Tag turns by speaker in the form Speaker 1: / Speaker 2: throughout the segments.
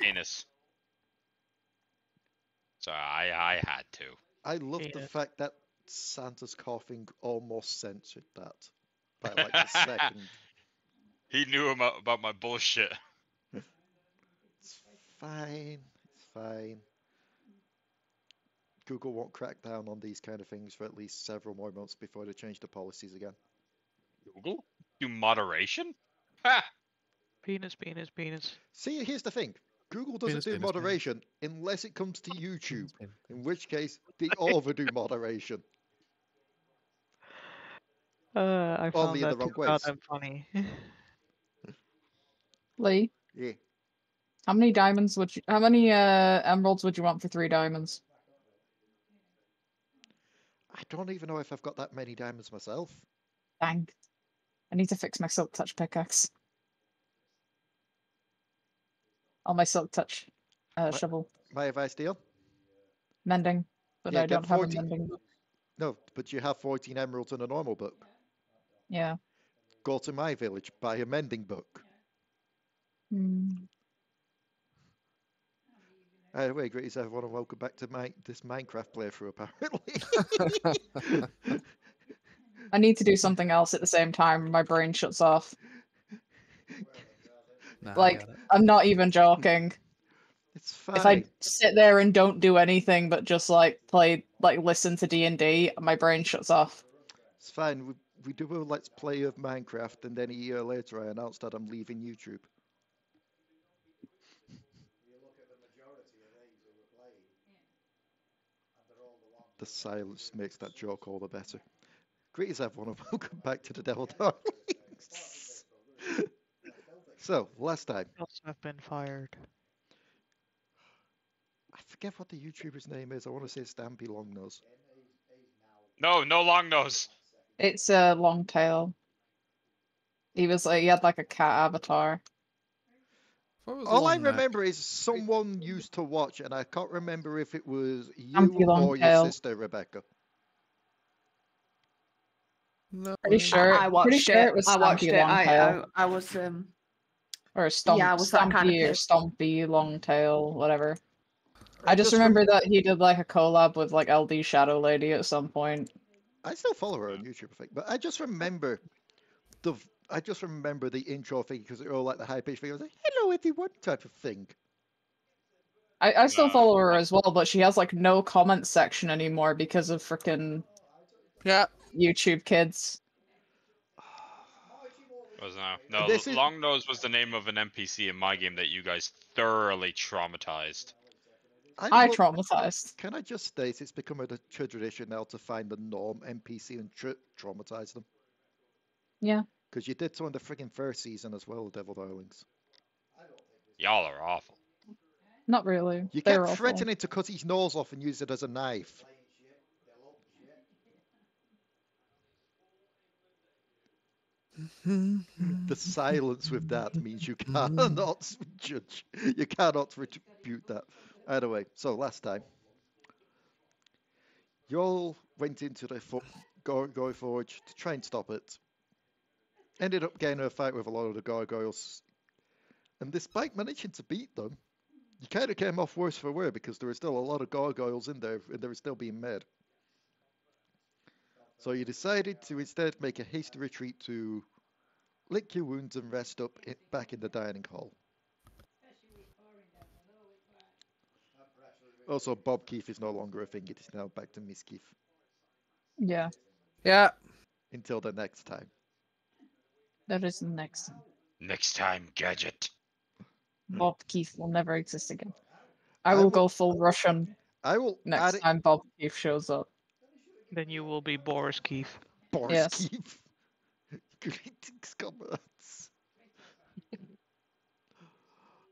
Speaker 1: Penis. So I had to.
Speaker 2: I love the fact that Santa's coughing almost censored that by like a second.
Speaker 1: He knew about my bullshit.
Speaker 2: It's fine. It's fine. Google won't crack down on these kind of things for at least several more months before they change the policies again.
Speaker 1: Google? Do moderation? Ha!
Speaker 3: Penis.
Speaker 2: See, here's the thing. Google doesn't do moderation unless it comes to YouTube, in which case they overdo moderation.
Speaker 3: I found
Speaker 2: Only in the wrong ways.
Speaker 3: goddamn funny.
Speaker 4: Leigh?
Speaker 2: Yeah.
Speaker 4: How many diamonds would you... How many emeralds would you want for 3 diamonds?
Speaker 2: I don't even know if I've got that many diamonds myself.
Speaker 4: Dang. I need to fix my Silk Touch pickaxe. Oh, my Silk Touch shovel.
Speaker 2: My advice, Dion?
Speaker 4: Mending. But
Speaker 2: Yeah,
Speaker 4: I don't have a mending book.
Speaker 2: No, but you have 14 emeralds in a normal book.
Speaker 4: Yeah.
Speaker 2: Go to my village, buy a mending book. Anyway, greetings everyone and welcome back to this Minecraft playthrough, apparently.
Speaker 4: I need to do something else at the same time. My brain shuts off.
Speaker 5: Nah,
Speaker 4: like, I'm not even joking.
Speaker 2: It's fine.
Speaker 4: If I sit there and don't do anything but just like listen to D&D, my brain shuts off.
Speaker 2: It's fine. We do a let's play of Minecraft, and then a year later I announced that I'm leaving YouTube. The silence makes that joke all the better. Greetings everyone and welcome back to the Devil Darlings. So, last time.
Speaker 3: I've been fired.
Speaker 2: I forget what the YouTuber's name is. I want to say Stampy Longnose.
Speaker 1: No Longnose.
Speaker 4: It's a long tail. He had like a cat avatar.
Speaker 2: All I remember is someone used to watch, and I can't remember if it was you or your sister, Rebecca.
Speaker 5: No,
Speaker 4: Pretty sure.
Speaker 6: I watched it.
Speaker 4: It was
Speaker 6: I watched it. I was
Speaker 4: or Stomp,
Speaker 6: yeah, I was that kind of
Speaker 4: or Stompy, Longtail, whatever. I just remember that he did like a collab with like LD Shadow Lady at some point.
Speaker 2: I still follow her on YouTube, I think, but I just remember the intro thing because it all like the high pitched thing. I was like, "Hello, everyone," type of thing.
Speaker 4: I still follow her as well, but she has like no comment section anymore because of frickin' YouTube Kids.
Speaker 1: No, Longnose was the name of an NPC in my game that you guys thoroughly traumatized.
Speaker 4: I traumatized.
Speaker 2: Can I just state it's become a tradition now to find the norm NPC and traumatize them?
Speaker 4: Yeah.
Speaker 2: Because you did so in the friggin' first season as well, Devil Darlings.
Speaker 1: Y'all are awful.
Speaker 4: Not really.
Speaker 2: You kept threatening to cut his nose off and use it as a knife. The silence with that means you cannot judge. You cannot retribute that. Anyway, so last time, you all went into the Warforged to try and stop it. Ended up getting a fight with a lot of the gargoyles. And despite managing to beat them, you kind of came off worse for wear because there were still a lot of gargoyles in there and they were still being mad. So you decided to instead make a hasty retreat to lick your wounds and rest up back in the dining hall. Also, Bob Keefe is no longer a thing. It is now back to Misskiff.
Speaker 4: Yeah.
Speaker 5: Yeah.
Speaker 2: Until the next time.
Speaker 4: That is the next time.
Speaker 1: Next time, Gadget.
Speaker 4: Bob Keefe will never exist again. I will go full Russian. Next time Bob Keefe shows up.
Speaker 3: Then you will be Boris Keefe.
Speaker 2: Boris Keefe. Greetings, comrades.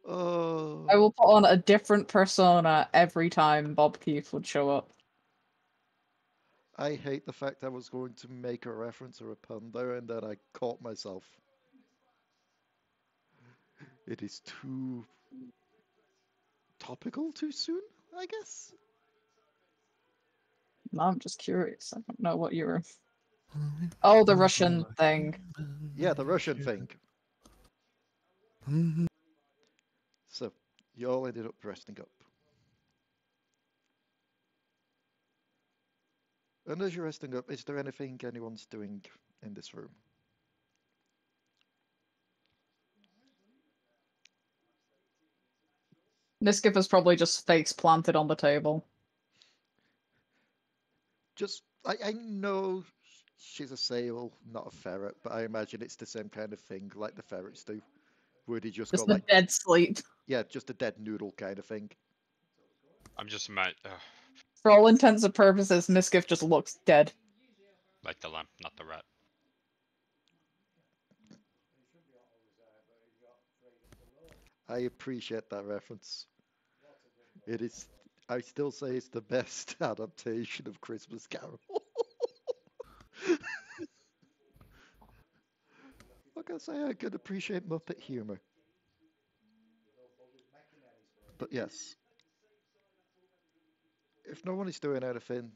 Speaker 4: I will put on a different persona every time Bob Keefe would show up.
Speaker 2: I hate the fact I was going to make a reference or a pun there and then I caught myself. It is too topical too soon, I guess.
Speaker 4: No, I'm just curious. I don't know what you were... Oh, the Russian thing.
Speaker 2: Yeah, the Russian thing. So, You all ended up resting up. And as you're resting up, is there anything anyone's doing in this room?
Speaker 4: Misskiff is probably just face planted on the table.
Speaker 2: I know she's a Sable, not a ferret, but I imagine it's the same kind of thing like the ferrets do. Where they just go
Speaker 4: the
Speaker 2: like...
Speaker 4: dead sleep.
Speaker 2: Yeah, just a dead noodle kind of thing.
Speaker 1: I'm just
Speaker 4: For all intents and purposes, Misskiff just looks dead.
Speaker 1: like the lamp, not the rat.
Speaker 2: I appreciate that reference. It is... I still say it's the best adaptation of Christmas Carol. Like I say, I could appreciate Muppet humor. But yes. If no one is doing anything,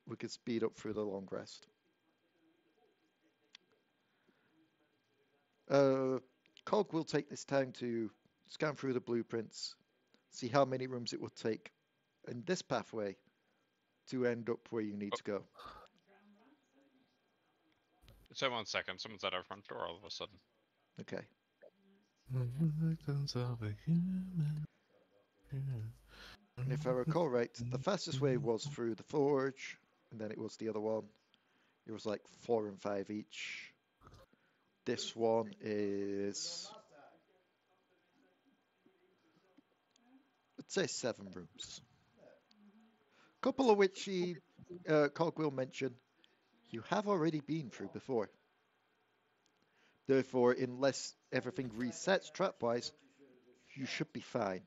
Speaker 2: we can speed up through the long rest. Cog will take this time to scan through the blueprints, see how many rooms it would take in this pathway to end up where you need to go.
Speaker 1: So 1 second, someone's at our front door all of a sudden.
Speaker 2: Okay. And if I recall right, the fastest way was through the forge, and then it was the other one. It was like 4 and 5 each. This one is... let's say 7 rooms. Couple of which Cog will mention you have already been through before. Therefore, unless everything resets trap-wise, you should be fine.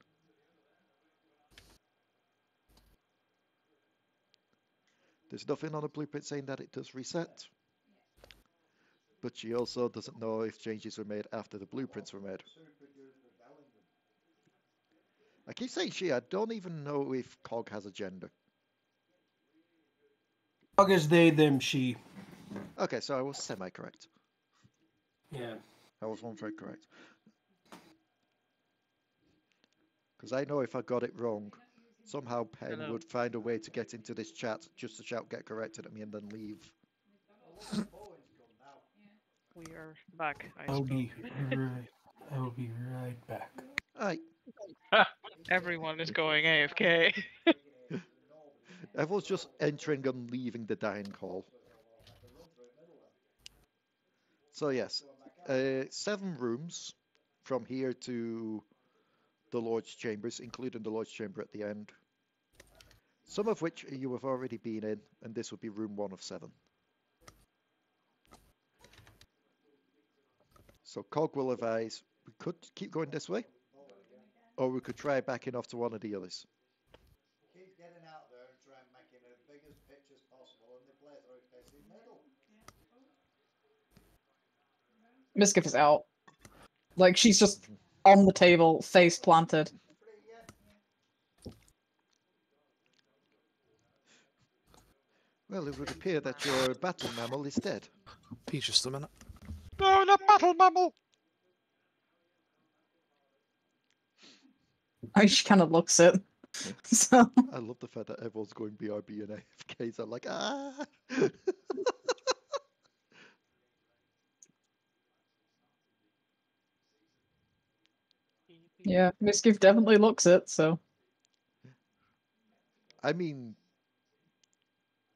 Speaker 2: There's nothing on the blueprint saying that it does reset. But she also doesn't know if changes were made after the blueprints were made. I keep saying she, I don't even know if Cog has a gender.
Speaker 7: Cog is they, them, she.
Speaker 2: Okay, so I was semi-correct.
Speaker 7: Yeah.
Speaker 2: I was one very correct. Because I know if I got it wrong, somehow Pen would find a way to get into this chat just to shout get corrected at me and then leave.
Speaker 3: We are back.
Speaker 7: I'll be right back.
Speaker 2: Aye.
Speaker 3: Everyone is going AFK.
Speaker 2: Everyone's just entering and leaving the dining hall. So yes, 7 rooms from here to the Lord's Chambers, including the Lord's Chamber at the end. Some of which you have already been in, and this would be room 1 of 7. So Cog will advise, we could keep going this way, or we could try backing off to one of the others.
Speaker 8: Keep getting out there and try and make it as big as pitch as possible, and the playthrough is in the middle.
Speaker 4: Misskiff is out. Like, she's just on the table, face planted.
Speaker 2: Well, it would appear that your battle mammal is dead.
Speaker 5: Peace just a minute.
Speaker 1: No, not battle mammal!
Speaker 4: She kind of looks it. So.
Speaker 2: I love the fact that everyone's going BRB and AFKs. I'm like, ah!
Speaker 4: Yeah, Misskiff definitely looks it, so.
Speaker 2: I mean,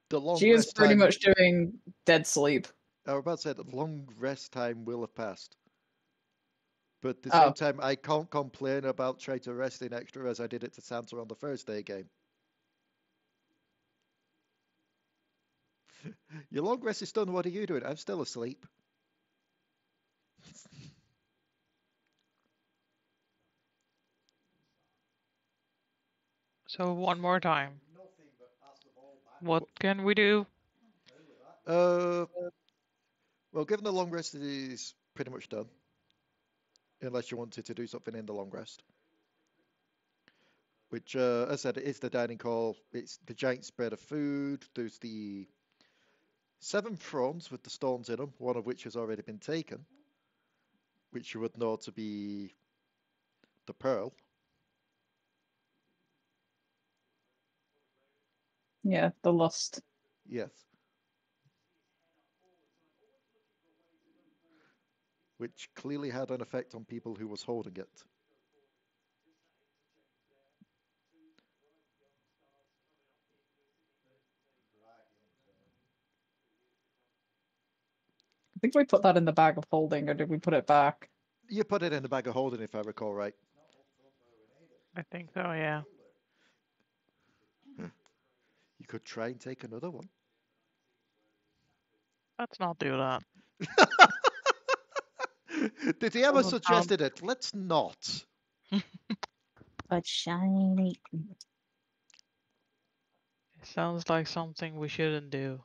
Speaker 2: the long
Speaker 4: she is
Speaker 2: rest
Speaker 4: pretty
Speaker 2: time,
Speaker 4: much doing dead sleep.
Speaker 2: I was about to say the long rest time will have passed. But at the same time, I can't complain about trying to rest in extra as I did it to Santa on the Thursday game. Your long rest is done. What are you doing? I'm still asleep.
Speaker 3: So one more time. What can we do?
Speaker 2: Well, given the long rest is pretty much done. Unless you wanted to do something in the long rest. Which, as I said, it is the dining hall. It's the giant spread of food. There's the 7 thrones with the stones in them, one of which has already been taken. Which you would know to be the pearl.
Speaker 4: Yeah, the lust.
Speaker 2: Yes. Which clearly had an effect on people who was holding it.
Speaker 4: I think we put that in the bag of holding, or did we put it back?
Speaker 2: You put it in the bag of holding, if I recall right.
Speaker 3: I think so, yeah.
Speaker 2: You could try and take another one.
Speaker 3: Let's not do that.
Speaker 2: Did he ever suggested it? Let's not.
Speaker 9: But shiny.
Speaker 3: It sounds like something we shouldn't do.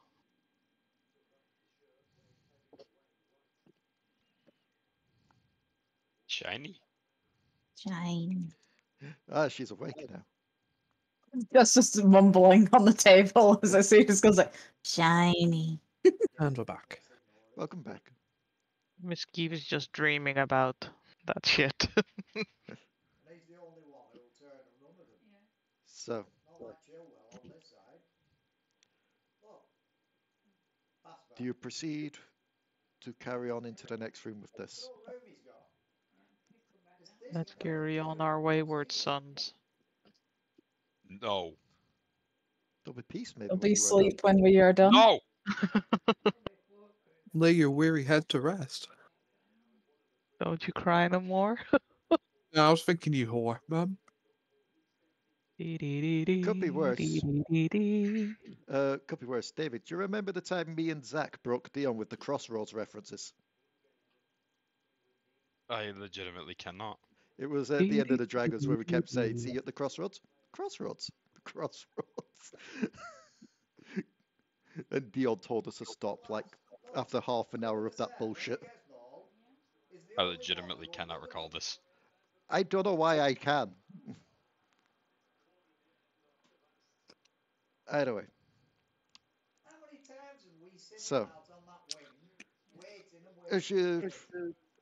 Speaker 1: Shiny.
Speaker 9: Shiny.
Speaker 2: Ah, she's awake now.
Speaker 4: That's just mumbling on the table as I see it just goes like,
Speaker 9: shiny.
Speaker 5: And we're back.
Speaker 2: Welcome back.
Speaker 3: Misskiff is just dreaming about that shit.
Speaker 8: And he's the only one who'll turn and run at them.
Speaker 2: So,
Speaker 8: Not like Chilwell on this side. Look. Fastback.
Speaker 2: do you proceed to carry on into the next room with this?
Speaker 8: What room he's got?
Speaker 3: Let's carry on our wayward sons.
Speaker 1: No.
Speaker 2: There'll be peace, maybe.
Speaker 4: There'll
Speaker 2: when
Speaker 4: be
Speaker 2: you are
Speaker 4: sleep when we are done.
Speaker 1: No!
Speaker 5: Lay your weary head to rest.
Speaker 3: Don't you cry no more?
Speaker 5: No, I was thinking you whore, Mum.
Speaker 2: Could be worse. Could be worse. David, do you remember the time me and Zach broke Dion with the Crossroads references?
Speaker 1: I legitimately cannot.
Speaker 2: It was at the end of the Dragons where we kept saying, see you at the Crossroads? Crossroads. Crossroads. And Dion told us to stop, like, after half an hour of that bullshit.
Speaker 1: I legitimately cannot recall this.
Speaker 2: I don't know why I can. Anyway.
Speaker 8: How many times have we sitting
Speaker 2: So,
Speaker 8: out on that wing, waiting and waiting?
Speaker 2: as you've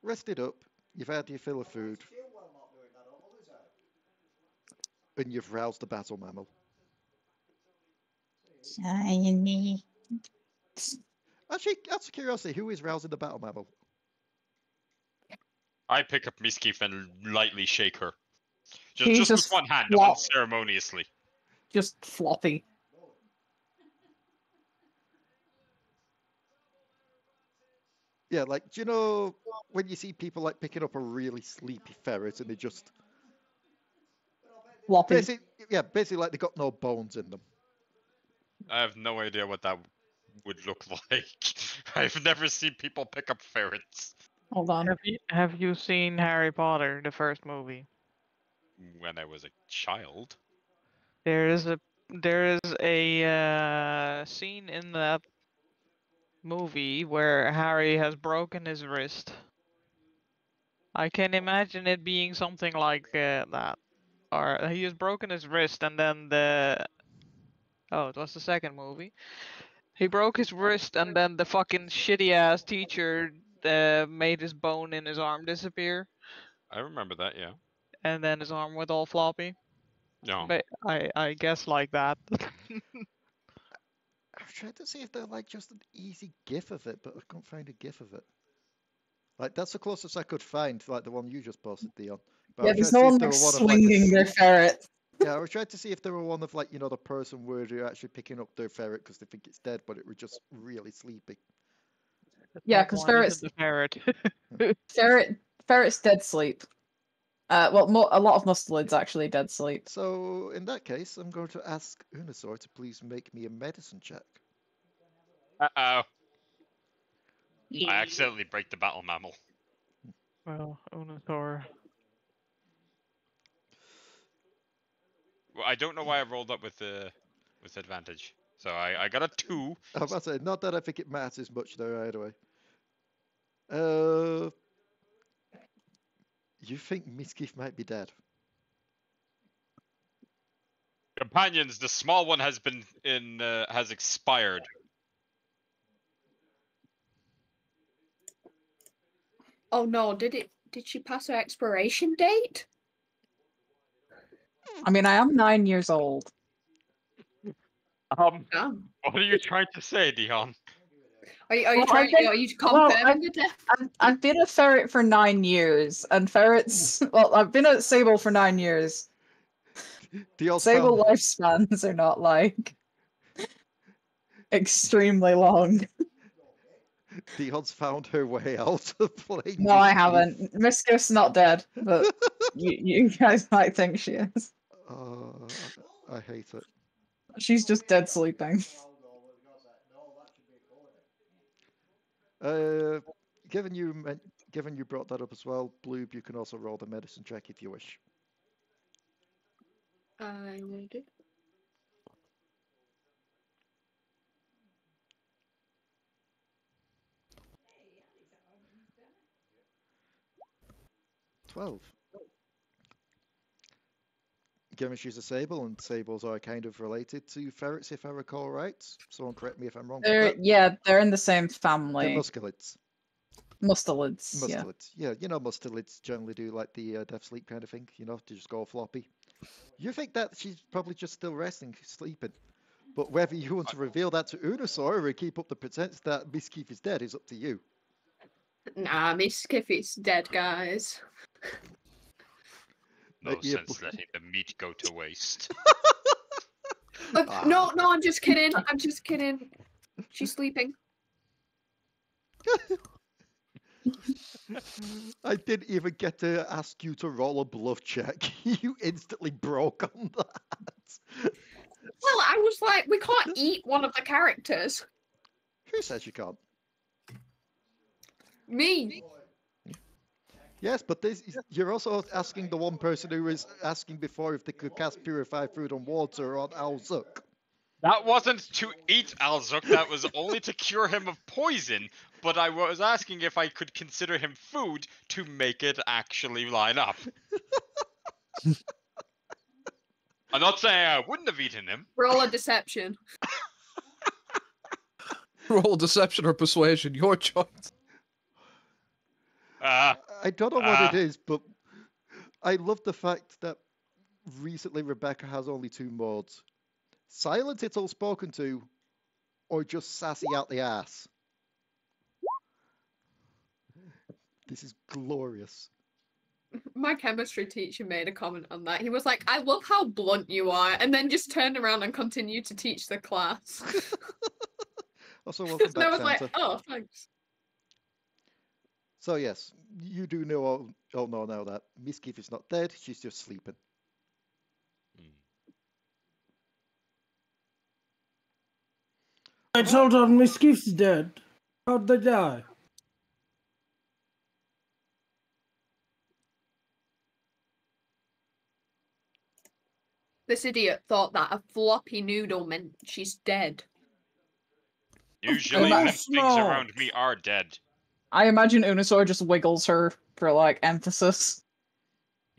Speaker 2: rested up, you've had your fill of food,
Speaker 8: Chilwell not doing that on other side.
Speaker 2: and you've roused the battle mammal.
Speaker 9: Shiny.
Speaker 2: Actually, out of curiosity, who is rousing the battle mammal?
Speaker 1: I pick up Misskiff and lightly shake her.
Speaker 4: He's
Speaker 1: Just with
Speaker 4: just
Speaker 1: one hand,
Speaker 4: flop.
Speaker 1: unceremoniously.
Speaker 4: Just floppy.
Speaker 2: Yeah, like, do you know when you see people like picking up a really sleepy ferret and they just
Speaker 4: Floppy.
Speaker 2: basically like they got no bones in them.
Speaker 1: I have no idea what that would look like. I've never seen people pick up ferrets.
Speaker 4: Hold on.
Speaker 3: Have you seen Harry Potter, the first movie?
Speaker 1: When I was a child.
Speaker 3: There is a scene in that movie where Harry has broken his wrist. I can imagine it being something like that. Or he has broken his wrist and then it was the second movie. He broke his wrist and then the fucking shitty ass teacher made his bone in his arm disappear.
Speaker 1: I remember that, yeah.
Speaker 3: And then his arm went all floppy.
Speaker 1: No.
Speaker 3: But I guess like that.
Speaker 2: I've tried to see if they're like just an easy GIF of it, but I can't find a GIF of it. Like that's the closest I could find, like the one you just posted, Dion. But
Speaker 4: Yeah, there's no one like swinging their ferret.
Speaker 2: Yeah, I was trying to see if there were one of like, you know, the person where they're actually picking up their ferret because they think it's dead, but it was just really sleepy.
Speaker 4: Yeah, because ferrets.
Speaker 3: The ferret.
Speaker 4: Ferret's dead sleep. Well, a lot of mustelids actually dead sleep.
Speaker 2: So in that case, I'm going to ask Unusor to please make me a medicine check.
Speaker 1: Uh-oh. I accidentally break the battle mammal.
Speaker 3: Well, Unusor.
Speaker 1: Well, I don't know why I rolled up with advantage. So I got a 2.
Speaker 2: I was about to say, not that I think it matters much though, either way. You think Misskiff might be dead?
Speaker 1: Companions, the small one has expired.
Speaker 6: Oh no, did she pass her expiration date?
Speaker 4: I mean, I am 9 years old.
Speaker 6: Damn.
Speaker 1: What are you trying to say, Dion?
Speaker 6: Are you
Speaker 4: Well,
Speaker 6: trying? Are you confirming the death?
Speaker 4: I've been a ferret for 9 years, and ferrets. Well, I've been a Sable for 9 years.
Speaker 2: Dion's
Speaker 4: Sable
Speaker 2: found,
Speaker 4: lifespans are not like extremely long.
Speaker 2: Dion's found her way out of playing.
Speaker 4: No, I
Speaker 2: Misskiff.
Speaker 4: haven't. Misskiff's not dead, but you guys might think she is.
Speaker 2: I hate it.
Speaker 4: She's just dead sleeping.
Speaker 2: Given you brought that up as well, Bloob, you can also roll the medicine check if you wish.
Speaker 6: I will do.
Speaker 2: Given she's a Sable, and Sables are kind of related to ferrets, if I recall right. Someone correct me if I'm wrong.
Speaker 4: Yeah, they're in the same
Speaker 2: They're
Speaker 4: family.
Speaker 2: muscelids.
Speaker 4: Mustelids. Yeah.
Speaker 2: Mustelids. Yeah, you know mustelids generally do like the death sleep kind of thing, you know, to just go floppy. You think that she's probably just still resting, sleeping. But whether you want to reveal that to Unusor or keep up the pretense that Misskiff is dead is up to you.
Speaker 6: Nah, Misskiff is dead, guys.
Speaker 1: No sense letting the meat go to waste.
Speaker 6: No, I'm just kidding. I'm just kidding. She's sleeping.
Speaker 2: I didn't even get to ask you to roll a bluff check. You instantly broke on that.
Speaker 6: Well, I was like, we can't eat one of the characters.
Speaker 2: Who says you can't?
Speaker 6: Me.
Speaker 2: Yes, but you're also asking the one person who was asking before if they could cast Purify Food on water on Au-Zuk.
Speaker 1: That wasn't to eat Au-Zuk, that was only to cure him of poison, but I was asking if I could consider him food to make it actually line up. I'm not saying I wouldn't have eaten him.
Speaker 6: Roll a deception.
Speaker 5: Roll deception or persuasion, your choice.
Speaker 2: I don't know what it is, but I love the fact that recently Rebecca has only 2 modes. Silent it's all spoken to, or just sassy out the ass. This is glorious.
Speaker 6: My chemistry teacher made a comment on that. He was like, I love how blunt you are, and then just turned around and continued to teach the class.
Speaker 2: Also, welcome
Speaker 6: And I
Speaker 2: back,
Speaker 6: was like,
Speaker 2: Santa.
Speaker 6: oh, thanks.
Speaker 2: So yes, you do know all know now that Misskiff is not dead, she's just sleeping.
Speaker 7: I told her Misskiff's dead. How'd they die?
Speaker 6: This idiot thought that a floppy noodle meant she's dead.
Speaker 1: Usually
Speaker 4: course
Speaker 1: when things around me are dead.
Speaker 4: I imagine Unusor just wiggles her for like emphasis.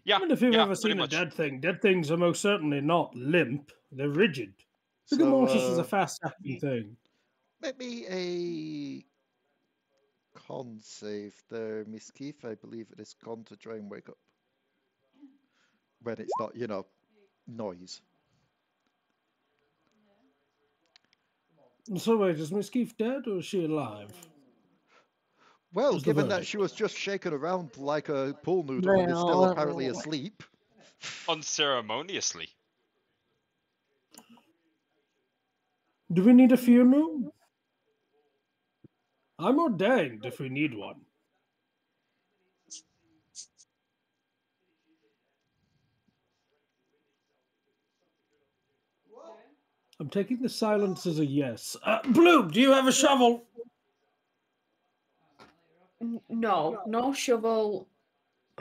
Speaker 1: Yeah,
Speaker 7: I mean, if you've
Speaker 1: yeah,
Speaker 7: ever
Speaker 1: pretty
Speaker 7: seen a
Speaker 1: much.
Speaker 7: dead things are most certainly not limp. They're rigid. Rigor mortis is a fast-acting thing.
Speaker 2: Make me a con save there, Misskiff. I believe it is con to try and wake up. When it's not, you know, noise.
Speaker 7: So wait, is Misskiff dead or is she alive?
Speaker 2: Well,
Speaker 7: What's the
Speaker 2: given that
Speaker 7: verdict?
Speaker 2: she was just shaken around like a pool noodle and is still apparently asleep.
Speaker 1: Unceremoniously.
Speaker 7: Do we need a funeral? I'm ordained if we need one. I'm taking the silence as a yes. Bloob, do you have a shovel?
Speaker 6: No shovel.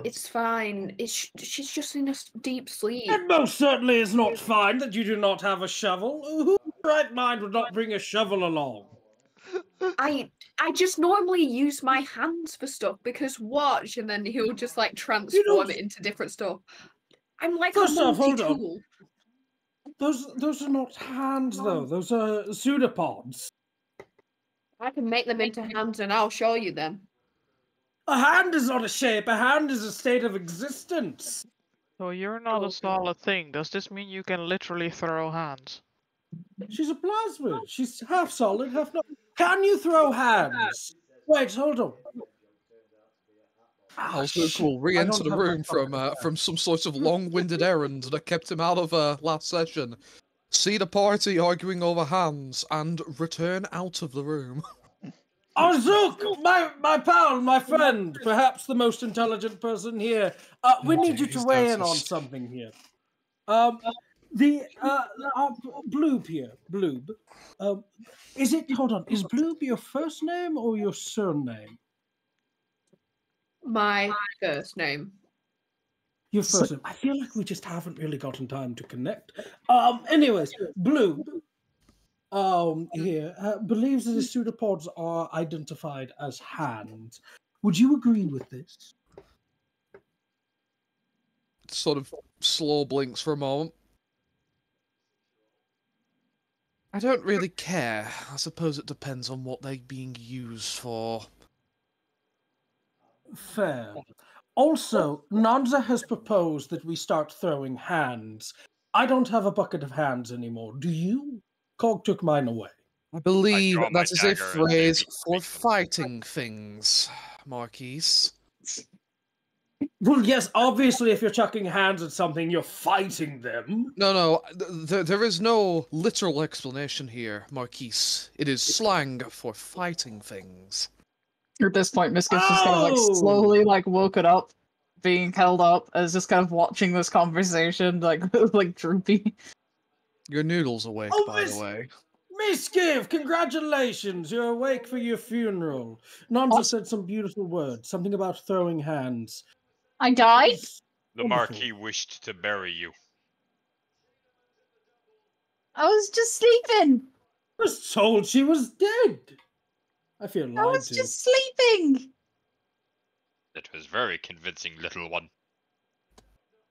Speaker 6: It's fine. She's just in a deep sleep.
Speaker 7: It most certainly is not fine that you do not have a shovel. Who in their right mind would not bring a shovel along?
Speaker 6: I just normally use my hands for stuff because watch, and then he'll just like transform it into different stuff. I'm like
Speaker 7: First
Speaker 6: a
Speaker 7: off, hold on.
Speaker 6: multi-tool.
Speaker 7: Those are not hands though. Those are pseudopods.
Speaker 6: I can make them into hands, and I'll show you them.
Speaker 7: A hand is not a shape. A hand is a state of existence.
Speaker 3: So you're not a solid thing. Does this mean you can literally throw hands?
Speaker 7: She's a plasmid. She's half solid, half not. Can you throw hands? Wait, hold on.
Speaker 5: Au-Zuk will re-enter the room from some sort of long-winded errand that kept him out of last session. See the party arguing over hands and return out of the room.
Speaker 7: Au-Zuk, my pal, my friend, perhaps the most intelligent person here. We need you to weigh in on something here. Bloob here, Bloob. Hold on, is Bloob your first name or your surname?
Speaker 6: My first name.
Speaker 7: Your first name. I feel like we just haven't really gotten time to connect. Anyways, Bloob here believes that his pseudopods are identified as hands. Would you agree with this?
Speaker 5: Sort of slow blinks for a moment. I don't really care. I suppose it depends on what they're being used for.
Speaker 7: Fair. Also, Nanza has proposed that we start throwing hands. I don't have a bucket of hands anymore. Do you? Cog took mine away.
Speaker 5: I believe
Speaker 1: draw my
Speaker 5: that is a
Speaker 1: dagger and
Speaker 5: phrase
Speaker 1: maybe
Speaker 5: for
Speaker 1: make it
Speaker 5: fighting things, Marquis.
Speaker 7: Well, yes, obviously if you're chucking hands at something, you're fighting them.
Speaker 5: No, there is no literal explanation here, Marquis. It is slang for fighting things.
Speaker 4: At this point, Misskiff's just kind of like slowly like woken up, being held up, as just kind of watching this conversation, like like droopy.
Speaker 5: Your noodle's awake, by the way.
Speaker 7: Misskiff, congratulations! You're awake for your funeral. Nanza said some beautiful words, something about throwing hands.
Speaker 4: I died?
Speaker 1: The Marquis wished to bury you.
Speaker 4: I was just sleeping.
Speaker 7: I was told she was dead. I feel lied to.
Speaker 4: I was just sleeping.
Speaker 1: It was very convincing, little one.
Speaker 7: I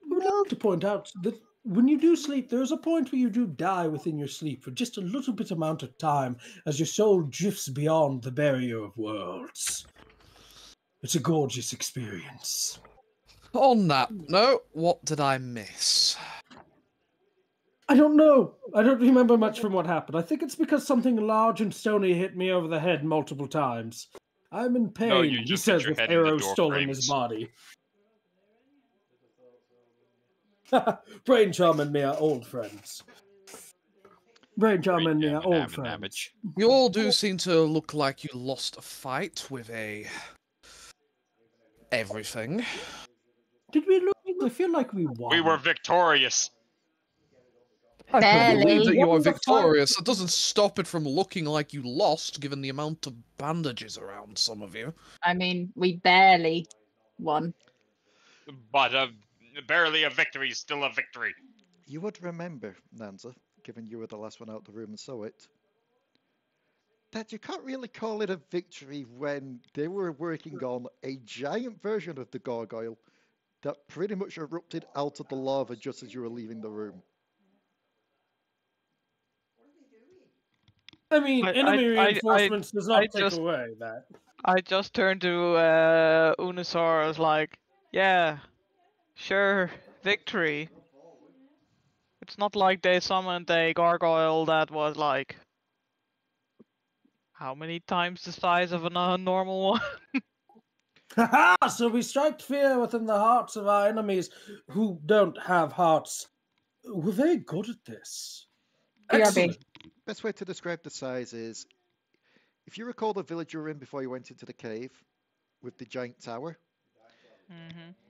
Speaker 7: would like to point out that when you do sleep, there's a point where you do die within your sleep for just a little bit amount of time as your soul drifts beyond the barrier of worlds. It's a gorgeous experience.
Speaker 5: On that note, what did I miss?
Speaker 7: I don't know. I don't remember much from what happened. I think it's because something large and stony hit me over the head multiple times. I'm in pain,
Speaker 1: No, you
Speaker 7: he
Speaker 1: just hit
Speaker 7: says
Speaker 1: your
Speaker 7: with
Speaker 1: head in the
Speaker 7: arrows
Speaker 1: door
Speaker 7: still in
Speaker 1: frames.
Speaker 7: his body. Brain Charm and me are old friends. Brain Charm and me are old friends.
Speaker 5: You all do seem to look like you lost a fight with everything.
Speaker 7: Did we lose? I feel like we won.
Speaker 1: We were victorious.
Speaker 5: I can't believe that you are
Speaker 7: What was the fight?
Speaker 5: victorious. It doesn't stop it from looking like you lost, given the amount of bandages around some of you.
Speaker 4: I mean, we barely won.
Speaker 1: But barely a victory is still a victory.
Speaker 2: You would remember, Nanza, given you were the last one out the room and saw it, that you can't really call it a victory when they were working on a giant version of the gargoyle that pretty much erupted out of the lava just as you were leaving the room.
Speaker 7: I mean, enemy reinforcements does not take away that.
Speaker 3: I just turned to Unusor. I was like, yeah, sure, victory. It's not like they summoned a gargoyle that was like, how many times the size of a normal one?
Speaker 7: Haha! So we strike fear within the hearts of our enemies who don't have hearts. We're very good at this. Excellent.
Speaker 2: Best way to describe the size is, if you recall the village you were in before you went into the cave with the giant tower,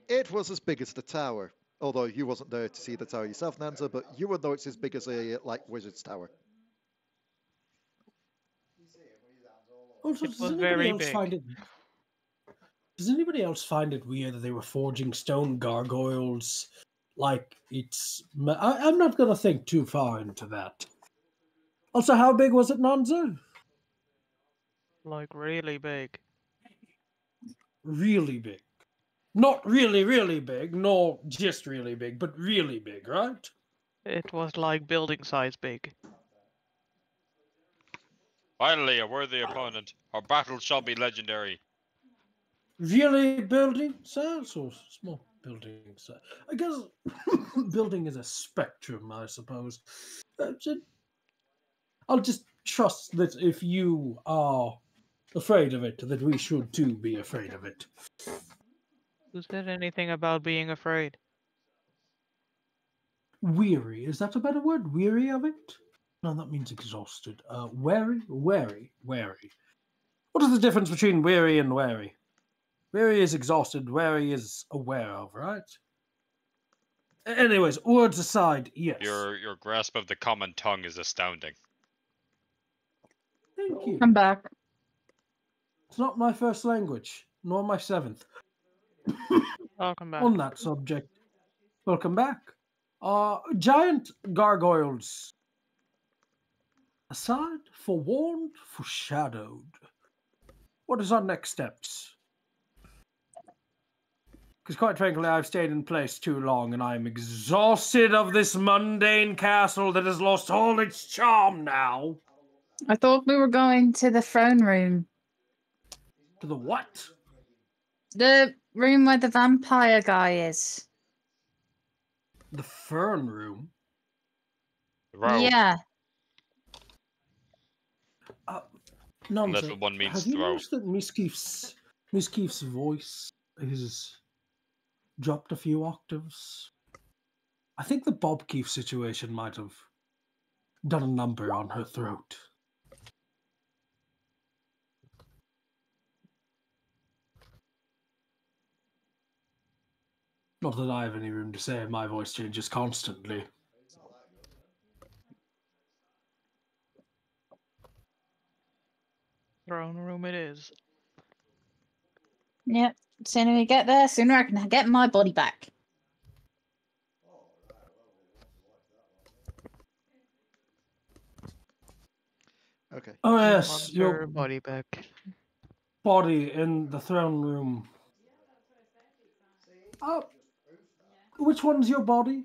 Speaker 2: it was as big as the tower. Although you wasn't there to see the tower yourself, Nanza, but you would know it's as big as a wizard's tower.
Speaker 7: Also,
Speaker 3: It was very big.
Speaker 7: Does anybody else find it weird that they were forging stone gargoyles? Like, it's... I'm not going to think too far into that. Also, how big was it, Nanza?
Speaker 3: Like, really big.
Speaker 7: Really big. Not really, really big, nor just really big, but really big, right?
Speaker 3: It was like building size big.
Speaker 1: Finally, a worthy opponent. Our battle shall be legendary.
Speaker 7: Really building size or small building size? I guess building is a spectrum, I suppose. I'll just trust that if you are afraid of it, that we should too be afraid of it.
Speaker 3: Who said anything about being afraid?
Speaker 7: Weary, is that a better word? Weary of it? No, that means exhausted. Wary? Wary. What is the difference between weary and wary? Weary is exhausted, wary is aware of, right? Anyways, words aside, yes.
Speaker 1: Your grasp of the common tongue is astounding.
Speaker 7: Thank you.
Speaker 4: I'm back.
Speaker 7: It's not my first language, nor my seventh.
Speaker 3: Welcome back.
Speaker 7: On that subject, welcome back. Giant gargoyles. Aside, forewarned, foreshadowed. What is our next steps? Because quite frankly, I've stayed in place too long, and I'm exhausted of this mundane castle that has lost all its charm now.
Speaker 4: I thought we were going to the throne room.
Speaker 7: To the what?
Speaker 4: The room where the vampire guy is.
Speaker 7: The fern room?
Speaker 4: Yeah.
Speaker 7: Nanza,
Speaker 1: Little one means
Speaker 7: have you
Speaker 1: throw.
Speaker 7: noticed that Misskiff's voice is dropped a few octaves? I think the Bob Keefe situation might have done a number on her throat. Not that I have any room to say my voice changes constantly.
Speaker 3: Throne room it is.
Speaker 9: Yep. Sooner we get there, sooner I can get my body back.
Speaker 2: Okay.
Speaker 7: Oh
Speaker 3: You
Speaker 7: yes,
Speaker 3: want
Speaker 7: your
Speaker 3: your body back.
Speaker 7: body in the throne room. Which one's your body?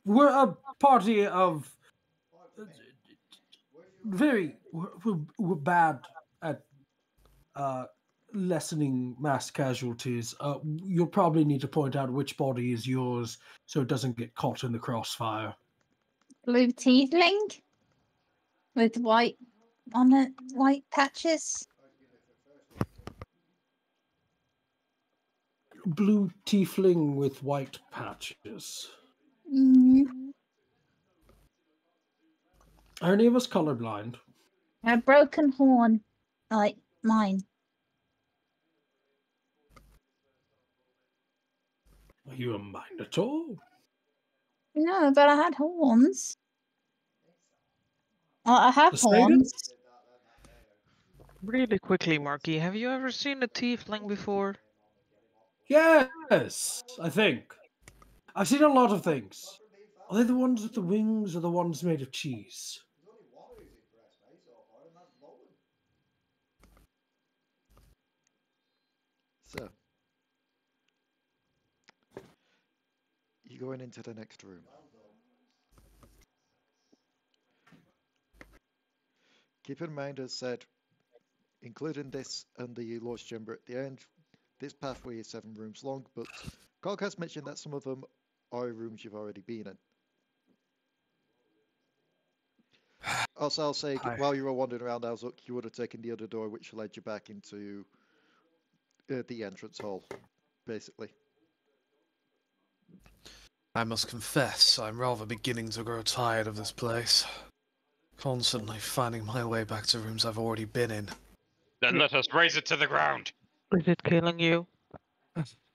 Speaker 7: We're a party of we're bad at lessening mass casualties. You'll probably need to point out which body is yours so it doesn't get caught in the crossfire.
Speaker 9: Blue tiefling with white on it, white patches.
Speaker 7: Blue tiefling with white patches.
Speaker 9: Mm.
Speaker 7: Are any of us colorblind?
Speaker 9: A broken horn, like mine.
Speaker 7: Are you a Minotaur?
Speaker 9: No, but I had horns. I have
Speaker 7: The maiden?
Speaker 9: horns.
Speaker 3: Really quickly, Marquis, have you ever seen a tiefling before?
Speaker 7: Yes, I think. I've seen a lot of things. Are they the ones with the wings or the ones made of cheese?
Speaker 2: So, you're going into the next room. Keep in mind, as said, including this and the Lord's Chamber at the end, this pathway is 7 rooms long, but Cog has mentioned that some of them are rooms you've already been in. Also, I'll say, while you were wandering around Au-Zuk, you would have taken the other door, which led you back into the entrance hall, basically.
Speaker 5: I must confess, I'm rather beginning to grow tired of this place. Constantly finding my way back to rooms I've already been in.
Speaker 1: Then let us raise it to the ground.
Speaker 3: Is it killing you?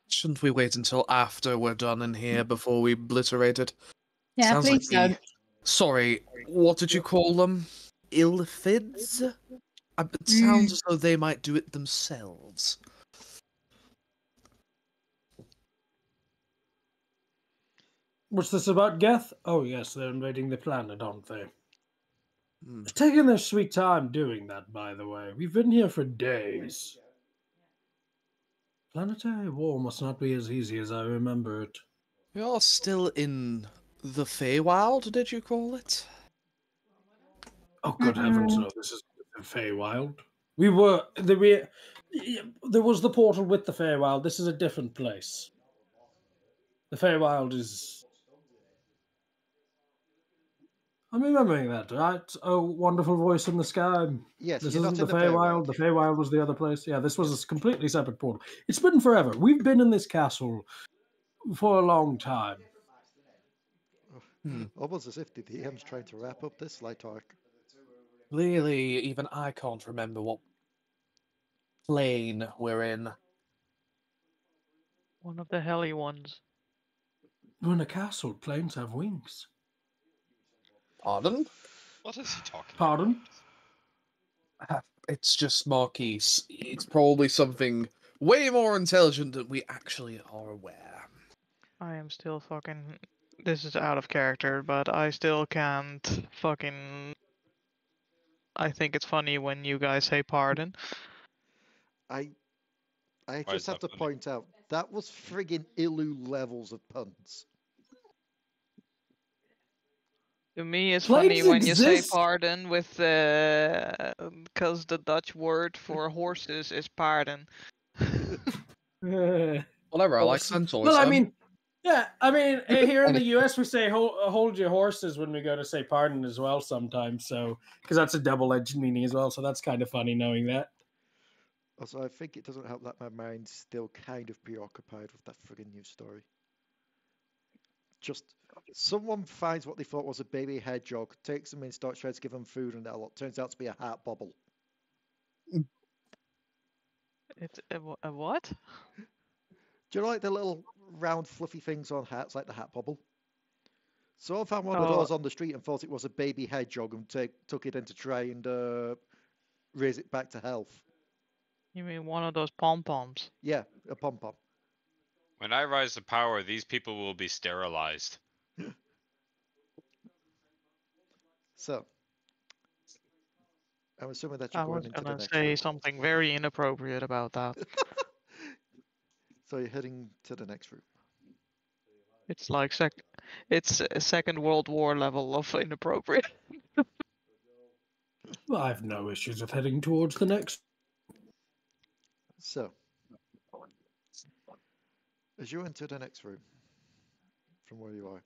Speaker 5: Shouldn't we wait until after we're done in here before we obliterate it?
Speaker 4: Yeah,
Speaker 5: Sounds
Speaker 4: please
Speaker 5: like
Speaker 4: don't.
Speaker 5: Sorry, what did you call them? Illifids? It sounds as though they might do it themselves.
Speaker 7: What's this about, Geth? Oh yes, they're invading the planet, aren't they? They're taking their sweet time doing that, by the way. We've been here for days. Planetary war must not be as easy as I remember it.
Speaker 5: You're still in the Feywild, did you call it?
Speaker 7: Oh, good heavens, no, this is the Feywild. We were... there was the portal with the Feywild. This is a different place. The Feywild is... I'm remembering that, right? Oh, wonderful voice in the sky.
Speaker 2: Yes,
Speaker 7: This
Speaker 2: you're not
Speaker 7: isn't
Speaker 2: in
Speaker 7: the Feywild. The Feywild was the other place. Yeah, this was a completely separate portal. It's been forever. We've been in this castle for a long time.
Speaker 2: Almost as if the DM's trying to wrap up this light arc.
Speaker 5: Really, even I can't remember what plane we're in.
Speaker 3: One of the helly ones.
Speaker 7: We're in a castle. Planes have wings.
Speaker 5: Pardon?
Speaker 1: What is he talking
Speaker 7: Pardon?
Speaker 5: It's just Marquis. It's probably something way more intelligent than we actually are aware.
Speaker 3: I am still fucking... This is out of character, but I still can't fucking... I think it's funny when you guys say pardon.
Speaker 2: I
Speaker 1: Why
Speaker 2: just
Speaker 1: is
Speaker 2: have
Speaker 1: that
Speaker 2: to
Speaker 1: funny?
Speaker 2: point out, that was friggin' Ilu levels of puns.
Speaker 3: To me, it's
Speaker 7: Planes
Speaker 3: funny when you say
Speaker 7: exist.
Speaker 3: pardon with because the Dutch word for horses is pardon.
Speaker 5: Whatever, I like centaurs.
Speaker 7: Well, I mean, yeah, I mean, here in the US, we say hold your horses when we go to say pardon as well sometimes. So, because that's a double-edged meaning as well. So that's kind of funny knowing that.
Speaker 2: Also, I think it doesn't help that my mind's still kind of preoccupied with that friggin' news story. Just someone finds what they thought was a baby hedgehog, takes them in, starts trying to give them food, and that turns out to be a hat bobble.
Speaker 3: It's a what?
Speaker 2: Do you know, like the little round fluffy things on hats, like the hat bobble? Someone found one of
Speaker 3: Oh.
Speaker 2: those on the street and thought it was a baby hedgehog and took it in to try and raise it back to health.
Speaker 3: You mean one of those pom-poms?
Speaker 2: Yeah, a pom-pom.
Speaker 1: When I rise to power, these people will be sterilized.
Speaker 2: So, I'm assuming that you're
Speaker 3: I
Speaker 2: going
Speaker 3: was
Speaker 2: into the
Speaker 3: gonna
Speaker 2: next
Speaker 3: say
Speaker 2: room.
Speaker 3: something very inappropriate about that.
Speaker 2: So you're heading to the next room.
Speaker 3: It's like it's a Second World War level of inappropriate.
Speaker 7: Well, I have no issues with heading towards the next.
Speaker 2: So, as you enter the next room, from where you are,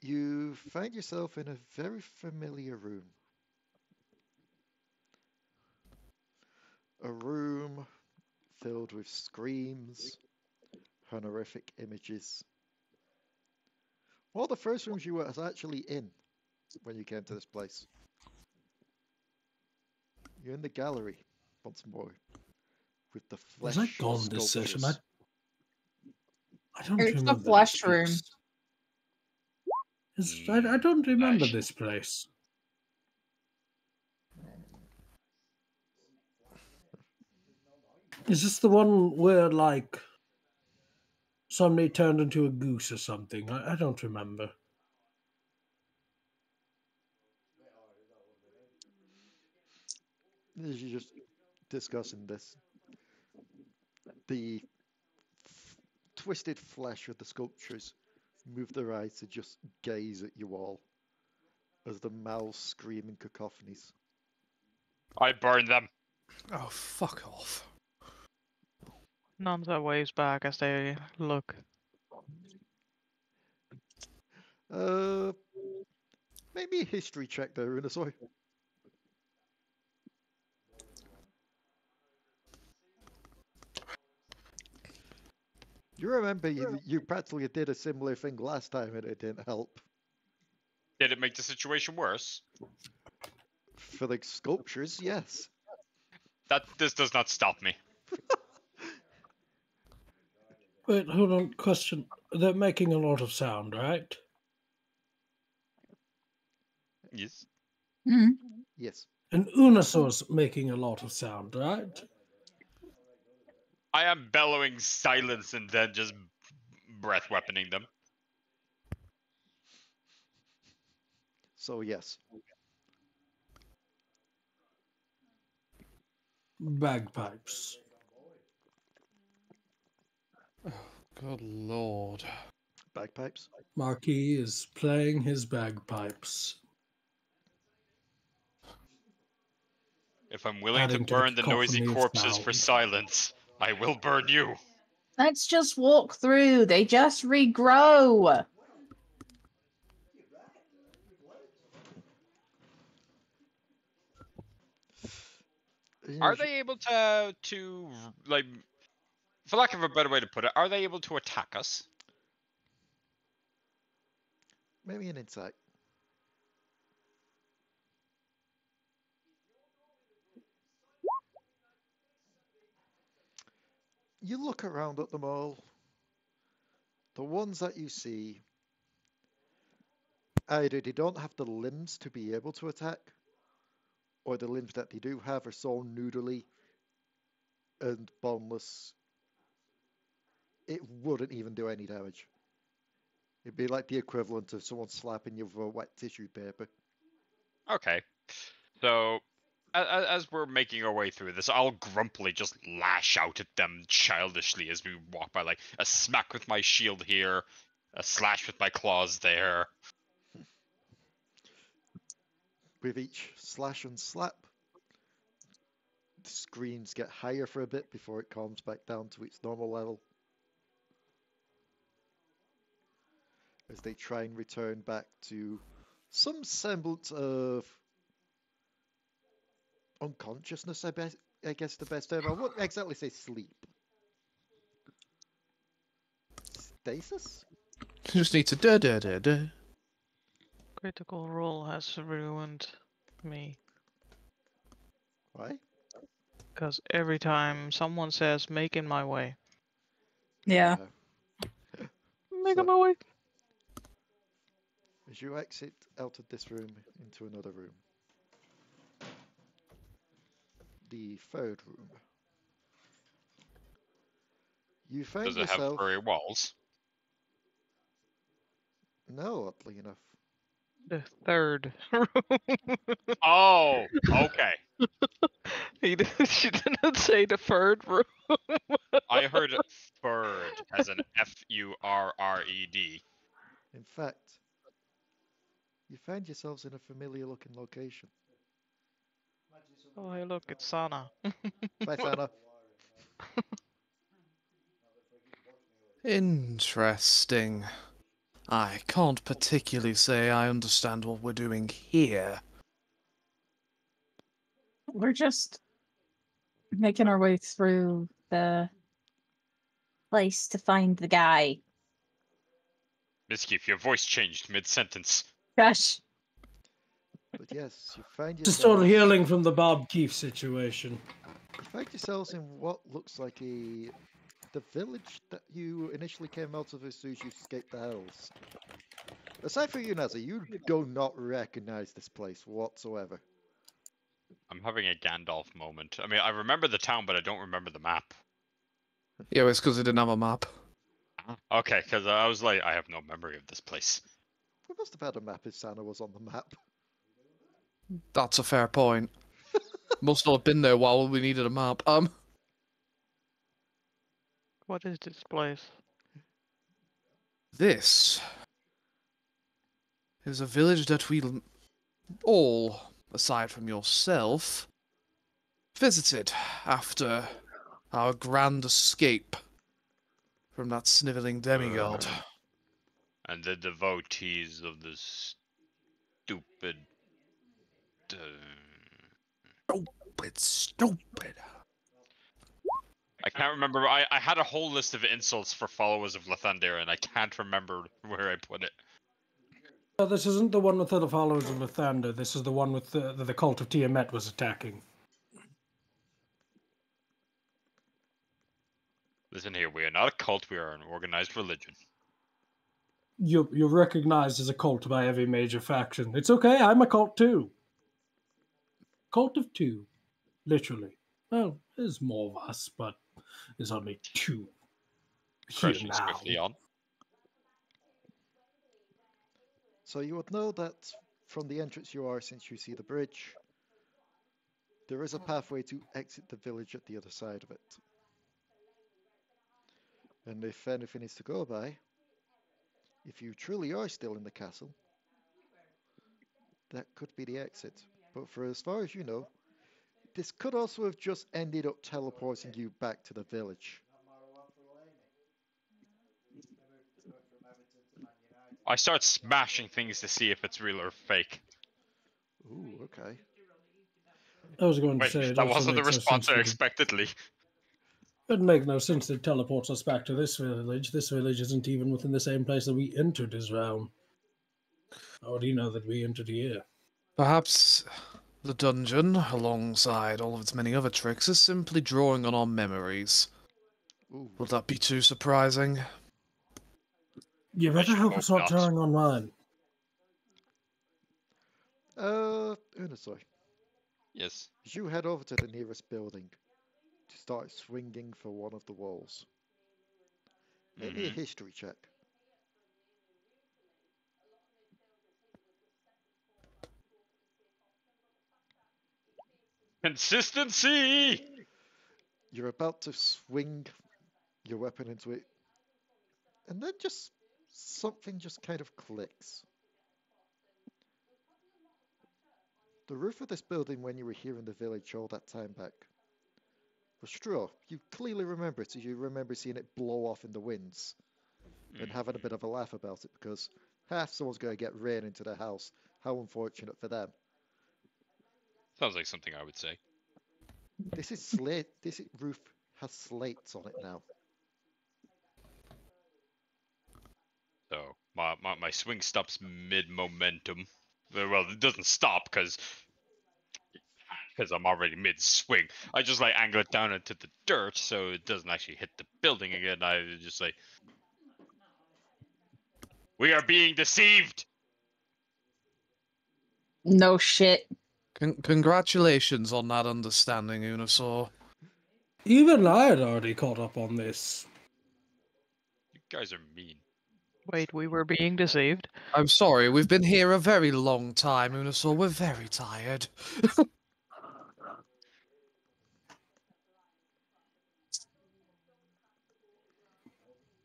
Speaker 2: you find yourself in a very familiar room. A room filled with screams, honorific images. One of the first rooms you were actually in when you came to this place. You're in the gallery once more with the flesh
Speaker 7: Was I gone this session? I don't
Speaker 4: It's
Speaker 7: remember.
Speaker 4: the flesh
Speaker 7: this
Speaker 4: room.
Speaker 7: place. I don't remember
Speaker 1: Flesh.
Speaker 7: this place. Is this the one where, like, somebody turned into a goose or something? I don't remember.
Speaker 2: As you're just discussing this, the twisted flesh of the sculptures move their eyes to just gaze at you all as the mouths scream in cacophonies.
Speaker 1: I burn them.
Speaker 5: Oh, fuck off.
Speaker 3: Nanza waves back as they look.
Speaker 2: Maybe a history check there, Minosaur. You remember you practically did a similar thing last time and it didn't help.
Speaker 1: Did it make the situation worse?
Speaker 2: For the sculptures, yes.
Speaker 1: This does not stop me.
Speaker 7: Wait, hold on. Question. They're making a lot of sound, right?
Speaker 1: Yes.
Speaker 9: Mm.
Speaker 2: Yes.
Speaker 7: And Unusor's making a lot of sound, right?
Speaker 1: I am bellowing silence and then just breath weaponing them.
Speaker 2: So yes.
Speaker 7: Bagpipes.
Speaker 5: Good lord.
Speaker 2: Bagpipes.
Speaker 7: Marquis is playing his bagpipes.
Speaker 1: If I'm willing
Speaker 7: Adding
Speaker 1: to
Speaker 7: to the
Speaker 1: burn the noisy
Speaker 7: cacophony of
Speaker 1: corpses for
Speaker 7: sound.
Speaker 1: silence, I will burn you.
Speaker 4: Let's just walk through. They just regrow.
Speaker 1: Are they able to like, for lack of a better way to put it, are they able to attack us?
Speaker 2: Maybe an insight. You look around at them all. The ones that you see, either they don't have the limbs to be able to attack, or the limbs that they do have are so noodly and boneless, it wouldn't even do any damage. It'd be like the equivalent of someone slapping you with a wet tissue paper.
Speaker 1: Okay. So, as we're making our way through this, I'll grumpily just lash out at them childishly as we walk by, like a smack with my shield here, a slash with my claws there.
Speaker 2: With each slash and slap, the screams get higher for a bit before it calms back down to its normal level. As they try and return back to some semblance of unconsciousness, I guess the best term. I wouldn't exactly say sleep. Stasis?
Speaker 5: You just need to da.
Speaker 3: Critical Role has ruined me.
Speaker 2: Why?
Speaker 3: Because every time someone says, making my way.
Speaker 4: Yeah.
Speaker 3: Making my way.
Speaker 2: As you exit out of this room into another room. The third room. You find
Speaker 1: Does it
Speaker 2: yourself...
Speaker 1: have furry walls?
Speaker 2: No, oddly enough.
Speaker 3: The third room.
Speaker 1: Oh, okay.
Speaker 3: She didn't say the third room.
Speaker 1: I heard furred as an F-U-R-R-E-D.
Speaker 2: In fact, you find yourselves in a familiar looking location.
Speaker 3: Oh, hey, look, it's Sanna.
Speaker 2: Bye, Sanna.
Speaker 5: Interesting. I can't particularly say I understand what we're doing here.
Speaker 4: We're just making our way through the place to find the guy.
Speaker 1: Misskiff, your voice changed mid-sentence.
Speaker 4: Gosh.
Speaker 2: But yes, you find
Speaker 7: Just sort of
Speaker 2: yourselves...
Speaker 7: healing from the Bob Keefe situation.
Speaker 2: You find yourselves in what looks like the village that you initially came out of as soon as you escaped the Hells. Aside from you, Nanza, you do not recognize this place whatsoever.
Speaker 1: I'm having a Gandalf moment. I mean, I remember the town, but I don't remember the map.
Speaker 5: Yeah, it's because it didn't have a map.
Speaker 1: Okay, because I was like, I have no memory of this place.
Speaker 2: We must have had a map if Sanna was on the map.
Speaker 5: That's a fair point. Must not have been there while we needed a map.
Speaker 3: What is this place?
Speaker 5: This is a village that we all, aside from yourself, visited after our grand escape from that sniveling demigod.
Speaker 1: And the devotees of the stupid...
Speaker 5: Stupid.
Speaker 1: I can't remember. I had a whole list of insults for followers of Lathander, and I can't remember where I put it.
Speaker 7: No, this isn't the one with the followers of Lathander. This is the one with the cult of Tiamat was attacking.
Speaker 1: Listen here, we are not a cult, we are an organized religion.
Speaker 7: You're recognized as a cult by every major faction. It's okay, I'm a cult too. Cult of two, literally. Well, there's more of us, but there's only two here
Speaker 1: Crushing
Speaker 7: now.
Speaker 1: swiftly on.
Speaker 2: So you would know that from the entrance you are, since you see the bridge, there is a pathway to exit the village at the other side of it. And if anything is to go by, if you truly are still in the castle, that could be the exit. But for as far as you know, this could also have just ended up teleporting you back to the village.
Speaker 1: I start smashing things to see if it's real or fake.
Speaker 2: Ooh, okay.
Speaker 7: I was going to
Speaker 1: Wait,
Speaker 7: say it
Speaker 1: that
Speaker 7: also
Speaker 1: wasn't the
Speaker 7: makes no
Speaker 1: response
Speaker 7: sense
Speaker 1: I
Speaker 7: to
Speaker 1: expected, Leigh.
Speaker 7: It'd make no sense to teleport us back to this village. This village isn't even within the same place that we entered his realm. How do you know that we entered here?
Speaker 5: Perhaps the dungeon, alongside all of its many other tricks, is simply drawing on our memories.
Speaker 2: Ooh.
Speaker 5: Would that be too surprising?
Speaker 7: You better
Speaker 1: should
Speaker 7: hope
Speaker 1: hope
Speaker 7: it's not
Speaker 1: not.
Speaker 7: drawing on mine.
Speaker 2: Unusor,
Speaker 1: Yes.
Speaker 2: as you head over to the nearest building to start swinging for one of the walls, make me a history check.
Speaker 1: Consistency!
Speaker 2: You're about to swing your weapon into it, and then just something just kind of clicks. The roof of this building when you were here in the village all that time back was straw. You clearly remember it, so you remember seeing it blow off in the winds and having a bit of a laugh about it because, someone's going to get rain into their house. How unfortunate for them.
Speaker 1: Sounds like something I would say.
Speaker 2: This is slate. This roof has slates on it now.
Speaker 1: So my swing stops mid-momentum. Well, it doesn't stop because I'm already mid-swing. I just like angle it down into the dirt so it doesn't actually hit the building again. I just like, we are being deceived.
Speaker 4: No shit.
Speaker 5: Congratulations on that understanding, Unusor.
Speaker 7: Even I had already caught up on this.
Speaker 1: You guys are mean.
Speaker 3: Wait, we were being deceived?
Speaker 5: I'm sorry, we've been here a very long time, Unusor. We're very tired.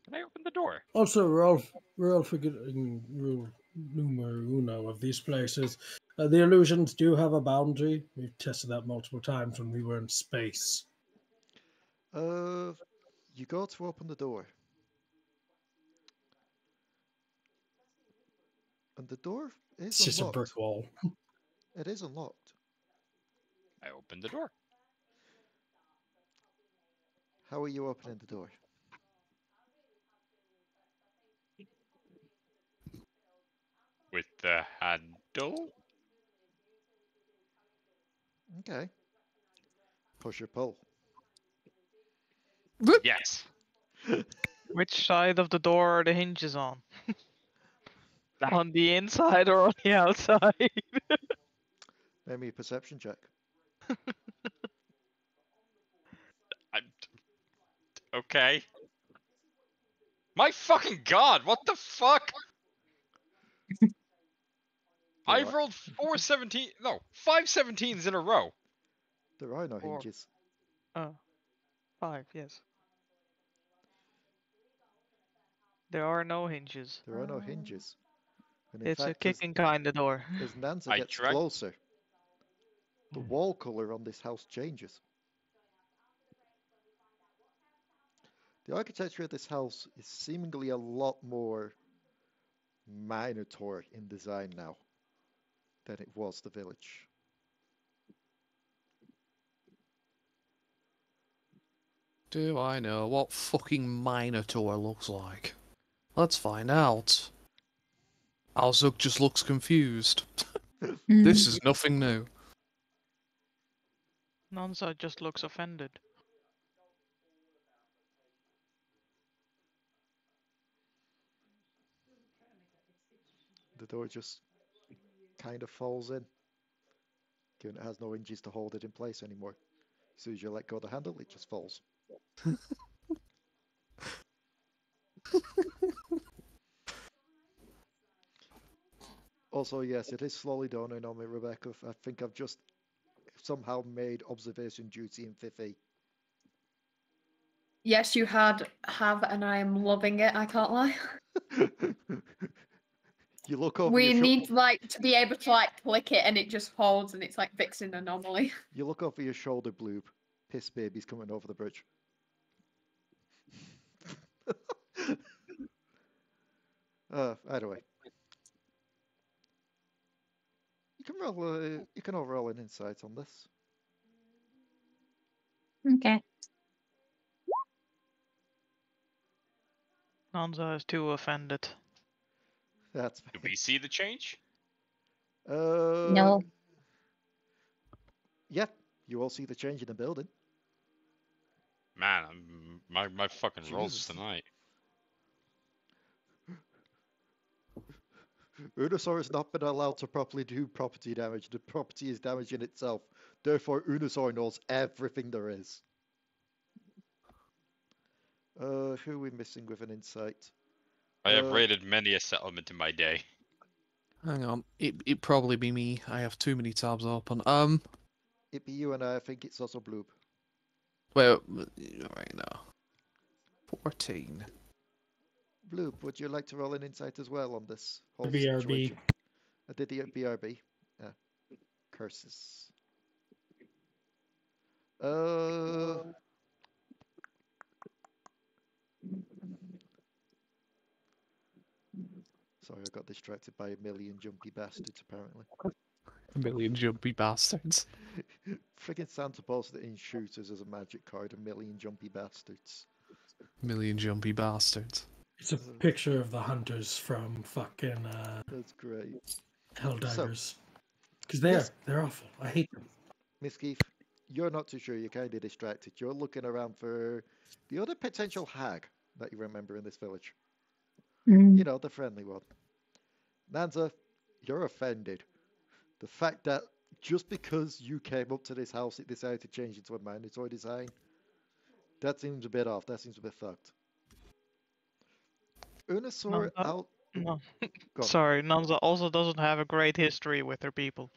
Speaker 1: Can I open the door?
Speaker 7: Also, we're all forgetting rule numero uno of these places. The illusions do have a boundary. We've tested that multiple times when we were in space.
Speaker 2: You go to open the door. And the door is
Speaker 7: It's just a
Speaker 2: unlocked.
Speaker 7: brick wall.
Speaker 2: It is unlocked.
Speaker 1: I opened the door.
Speaker 2: How are you opening the door?
Speaker 1: With the handle?
Speaker 2: Okay. Push or pull.
Speaker 1: Yes.
Speaker 3: Which side of the door are the hinges on? On the inside or on the outside?
Speaker 2: Make me a perception check.
Speaker 1: Okay. My fucking god, what the fuck? I've rolled 5 17s in a row.
Speaker 2: There are no
Speaker 3: Four.
Speaker 2: hinges.
Speaker 3: Oh. 5, yes. There are no hinges.
Speaker 2: There are no hinges. And in
Speaker 3: It's a
Speaker 2: fact,
Speaker 3: kicking kind of door.
Speaker 2: as Nanza
Speaker 1: I
Speaker 2: gets
Speaker 1: tried.
Speaker 2: closer, the wall color on this house changes. The architecture of this house is seemingly a lot more Minotaur in design now than it was the village.
Speaker 5: Do I know what fucking Minotaur looks like? Let's find out. Au-Zuk just looks confused. This is nothing new.
Speaker 3: Nanza just looks offended.
Speaker 2: The door just kind of falls in, given it has no hinges to hold it in place anymore. As soon as you let go of the handle, it just falls. Also, yes, it is slowly dawning on me, Rebecca. I think I've just somehow made observation duty in Fifi.
Speaker 6: Yes, you have, and I am loving it. I can't lie.
Speaker 2: You look over
Speaker 6: We
Speaker 2: your shoulder.
Speaker 6: need like to be able to like click it, and it just holds, and it's like fixing an anomaly.
Speaker 2: You look over your shoulder, Bloob. Piss baby's coming over the bridge. Anyway, you can roll. You can all roll an insight on this.
Speaker 9: Okay.
Speaker 3: Nanza is too offended.
Speaker 2: That's
Speaker 1: Do we see the change?
Speaker 9: No.
Speaker 2: Yeah, you all see the change in the building.
Speaker 1: Man, my fucking rolls
Speaker 2: Jesus.
Speaker 1: tonight.
Speaker 2: Unusor has not been allowed to properly do property damage. The property is damaging itself. Therefore, Unusor knows everything there is. Who are we missing with an insight?
Speaker 1: I have raided many a settlement in my day.
Speaker 5: Hang on, it'd probably be me. I have too many tabs open.
Speaker 2: It'd be you and I think it's also Bloob.
Speaker 5: Well, right now. 14.
Speaker 2: Bloob, would you like to roll an insight as well on this whole
Speaker 7: BRB.
Speaker 2: situation? I did the BRB. Yeah. Curses. Sorry, I got distracted by a million jumpy bastards, apparently.
Speaker 5: A million jumpy bastards.
Speaker 2: Friggin' Santa posted it in shooters as a magic card, a million jumpy bastards.
Speaker 5: Million jumpy bastards.
Speaker 7: It's a picture of the hunters from fucking
Speaker 2: That's great.
Speaker 7: Helldaggers. Because
Speaker 2: Yes.
Speaker 7: they're awful. I hate them.
Speaker 2: Misskiff, you're not too sure, you're kind of distracted. You're looking around for the other potential hag that you remember in this village. You know, the friendly one. Nanza, you're offended. The fact that just because you came up to this house, it decided to change into a mandatory design, that seems a bit off. That seems a bit fucked. Unusor out.
Speaker 3: No.
Speaker 2: Go on.
Speaker 3: Sorry, Nanza also doesn't have a great history with her people.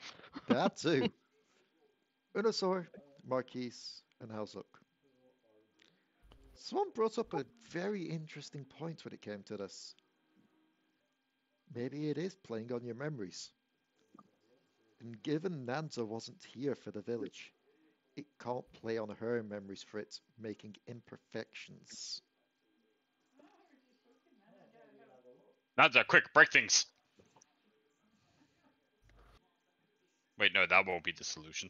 Speaker 2: That too. Unusor, Marquis, and Au-Zuk. Someone brought up a very interesting point when it came to this. Maybe it is playing on your memories. And given Nanza wasn't here for the village, it can't play on her memories for its making imperfections.
Speaker 1: Nanza, quick, break things! Wait, no, that won't be the solution.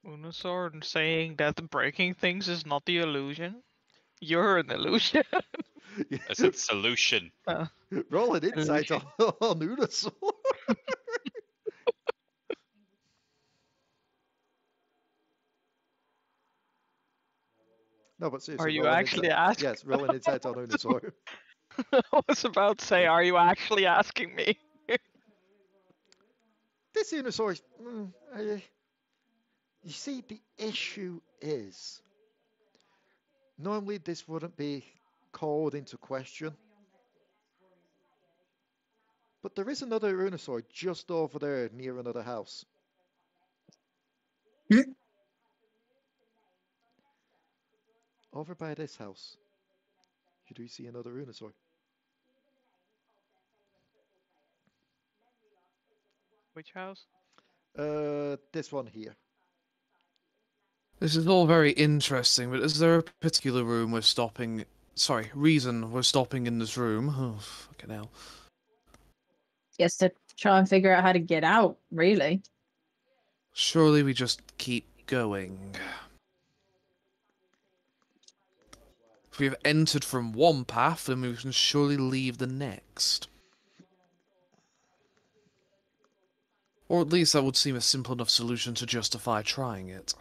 Speaker 3: Unusor saying that breaking things is not the illusion. You're an illusion.
Speaker 1: I said solution.
Speaker 2: Roll an insight on Unusor. No, but seriously.
Speaker 3: Are you
Speaker 2: roll an
Speaker 3: actually
Speaker 2: insight-
Speaker 3: asking?
Speaker 2: Yes, roll an insight on Unusor.
Speaker 3: I was about to say, are you actually asking me?
Speaker 2: This Unusor is... you see, the issue is... Normally this wouldn't be called into question. But there is another Unusor just over there near another house. Over by this house, you do see another Unusor.
Speaker 3: Which house?
Speaker 2: This one here.
Speaker 5: This is all very interesting, but is there a particular reason we're stopping in this room? Oh, fucking hell.
Speaker 4: Guess to try and figure out how to get out, really.
Speaker 5: Surely we just keep going. If we have entered from one path, then we can surely leave the next. Or at least that would seem a simple enough solution to justify trying it.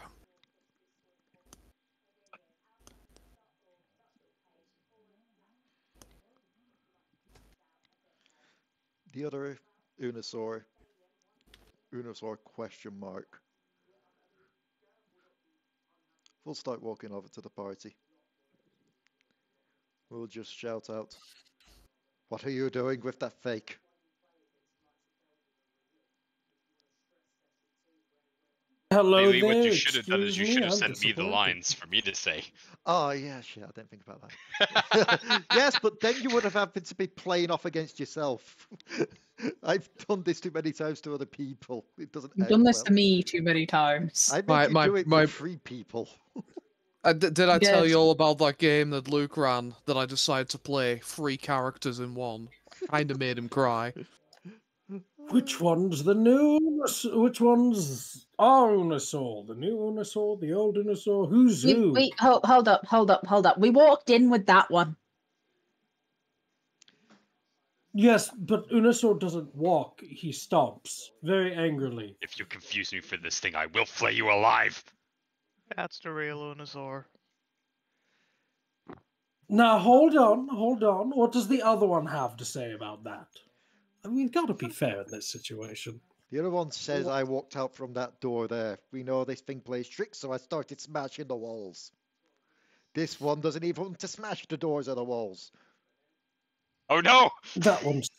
Speaker 2: The other Unusor question mark. We'll start walking over to the party. We'll just shout out, "What are you doing with that fake?"
Speaker 7: Hello
Speaker 1: Maybe
Speaker 7: there.
Speaker 1: what you should have done is you
Speaker 7: excuse
Speaker 1: should have
Speaker 7: I'm
Speaker 1: sent me the
Speaker 7: disappointed.
Speaker 1: lines for me to say.
Speaker 2: Oh, yeah, shit, I didn't think about that. Yes, but then you would have happened to be playing off against yourself. I've done this too many times to other people. It doesn't
Speaker 4: You've
Speaker 2: end
Speaker 4: done this
Speaker 2: well.
Speaker 4: to me too many times.
Speaker 2: I make you do it
Speaker 5: my-
Speaker 2: to 3 people.
Speaker 5: Did I tell
Speaker 4: Yes.
Speaker 5: you all about that game that Luke ran that I decided to play 3 characters in one? Kinda made him cry.
Speaker 7: Which one's the news? Which one's our Unusor, the new Unusor, the old Unusor, who's who?
Speaker 9: Wait, hold up. We walked in with that one.
Speaker 7: Yes, but Unusor doesn't walk, he stomps, very angrily.
Speaker 1: If you confuse me for this thing, I will flay you alive.
Speaker 3: That's the real Unusor.
Speaker 7: Now, hold on. What does the other one have to say about that? I mean, gotta be fair in this situation.
Speaker 2: The other one says I walked out from that door there. We know this thing plays tricks, so I started smashing the walls. This one doesn't even want to smash the doors or the walls.
Speaker 1: Oh no!
Speaker 7: That one's...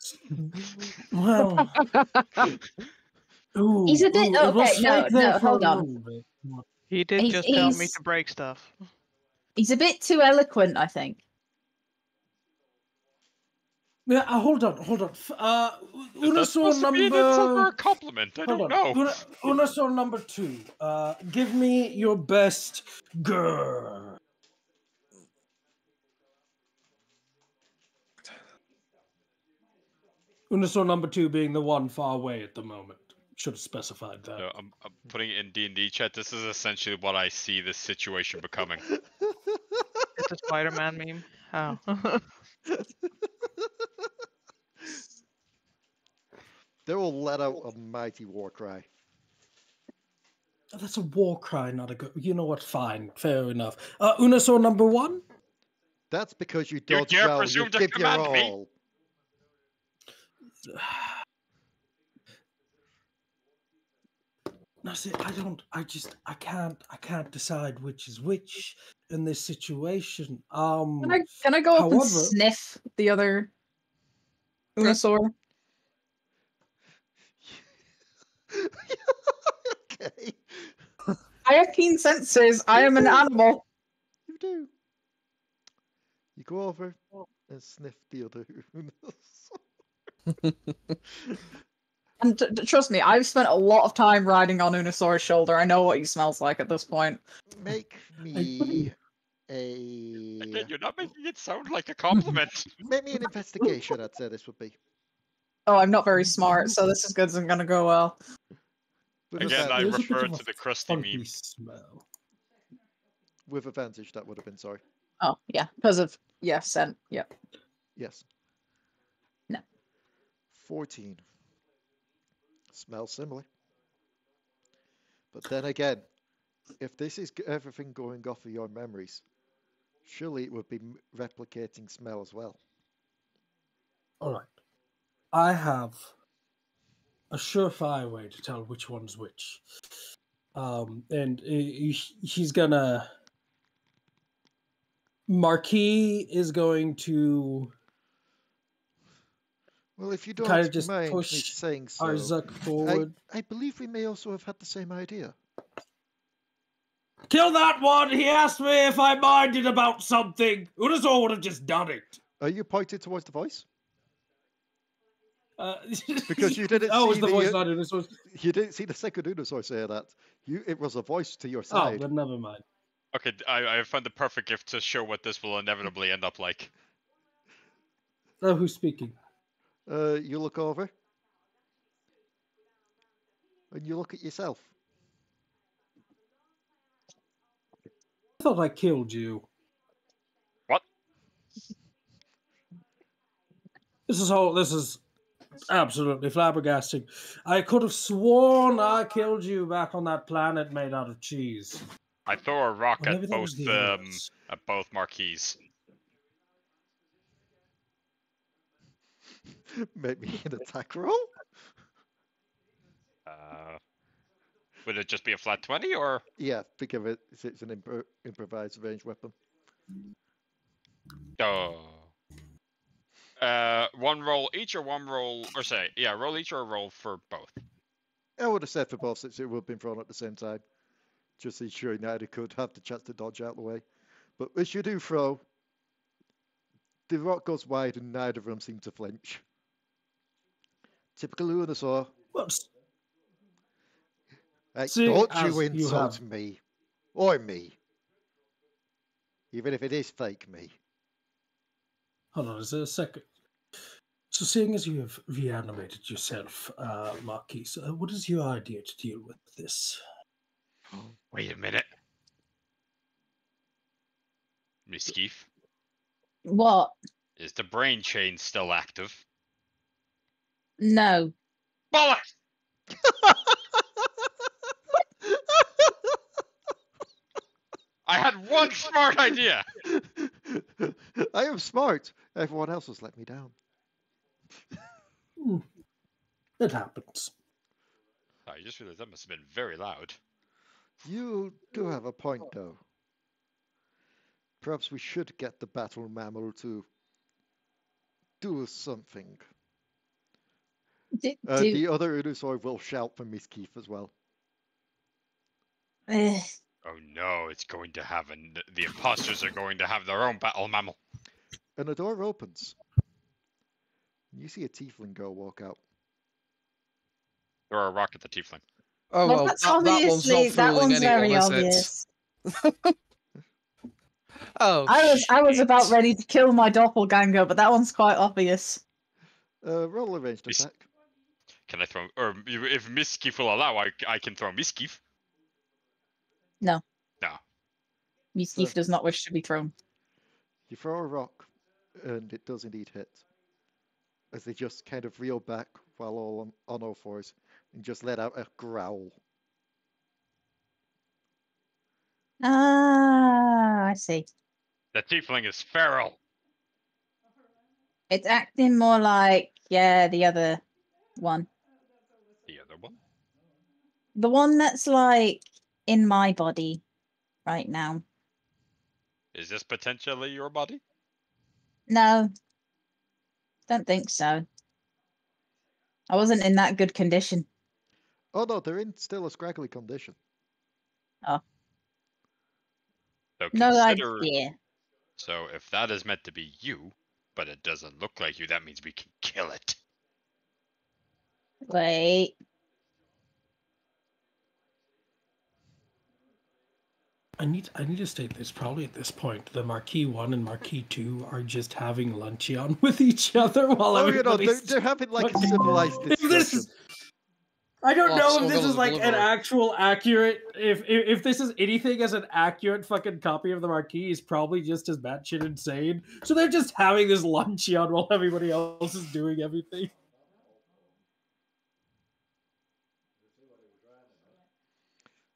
Speaker 7: Well... Ooh,
Speaker 9: He's a bit...
Speaker 7: ooh, it was
Speaker 9: okay, no,
Speaker 7: fake there for
Speaker 9: hold
Speaker 7: a
Speaker 9: on.
Speaker 7: little bit.
Speaker 3: He did just tell me to break stuff.
Speaker 9: He's a bit too eloquent, I think.
Speaker 7: Yeah, hold on.
Speaker 1: Is that
Speaker 7: Unusor
Speaker 1: supposed to be an insult or a compliment? I don't know.
Speaker 7: Unusor number 2. Give me your best grrr. Unusor number 2 being the one far away at the moment. Should have specified that.
Speaker 1: No, I'm putting it in D&D chat. This is essentially what I see this situation becoming.
Speaker 3: It's a Spider-Man meme. Oh.
Speaker 2: They will let out a mighty war cry.
Speaker 7: That's a war cry, not a good... You know what? Fine. Fair enough. Unusor number 1?
Speaker 2: That's because you
Speaker 1: You
Speaker 2: don't
Speaker 1: dare
Speaker 2: well,
Speaker 1: presume
Speaker 2: you
Speaker 1: to
Speaker 2: give your
Speaker 1: command me?
Speaker 2: all.
Speaker 7: No, see, I can't decide which is which in this situation.
Speaker 4: Can I go up and
Speaker 7: however-
Speaker 4: sniff the other Unusor?
Speaker 2: Okay.
Speaker 4: I have keen senses. I am an animal.
Speaker 2: You do. You go over and sniff the other
Speaker 4: And trust me, I've spent a lot of time riding on Unusor's shoulder. I know what he smells like at this point.
Speaker 2: Make me a...
Speaker 1: Again, you're not making it sound like a compliment.
Speaker 2: Make me an investigation, I'd say this would be.
Speaker 4: Oh, I'm not very smart, so this is good. Isn't gonna go well.
Speaker 2: With
Speaker 1: Again, I
Speaker 2: advantage.
Speaker 1: refer to the crusty
Speaker 7: funky
Speaker 1: meme.
Speaker 7: smell.
Speaker 2: With advantage, that would have been, sorry.
Speaker 4: Oh yeah, because of scent. Yeah.
Speaker 2: Yes.
Speaker 4: No.
Speaker 2: 14. Smells similar. But then again, if this is everything going off of your memories, surely it would be replicating smell as well.
Speaker 7: All right. I have a surefire way to tell which one's which. And he's gonna... Marquis is going to...
Speaker 2: Well, if you don't
Speaker 7: kind of just
Speaker 2: mind me
Speaker 7: push
Speaker 2: saying so,
Speaker 7: Au-Zuk forward.
Speaker 2: I believe we may also have had the same idea.
Speaker 7: Kill that one! He asked me if I minded about something. Unusor would have just done it.
Speaker 2: Are you pointed towards the voice?
Speaker 7: Because
Speaker 2: Because you didn't
Speaker 7: oh,
Speaker 2: see
Speaker 7: was the
Speaker 2: the,
Speaker 7: voice not Unusor?
Speaker 2: You didn't see the second Unusor say that. It was a voice to your
Speaker 7: Oh,
Speaker 2: side.
Speaker 7: but never mind.
Speaker 1: Okay, I found the perfect gift to show what this will inevitably end up like.
Speaker 7: Oh, who's speaking?
Speaker 2: You look over. And you look at yourself.
Speaker 7: I thought I killed you.
Speaker 1: What?
Speaker 7: This is absolutely flabbergasting. I could have sworn I killed you back on that planet made out of cheese.
Speaker 1: I throw a rock
Speaker 7: Or
Speaker 1: at
Speaker 7: maybe that was
Speaker 1: both
Speaker 7: the others.
Speaker 1: Marquis.
Speaker 2: Make me an attack roll.
Speaker 1: Would it just be a flat 20 or?
Speaker 2: Yeah, think of it as it's an improvised ranged weapon.
Speaker 1: Oh. One roll each or one roll, or say, yeah, roll each or a roll for both.
Speaker 2: I would have said for both since it would have been thrown at the same time. Just to ensure neither could have the chance to dodge out the way. But as you do throw, the rock goes wide and neither of them seem to flinch. Typical Unusor.
Speaker 7: Whoops.
Speaker 2: Hey,
Speaker 7: Seeing
Speaker 2: don't
Speaker 7: as
Speaker 2: you
Speaker 7: you
Speaker 2: insult
Speaker 7: have-
Speaker 2: me. Or me. Even if it is fake me.
Speaker 7: Hold on, is there a second? So, seeing as you have reanimated yourself, Marquis, what is your idea to deal with this?
Speaker 1: Wait a minute. Misskiff,
Speaker 9: What?
Speaker 1: is the brain chain still active?
Speaker 9: No.
Speaker 1: Bollocks! I had one smart idea!
Speaker 2: I am smart. Everyone else has let me down.
Speaker 7: It happens.
Speaker 1: I just realized that must have been very loud.
Speaker 2: You do have a point, though. Perhaps we should get the battle mammal to do something. The other Unusor will shout for Misskiff as well.
Speaker 1: Oh no, it's going to have the imposters are going to have their own battle mammal.
Speaker 2: And the door opens. You see a Tiefling girl walk out.
Speaker 1: Throw a rock at the Tiefling.
Speaker 5: Oh
Speaker 9: Well,
Speaker 5: well,
Speaker 9: that's
Speaker 5: that one's
Speaker 9: obviously
Speaker 5: not
Speaker 9: that
Speaker 5: fooling
Speaker 9: one's
Speaker 5: anyone,
Speaker 9: very
Speaker 5: is it?
Speaker 9: obvious.
Speaker 5: Oh,
Speaker 9: I was
Speaker 5: shit.
Speaker 9: about ready to kill my doppelganger, but that one's quite obvious.
Speaker 2: Roll a ranged attack.
Speaker 1: Can I throw... Or if Misskiff will allow, I can throw Misskiff.
Speaker 9: No.
Speaker 1: No.
Speaker 9: Misskiff does not wish to be thrown.
Speaker 2: You throw a rock, and it does indeed hit. As they just kind of reel back while all on all fours, and just let out a growl.
Speaker 9: Ah, I see.
Speaker 1: The Tiefling is feral.
Speaker 9: It's acting more like, yeah, the other one.
Speaker 1: The other one?
Speaker 9: The one that's like in my body right now.
Speaker 1: Is this potentially your body?
Speaker 9: No. Don't think so. I wasn't in that good condition.
Speaker 2: Oh no, they're in still a scraggly condition.
Speaker 9: Oh.
Speaker 1: So
Speaker 9: No
Speaker 1: consider...
Speaker 9: idea.
Speaker 1: So if that is meant to be you, but it doesn't look like you, that means we can kill it.
Speaker 9: Wait.
Speaker 7: I need to state this. Probably at this point, the Marquis 1 and Marquis 2 are just having luncheon with each other while everybody's...
Speaker 2: they're having like a civilized discussion.
Speaker 7: I don't know
Speaker 5: someone
Speaker 7: if this
Speaker 5: goes
Speaker 7: is like an
Speaker 5: deliver.
Speaker 7: actual accurate... If this is anything as an accurate fucking copy of the Marquis, is probably just as batshit insane. So they're just having this luncheon while everybody else is doing everything.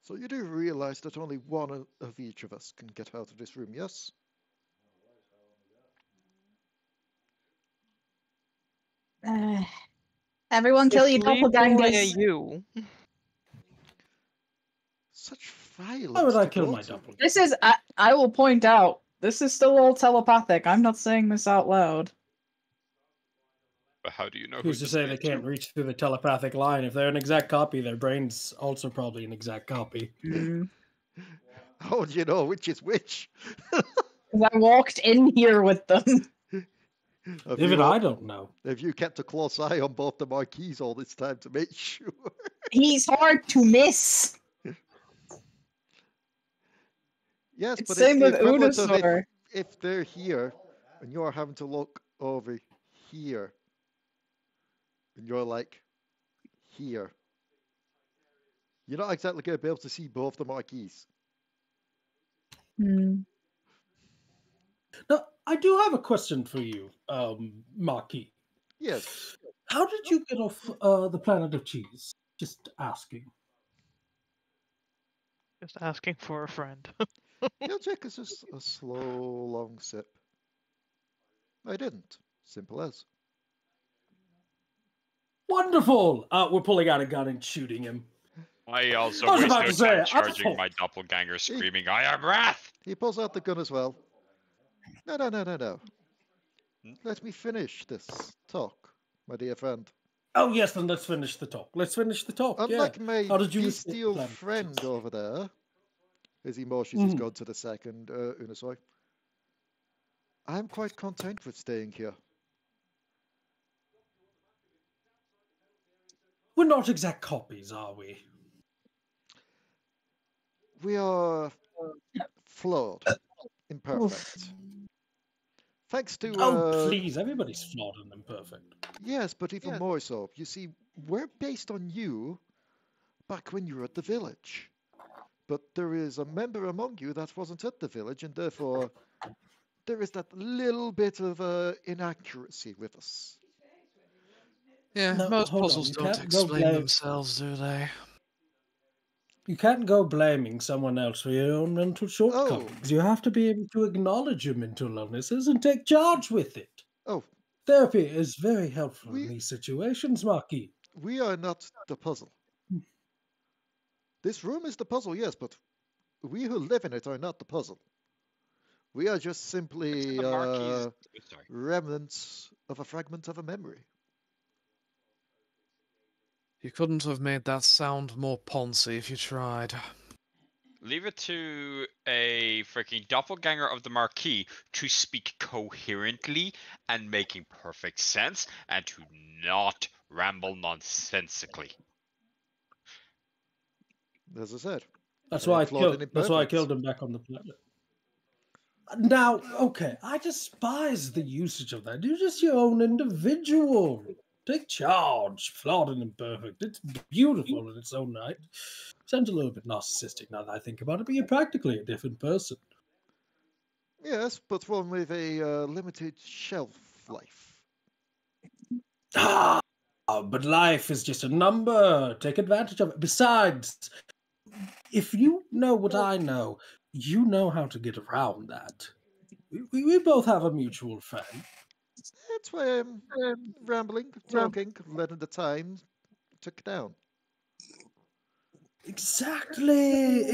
Speaker 2: So you do realize that only one of each of us can get out of this room, yes?
Speaker 9: Everyone kill your
Speaker 3: Leave only
Speaker 9: doppelgangers.
Speaker 3: you.
Speaker 2: Such violence.
Speaker 7: Why would I
Speaker 2: to
Speaker 7: kill
Speaker 2: go
Speaker 7: my
Speaker 2: to.
Speaker 7: doppelganger?
Speaker 4: This is, I will point out, this is still all telepathic. I'm not saying this out loud.
Speaker 1: But how do you know
Speaker 7: Who's to say they can't reach through the telepathic line? If they're an exact copy, their brain's also probably an exact copy.
Speaker 2: How do you know which is which?
Speaker 4: Because I walked in here with them.
Speaker 7: Even I don't know.
Speaker 2: Have you kept a close eye on both the Marquis all this time to make sure?
Speaker 4: He's hard to miss.
Speaker 2: Yes,
Speaker 4: It's
Speaker 2: but
Speaker 4: same
Speaker 2: it's
Speaker 4: with
Speaker 2: the equivalent of
Speaker 4: Unusor.
Speaker 2: if they're here and you're having to look over here and you're like here, you're not exactly going to be able to see both the Marquis.
Speaker 4: Hmm.
Speaker 7: Now, I do have a question for you, Marquis.
Speaker 2: Yes.
Speaker 7: How did you get off the planet of cheese? Just asking.
Speaker 3: Just asking for a friend.
Speaker 2: You'll take us a slow, long sip. I didn't. Simple as.
Speaker 7: Wonderful! We're pulling out a gun and shooting him.
Speaker 1: I also
Speaker 7: I was
Speaker 1: waste
Speaker 7: about
Speaker 1: no
Speaker 7: to say,
Speaker 1: time
Speaker 7: I'm
Speaker 1: charging
Speaker 7: full.
Speaker 1: my doppelganger screaming, I am Wrath!
Speaker 2: He pulls out the gun as well. No. Let me finish this talk, my dear friend.
Speaker 7: Oh yes, then let's finish the talk. Let's finish the talk.
Speaker 2: Unlike
Speaker 7: Yeah.
Speaker 2: my
Speaker 7: How did you
Speaker 2: bestial
Speaker 7: escape
Speaker 2: friend
Speaker 7: planet?
Speaker 2: over there, as he motions his gun to the second Unusor, I'm quite content with staying here.
Speaker 7: We're not exact copies, are we?
Speaker 2: We are flawed, imperfect. Thanks to
Speaker 7: Oh please, everybody's flawed and imperfect.
Speaker 2: Yes, but even more so. You see, we're based on you back when you were at the village. But there is a member among you that wasn't at the village, and therefore there is that little bit of inaccuracy with us.
Speaker 5: Yeah,
Speaker 7: No,
Speaker 5: most
Speaker 7: hold on,
Speaker 5: puzzles
Speaker 7: you
Speaker 5: don't
Speaker 7: can't go
Speaker 5: explain
Speaker 7: blame-
Speaker 5: themselves, do they?
Speaker 7: You can't go blaming someone else for your own mental shortcomings. You have to be able to acknowledge your mental illnesses and take charge with it.
Speaker 2: Oh,
Speaker 7: Therapy is very helpful
Speaker 2: We-
Speaker 7: in these situations, Marquis.
Speaker 2: we are not the puzzle. This room is the puzzle, yes, but we who live in it are not the puzzle. We are just simply
Speaker 1: The Marquis. Sorry.
Speaker 2: remnants of a fragment of a memory.
Speaker 5: You couldn't have made that sound more poncy if you tried.
Speaker 1: Leave it to a freaking doppelganger of the Marquis to speak coherently and making perfect sense and to not ramble nonsensically.
Speaker 2: As I said.
Speaker 7: That's
Speaker 2: I
Speaker 7: why I
Speaker 2: applaud
Speaker 7: killed.
Speaker 2: and
Speaker 7: That's why I
Speaker 2: imperfect.
Speaker 7: killed him back on the planet. Now, okay, I despise the usage of that. You're just your own individual. Take charge, flawed and imperfect. It's beautiful in its own right. Sounds a little bit narcissistic now that I think about it, but you're practically a different person.
Speaker 2: Yes, but one with a limited shelf life.
Speaker 7: But life is just a number. Take advantage of it. Besides, if you know what I know, you know how to get around that. We both have a mutual friend.
Speaker 2: That's why I'm rambling, talking, letting the time tick down.
Speaker 7: Exactly.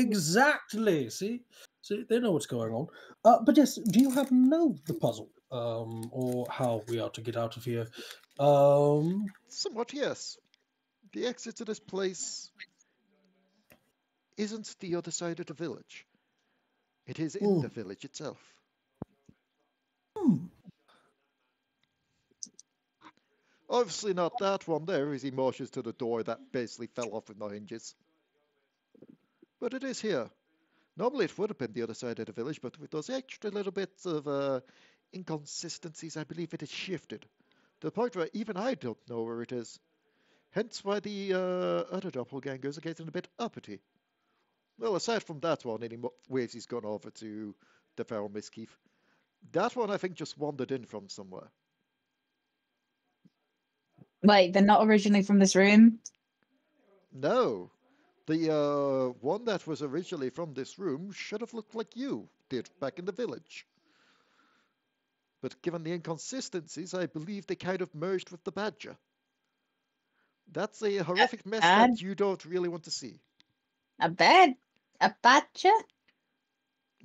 Speaker 7: See, they know what's going on. But yes, do you happen to know the puzzle, or how we are to get out of here?
Speaker 2: Somewhat, yes. The exit to this place isn't the other side of the village. It is in the village itself. Obviously not that one there, as he motions to the door that basically fell off with no hinges. But it is here. Normally it would have been the other side of the village, but with those extra little bits of inconsistencies, I believe it has shifted. To the point where even I don't know where it is. Hence why the other doppelgangers are getting a bit uppity. Well, aside from that one, any ways he's gone over to the feral Misskiff. That one, I think, just wandered in from somewhere.
Speaker 9: Wait, they're not originally from this room?
Speaker 2: No. The one that was originally from this room should have looked like you did back in the village. But given the inconsistencies, I believe they kind of merged with the badger. That's a horrific mess that you don't really want to see.
Speaker 9: A badger?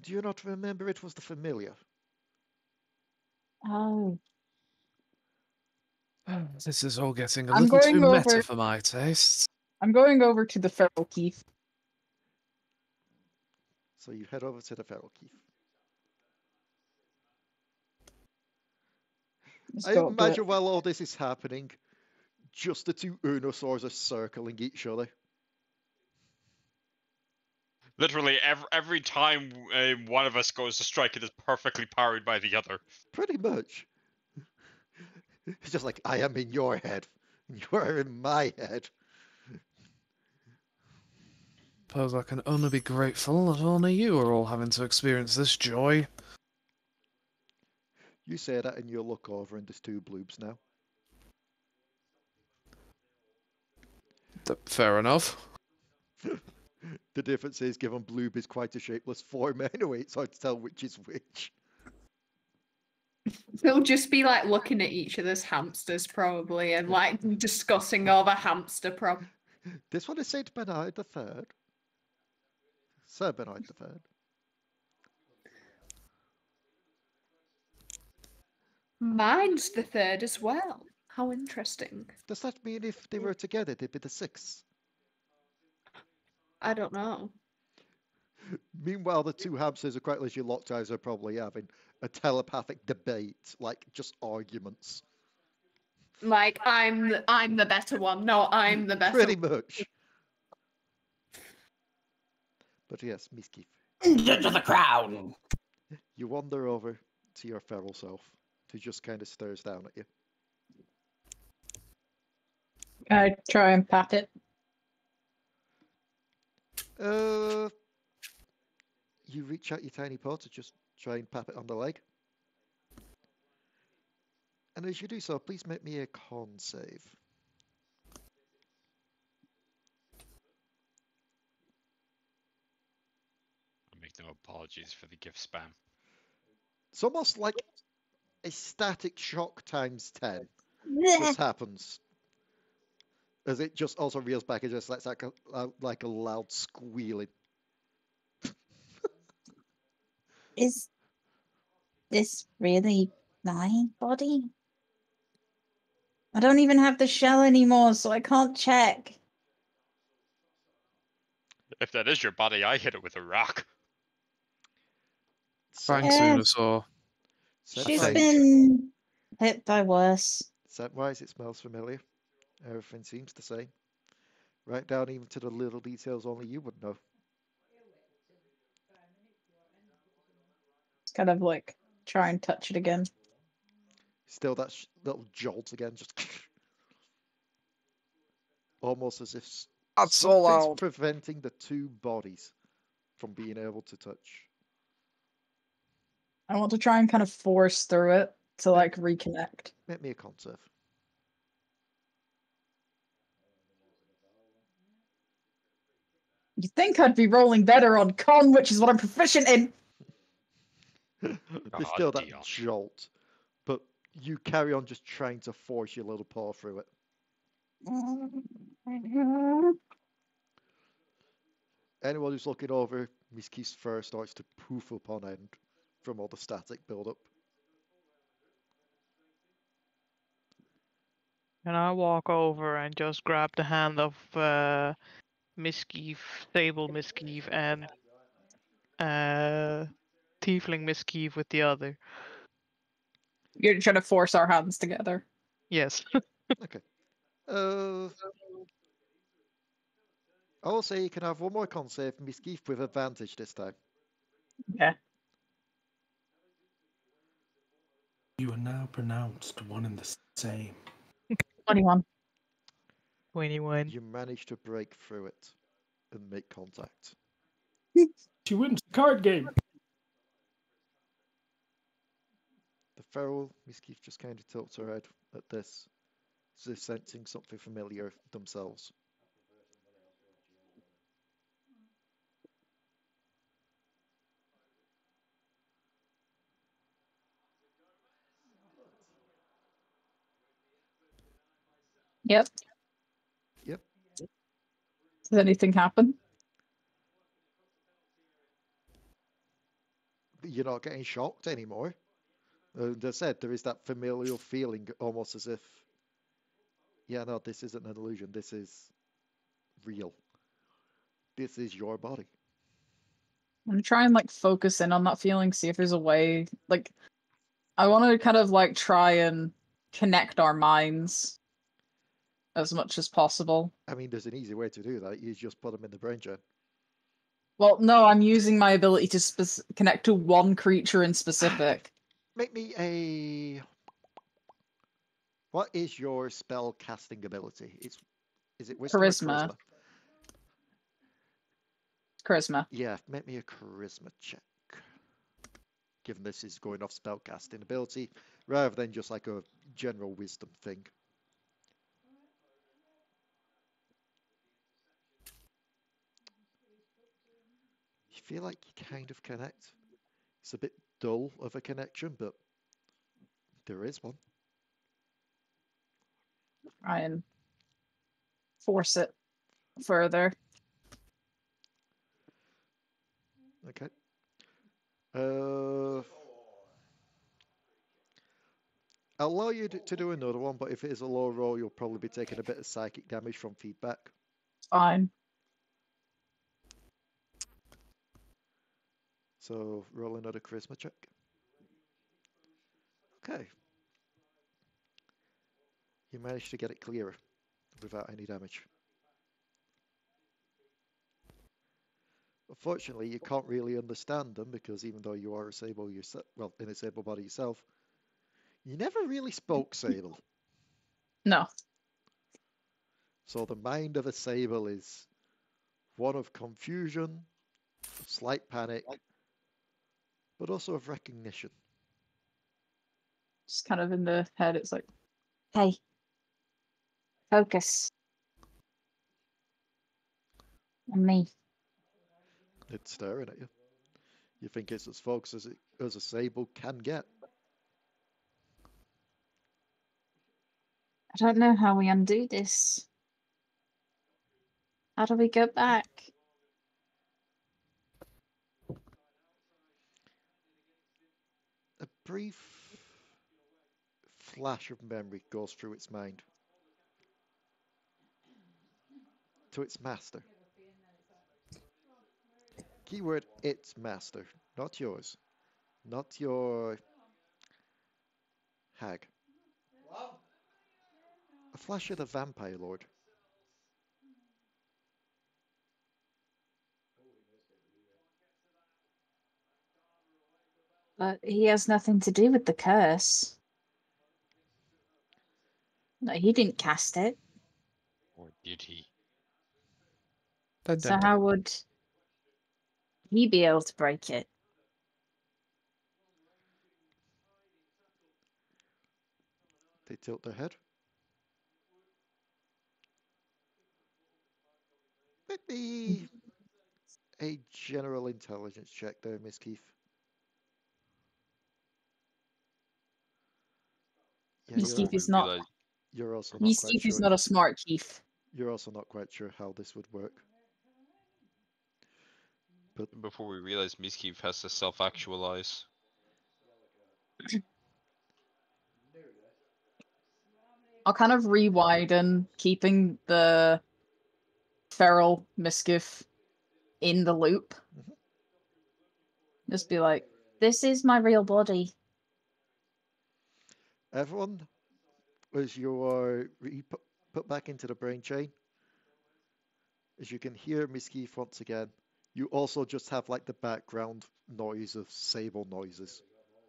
Speaker 2: Do you not remember it was the familiar?
Speaker 9: Oh.
Speaker 5: This is all getting a
Speaker 9: I'm
Speaker 5: little too
Speaker 9: going
Speaker 5: meta
Speaker 9: over-
Speaker 5: for my tastes.
Speaker 9: I'm going over to the feral Keith.
Speaker 2: So you head over to the feral Keith. I imagine while all this is happening, just the two Unusors are circling each other.
Speaker 1: Literally, every time one of us goes to strike, it is perfectly parried by the other.
Speaker 2: Pretty much. It's just like, I am in your head. You are in my head.
Speaker 5: Suppose I can only be grateful that only you are all having to experience this joy.
Speaker 2: You say that and you look over and there's two Bloobs now.
Speaker 5: Fair enough.
Speaker 2: The difference is, given Bloob is quite a shapeless form anyway, it's hard to tell which is which.
Speaker 6: They'll just be like looking at each other's hamsters probably and like discussing over hamster problem.
Speaker 2: This one is Saint Bernard the Third. Sir Bernard the Third.
Speaker 6: Mine's the third as well. How interesting.
Speaker 2: Does that mean if they were together, they'd be the sixth?
Speaker 6: I don't know.
Speaker 2: Meanwhile, the two hamsters are quite literally locked eyes are probably having a telepathic debate, like just arguments.
Speaker 6: Like I'm the better one. No, I'm the better.
Speaker 2: Pretty much. But yes, Misskiff.
Speaker 7: Into the crown.
Speaker 2: You wander over to your feral self, who just kind of stares down at you.
Speaker 4: I try and pat it.
Speaker 2: You reach out your tiny paw to just try and pat it on the leg. And as you do so, please make me a con save.
Speaker 1: I make no apologies for the gift spam.
Speaker 2: It's almost like a static shock times 10
Speaker 9: Blech.
Speaker 2: just happens. As it just also reels back and just lets out like a loud squealing.
Speaker 9: Is this really my body? I don't even have the shell anymore, so I can't check.
Speaker 1: If that is your body, I hit it with a rock.
Speaker 5: Thanks, Minosaur.
Speaker 9: She's been hit by worse.
Speaker 2: Scent-wise, it smells familiar. Everything seems the same. Right down even to the little details only you would know.
Speaker 4: Kind of like try and touch it again.
Speaker 2: Still that little jolt again, just almost as if
Speaker 5: That's so
Speaker 2: something's
Speaker 5: loud.
Speaker 2: preventing the two bodies from being able to touch.
Speaker 4: I want to try and kind of force through it to like reconnect.
Speaker 2: Make me a con save.
Speaker 4: You'd think I'd be rolling better on con, which is what I'm proficient in.
Speaker 2: There's still that jolt, but you carry on just trying to force your little paw through it. Anyone who's looking over, Misskiff's fur starts to poof up on end from all the static build-up.
Speaker 3: And I walk over and just grab the hand of Misskiff, Sable Misskiff, and Tiefling Misskiff with the other.
Speaker 4: You're trying to force our hands together.
Speaker 3: Yes.
Speaker 2: Okay. I will say you can have one more con save, Misskiff with advantage this time.
Speaker 4: Okay.
Speaker 7: You are now pronounced one and the same.
Speaker 4: 21.
Speaker 3: 21.
Speaker 2: You manage to break through it and make contact.
Speaker 7: She wins the card game.
Speaker 2: The feral Misskiff just kind of tilts her head at this, as if sensing something familiar themselves.
Speaker 4: Yep.
Speaker 2: Yep.
Speaker 4: Does anything happen?
Speaker 2: You're not getting shocked anymore. As I said, there is that familial feeling, almost as if, yeah, no, this isn't an illusion. This is real. This is your body.
Speaker 4: I'm gonna try and like focus in on that feeling, see if there's a way. Like, I want to kind of like try and connect our minds as much as possible.
Speaker 2: I mean, there's an easy way to do that. You just put them in the brain gen.
Speaker 4: Well, no, I'm using my ability to connect to one creature in specific.
Speaker 2: Make me a... What is your spell casting ability? Is it wisdom
Speaker 4: Charisma.
Speaker 2: or charisma?
Speaker 4: Charisma.
Speaker 2: Yeah, make me a charisma check. Given this is going off spell casting ability, rather than just like a general wisdom thing. You feel like you kind of connect. It's a bit dull of a connection, but there is one.
Speaker 4: Try and force it further.
Speaker 2: Okay. I'll allow you to do another one, but if it is a low roll, you'll probably be taking a bit of psychic damage from feedback.
Speaker 4: Fine.
Speaker 2: So roll another charisma check. Okay. You managed to get it clearer without any damage. Unfortunately, you can't really understand them because even though you are a Sable yourself, well, in a Sable body yourself, you never really spoke Sable.
Speaker 4: No.
Speaker 2: So the mind of a Sable is one of confusion, of slight panic, but also of recognition.
Speaker 4: Just kind of in the head, it's like,
Speaker 9: Hey, focus on me.
Speaker 2: It's staring at you. You think it's as focused as a Sable can get.
Speaker 9: I don't know how we undo this. How do we go back?
Speaker 2: A brief flash of memory goes through its mind. To its master. Keyword, its master, not yours. Not your hag. A flash of the vampire lord.
Speaker 9: But he has nothing to do with the curse. No, he didn't cast it.
Speaker 1: Or did he?
Speaker 5: Dun,
Speaker 9: So
Speaker 5: dun, dun.
Speaker 9: how would he be able to break it?
Speaker 2: They tilt their head. Let me a general intelligence check there, Misskiff. Yeah,
Speaker 4: Misskiff is not.
Speaker 2: you're also not quite
Speaker 4: Misskiff is
Speaker 2: sure.
Speaker 4: not a smart Keith.
Speaker 2: You're also not quite sure how this would work. But
Speaker 1: Before we realize Misskiff has to self-actualize.
Speaker 4: I'll kind of re-widen, keeping the feral Misskiff in the loop.
Speaker 2: Mhm.
Speaker 4: Just be like,
Speaker 9: This is my real body.
Speaker 2: everyone, as you are put back into the brain chain, as you can hear Misskiff once again, you also just have like the background noise of Sable noises.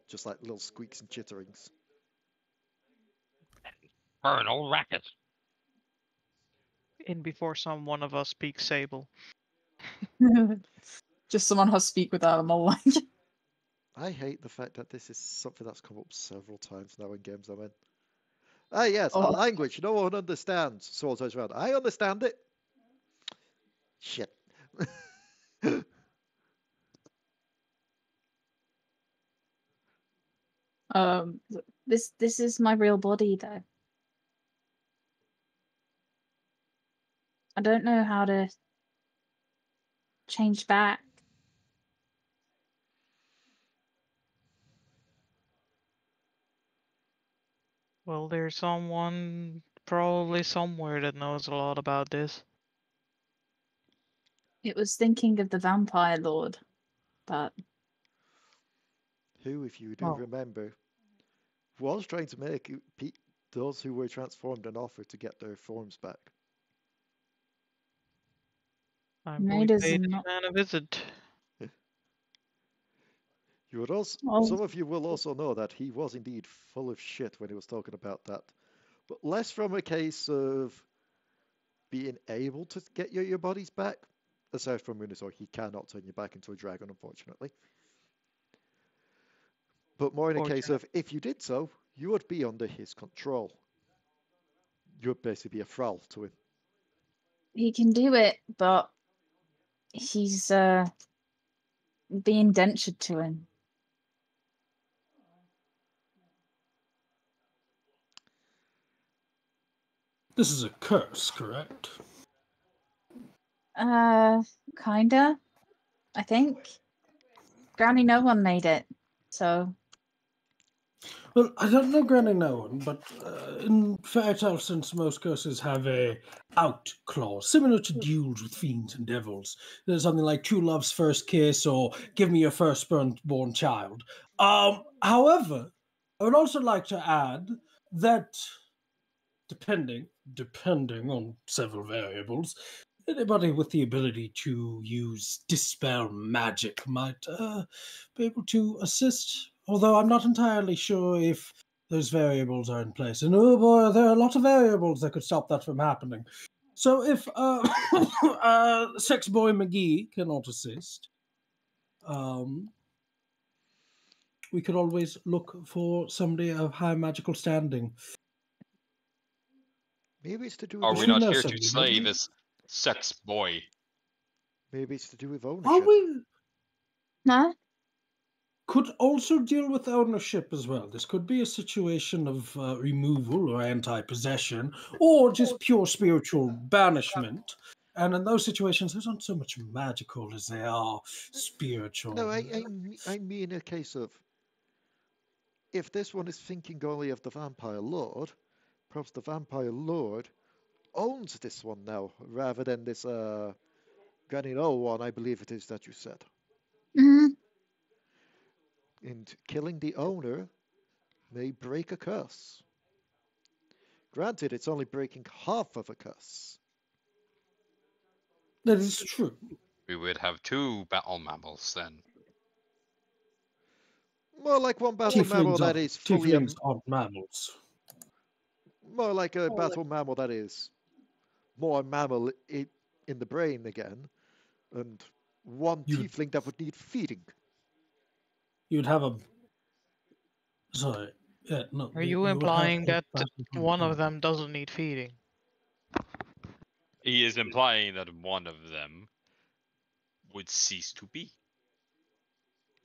Speaker 2: Just like little squeaks and chitterings.
Speaker 1: Infernal racket.
Speaker 3: In before one of us speaks Sable.
Speaker 4: just someone has speak without a mole language.
Speaker 2: I hate the fact that this is something that's come up several times now in games I'm in. Ah, yes, a
Speaker 4: Oh.
Speaker 2: language no one understands. So turns around. I understand it. Shit.
Speaker 9: This is my real body, though. I don't know how to change back.
Speaker 3: Well, there's someone probably somewhere that knows a lot about this.
Speaker 9: It was thinking of the vampire lord, but
Speaker 2: Who, if you do
Speaker 3: Oh.
Speaker 2: remember, was trying to make those who were transformed an offer to get their forms back.
Speaker 3: I'm
Speaker 9: Made
Speaker 3: going
Speaker 9: us
Speaker 3: to pay this
Speaker 9: not-
Speaker 3: man a visit.
Speaker 2: You would also,
Speaker 9: Oh.
Speaker 2: some of you will also know that he was indeed full of shit when he was talking about that, but less from a case of being able to get your bodies back. Aside from Minosaur, he cannot turn you back into a dragon, unfortunately. But more in a case of, if you did so, you would be under his control. You would basically be a thrall to him.
Speaker 9: he can do it, but he's being dentured to him.
Speaker 7: This is a curse, correct?
Speaker 9: Kinda. I think. Granny, no one made it, so
Speaker 7: Well, I don't know Granny no one, but in Fairytale, since most curses have a out clause, similar to duels with fiends and devils, there's something like true love's first kiss or give me your firstborn child. However, I would also like to add that depending on several variables, anybody with the ability to use dispel magic might be able to assist. Although I'm not entirely sure if those variables are in place. And oh boy, there are a lot of variables that could stop that from happening. So if Sex Boy McGee cannot assist, we could always look for somebody of high magical standing.
Speaker 2: Maybe it's to do
Speaker 1: Are
Speaker 2: with
Speaker 1: we
Speaker 7: Should
Speaker 1: not
Speaker 7: know
Speaker 1: here to
Speaker 7: somebody,
Speaker 1: slay
Speaker 7: don't we?
Speaker 1: this sex boy?
Speaker 2: maybe it's to do with
Speaker 7: Are
Speaker 2: ownership.
Speaker 7: we
Speaker 9: No?
Speaker 7: could also deal with ownership as well. This could be a situation of removal or anti-possession, or just pure spiritual banishment. And in those situations, there's not so much magical as they are spiritual.
Speaker 2: No, I mean a case of if this one is thinking only of the Vampire Lord, perhaps the Vampire Lord owns this one now, rather than this Granino one, I believe it is that you said.
Speaker 9: Mm,
Speaker 2: And killing the owner may break a curse. Granted, it's only breaking half of a curse.
Speaker 7: That is true.
Speaker 1: We would have 2 battle mammals then.
Speaker 2: More like one battle mammal that is fully
Speaker 7: Tieflings aren't mammals.
Speaker 2: more like a battle mammal that is more mammal in the brain again, and one
Speaker 7: You-
Speaker 2: tiefling that would need feeding.
Speaker 7: You'd have a. Sorry. Yeah, no.
Speaker 3: Are you
Speaker 7: would have
Speaker 3: implying
Speaker 7: a
Speaker 3: that
Speaker 7: battle
Speaker 3: one of
Speaker 7: mammal.
Speaker 3: them doesn't need feeding?
Speaker 1: He is implying that one of them would cease to be.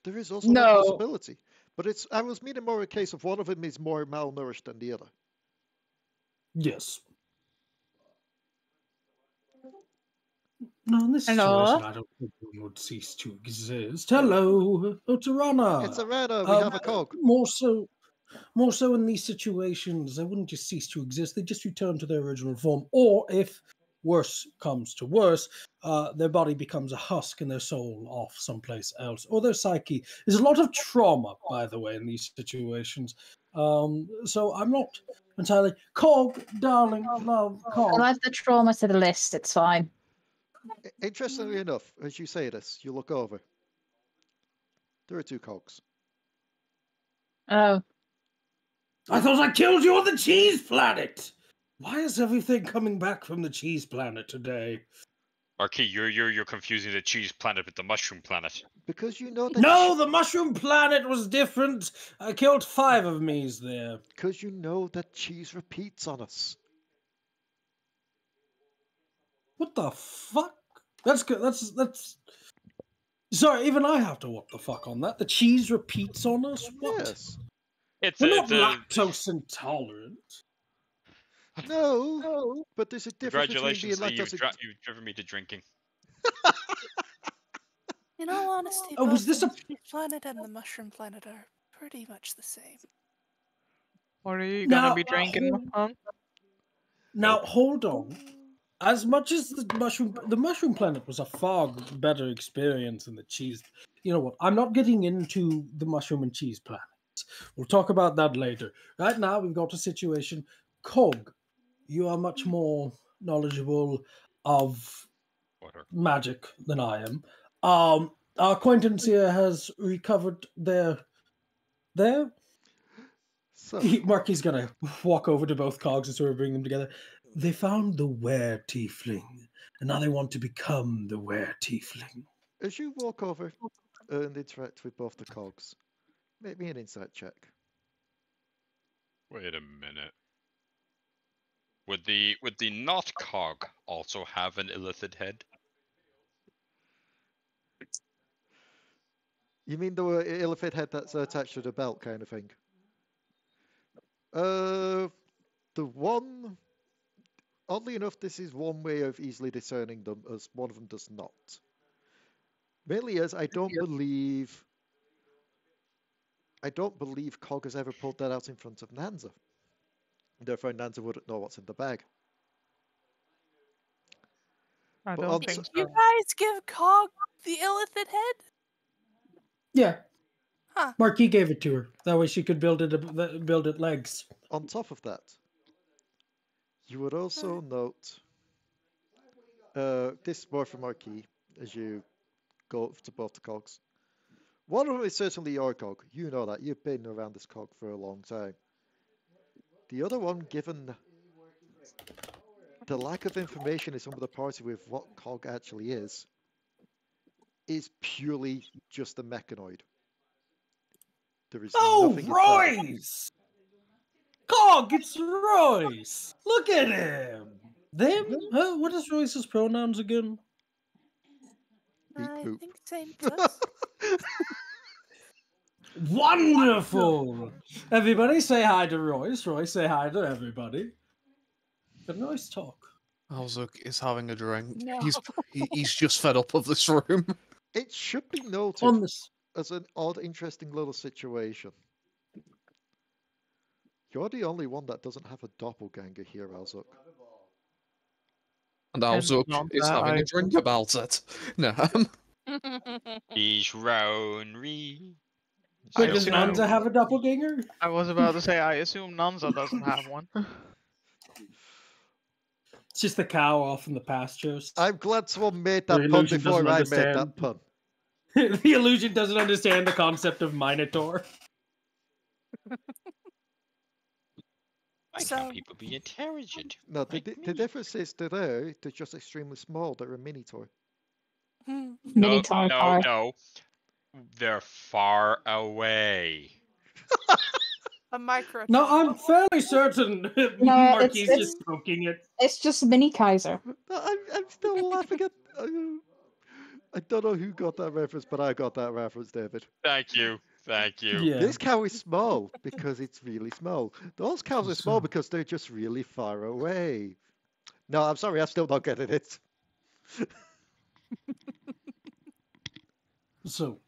Speaker 2: There is also that
Speaker 4: No.
Speaker 2: possibility. But I was meaning more a case of one of them is more malnourished than the other.
Speaker 7: Yes. No, in this
Speaker 9: Hello?
Speaker 7: situation, I don't think one would cease to exist. Hello, Otarana.
Speaker 2: It's a Ranna, we have a cog.
Speaker 7: More so in these situations, they wouldn't just cease to exist. They just return to their original form. Or if worse comes to worse, their body becomes a husk and their soul off someplace else. Or their psyche. There's a lot of trauma, by the way, in these situations. So I'm not entirely... Cog, darling, love, Cog.
Speaker 9: I'll add the trauma to the list. It's fine.
Speaker 2: Interestingly enough, as you say this, you look over. There are 2 cogs.
Speaker 9: Oh.
Speaker 7: I thought I killed you on the cheese planet! Why is everything coming back from the cheese planet today?
Speaker 1: Marquis, you're confusing the cheese planet with the mushroom planet.
Speaker 2: Because you know that
Speaker 7: No, the mushroom planet was different. I killed 5 of me's there.
Speaker 2: because you know that cheese repeats on us.
Speaker 7: What the fuck? That's good. That's. Sorry, even I have to what the fuck on that. The cheese repeats on us. What?
Speaker 2: Yes.
Speaker 7: We're not lactose intolerant.
Speaker 2: No, but there's a difference between being
Speaker 1: Congratulations, Leigh,
Speaker 2: lactose.
Speaker 1: you've driven me to drinking.
Speaker 10: In all honesty,
Speaker 7: Oh, was
Speaker 10: both
Speaker 7: this
Speaker 10: the
Speaker 7: a-
Speaker 10: cheese planet and the mushroom planet are pretty much the same.
Speaker 3: What are you
Speaker 7: Now,
Speaker 3: gonna be drinking on?
Speaker 7: Now hold on. As much as the mushroom planet was a far better experience than the cheese. You know what? I'm not getting into the mushroom and cheese planets. We'll talk about that later. Right now, we've got a situation. Cog, you are much more knowledgeable of
Speaker 1: Water.
Speaker 7: magic than I am. Our acquaintance here has recovered their.
Speaker 2: So,
Speaker 7: Marky's gonna walk over to both cogs and sort of bring them together. They found the were tiefling, and now they want to become the were tiefling.
Speaker 2: as you walk over and interact with both the cogs, make me an insight check.
Speaker 1: Wait a minute. Would the not cog also have an illithid head?
Speaker 2: You mean the elephant head that's attached to the belt kind of thing? The one... Oddly enough, this is one way of easily discerning them, as one of them does not. Mainly as I don't believe Cog has ever pulled that out in front of Nanza. Therefore, Nanza wouldn't know what's in the bag.
Speaker 3: I
Speaker 2: But
Speaker 3: don't
Speaker 2: on
Speaker 3: think
Speaker 10: Did
Speaker 3: so.
Speaker 10: you guys give Cog the illithid head?
Speaker 7: Yeah.
Speaker 10: Huh.
Speaker 7: Marquis gave it to her. That way she could build it legs.
Speaker 2: On top of that, you would also note, this is more for Marquis, as you go to both the cogs. One of them is certainly your cog. You know that. You've been around this cog for a long time. The other one, given the lack of information in some of the party with what Cog actually is purely just a mechanoid. There is
Speaker 7: Oh,
Speaker 2: nothing internal.
Speaker 7: Royce! Cog, it's Royce! Look at him! Them? Huh? What is Royce's pronouns again?
Speaker 2: Eat
Speaker 10: I
Speaker 2: poop.
Speaker 10: think same as us.
Speaker 7: Wonderful! Everybody say hi to Royce. Royce, say hi to everybody. Can Royce talk?
Speaker 5: Au-Zuk is having a drink.
Speaker 4: No.
Speaker 5: He's just fed up of this room.
Speaker 2: It should be noted
Speaker 7: On this.
Speaker 2: as an odd, interesting little situation. You're the only one that doesn't have a doppelganger here, Au-Zuk.
Speaker 5: And Au-Zuk
Speaker 3: not
Speaker 5: is
Speaker 3: that
Speaker 5: having
Speaker 3: I-
Speaker 5: a drink about it. No.
Speaker 1: He's Rownry.
Speaker 7: Wait,
Speaker 3: I
Speaker 7: does
Speaker 3: assume-
Speaker 7: Nanza have a doppelganger?
Speaker 3: I was about to say, I assume Nanza doesn't have one.
Speaker 7: It's just the cow off in the pastures.
Speaker 2: I'm glad someone made
Speaker 7: The
Speaker 2: that pun
Speaker 7: illusion
Speaker 2: before
Speaker 7: doesn't
Speaker 2: I made
Speaker 7: understand.
Speaker 2: that pun.
Speaker 7: The illusion doesn't understand the concept of Minotaur.
Speaker 1: Why
Speaker 10: So-
Speaker 1: can't people be intelligent?
Speaker 2: No, the,
Speaker 1: Like
Speaker 2: the
Speaker 1: me?
Speaker 2: difference is that they're just extremely small. They're a mini toy.
Speaker 10: Hmm.
Speaker 9: Mini
Speaker 1: No,
Speaker 9: car
Speaker 1: no,
Speaker 9: car.
Speaker 1: no. They're far away.
Speaker 10: A micro.
Speaker 7: No, I'm fairly certain Marquis is
Speaker 9: it's-
Speaker 7: just poking it.
Speaker 9: It's just Mini Kaiser.
Speaker 2: I'm still laughing at. I don't know who got that reference, but I got that reference, David.
Speaker 1: Thank you. Thank you.
Speaker 7: Yeah.
Speaker 2: This cow is small because it's really small. Those cows are small
Speaker 7: So-
Speaker 2: because they're just really far away. No, I'm sorry, I'm still not getting it.
Speaker 7: So,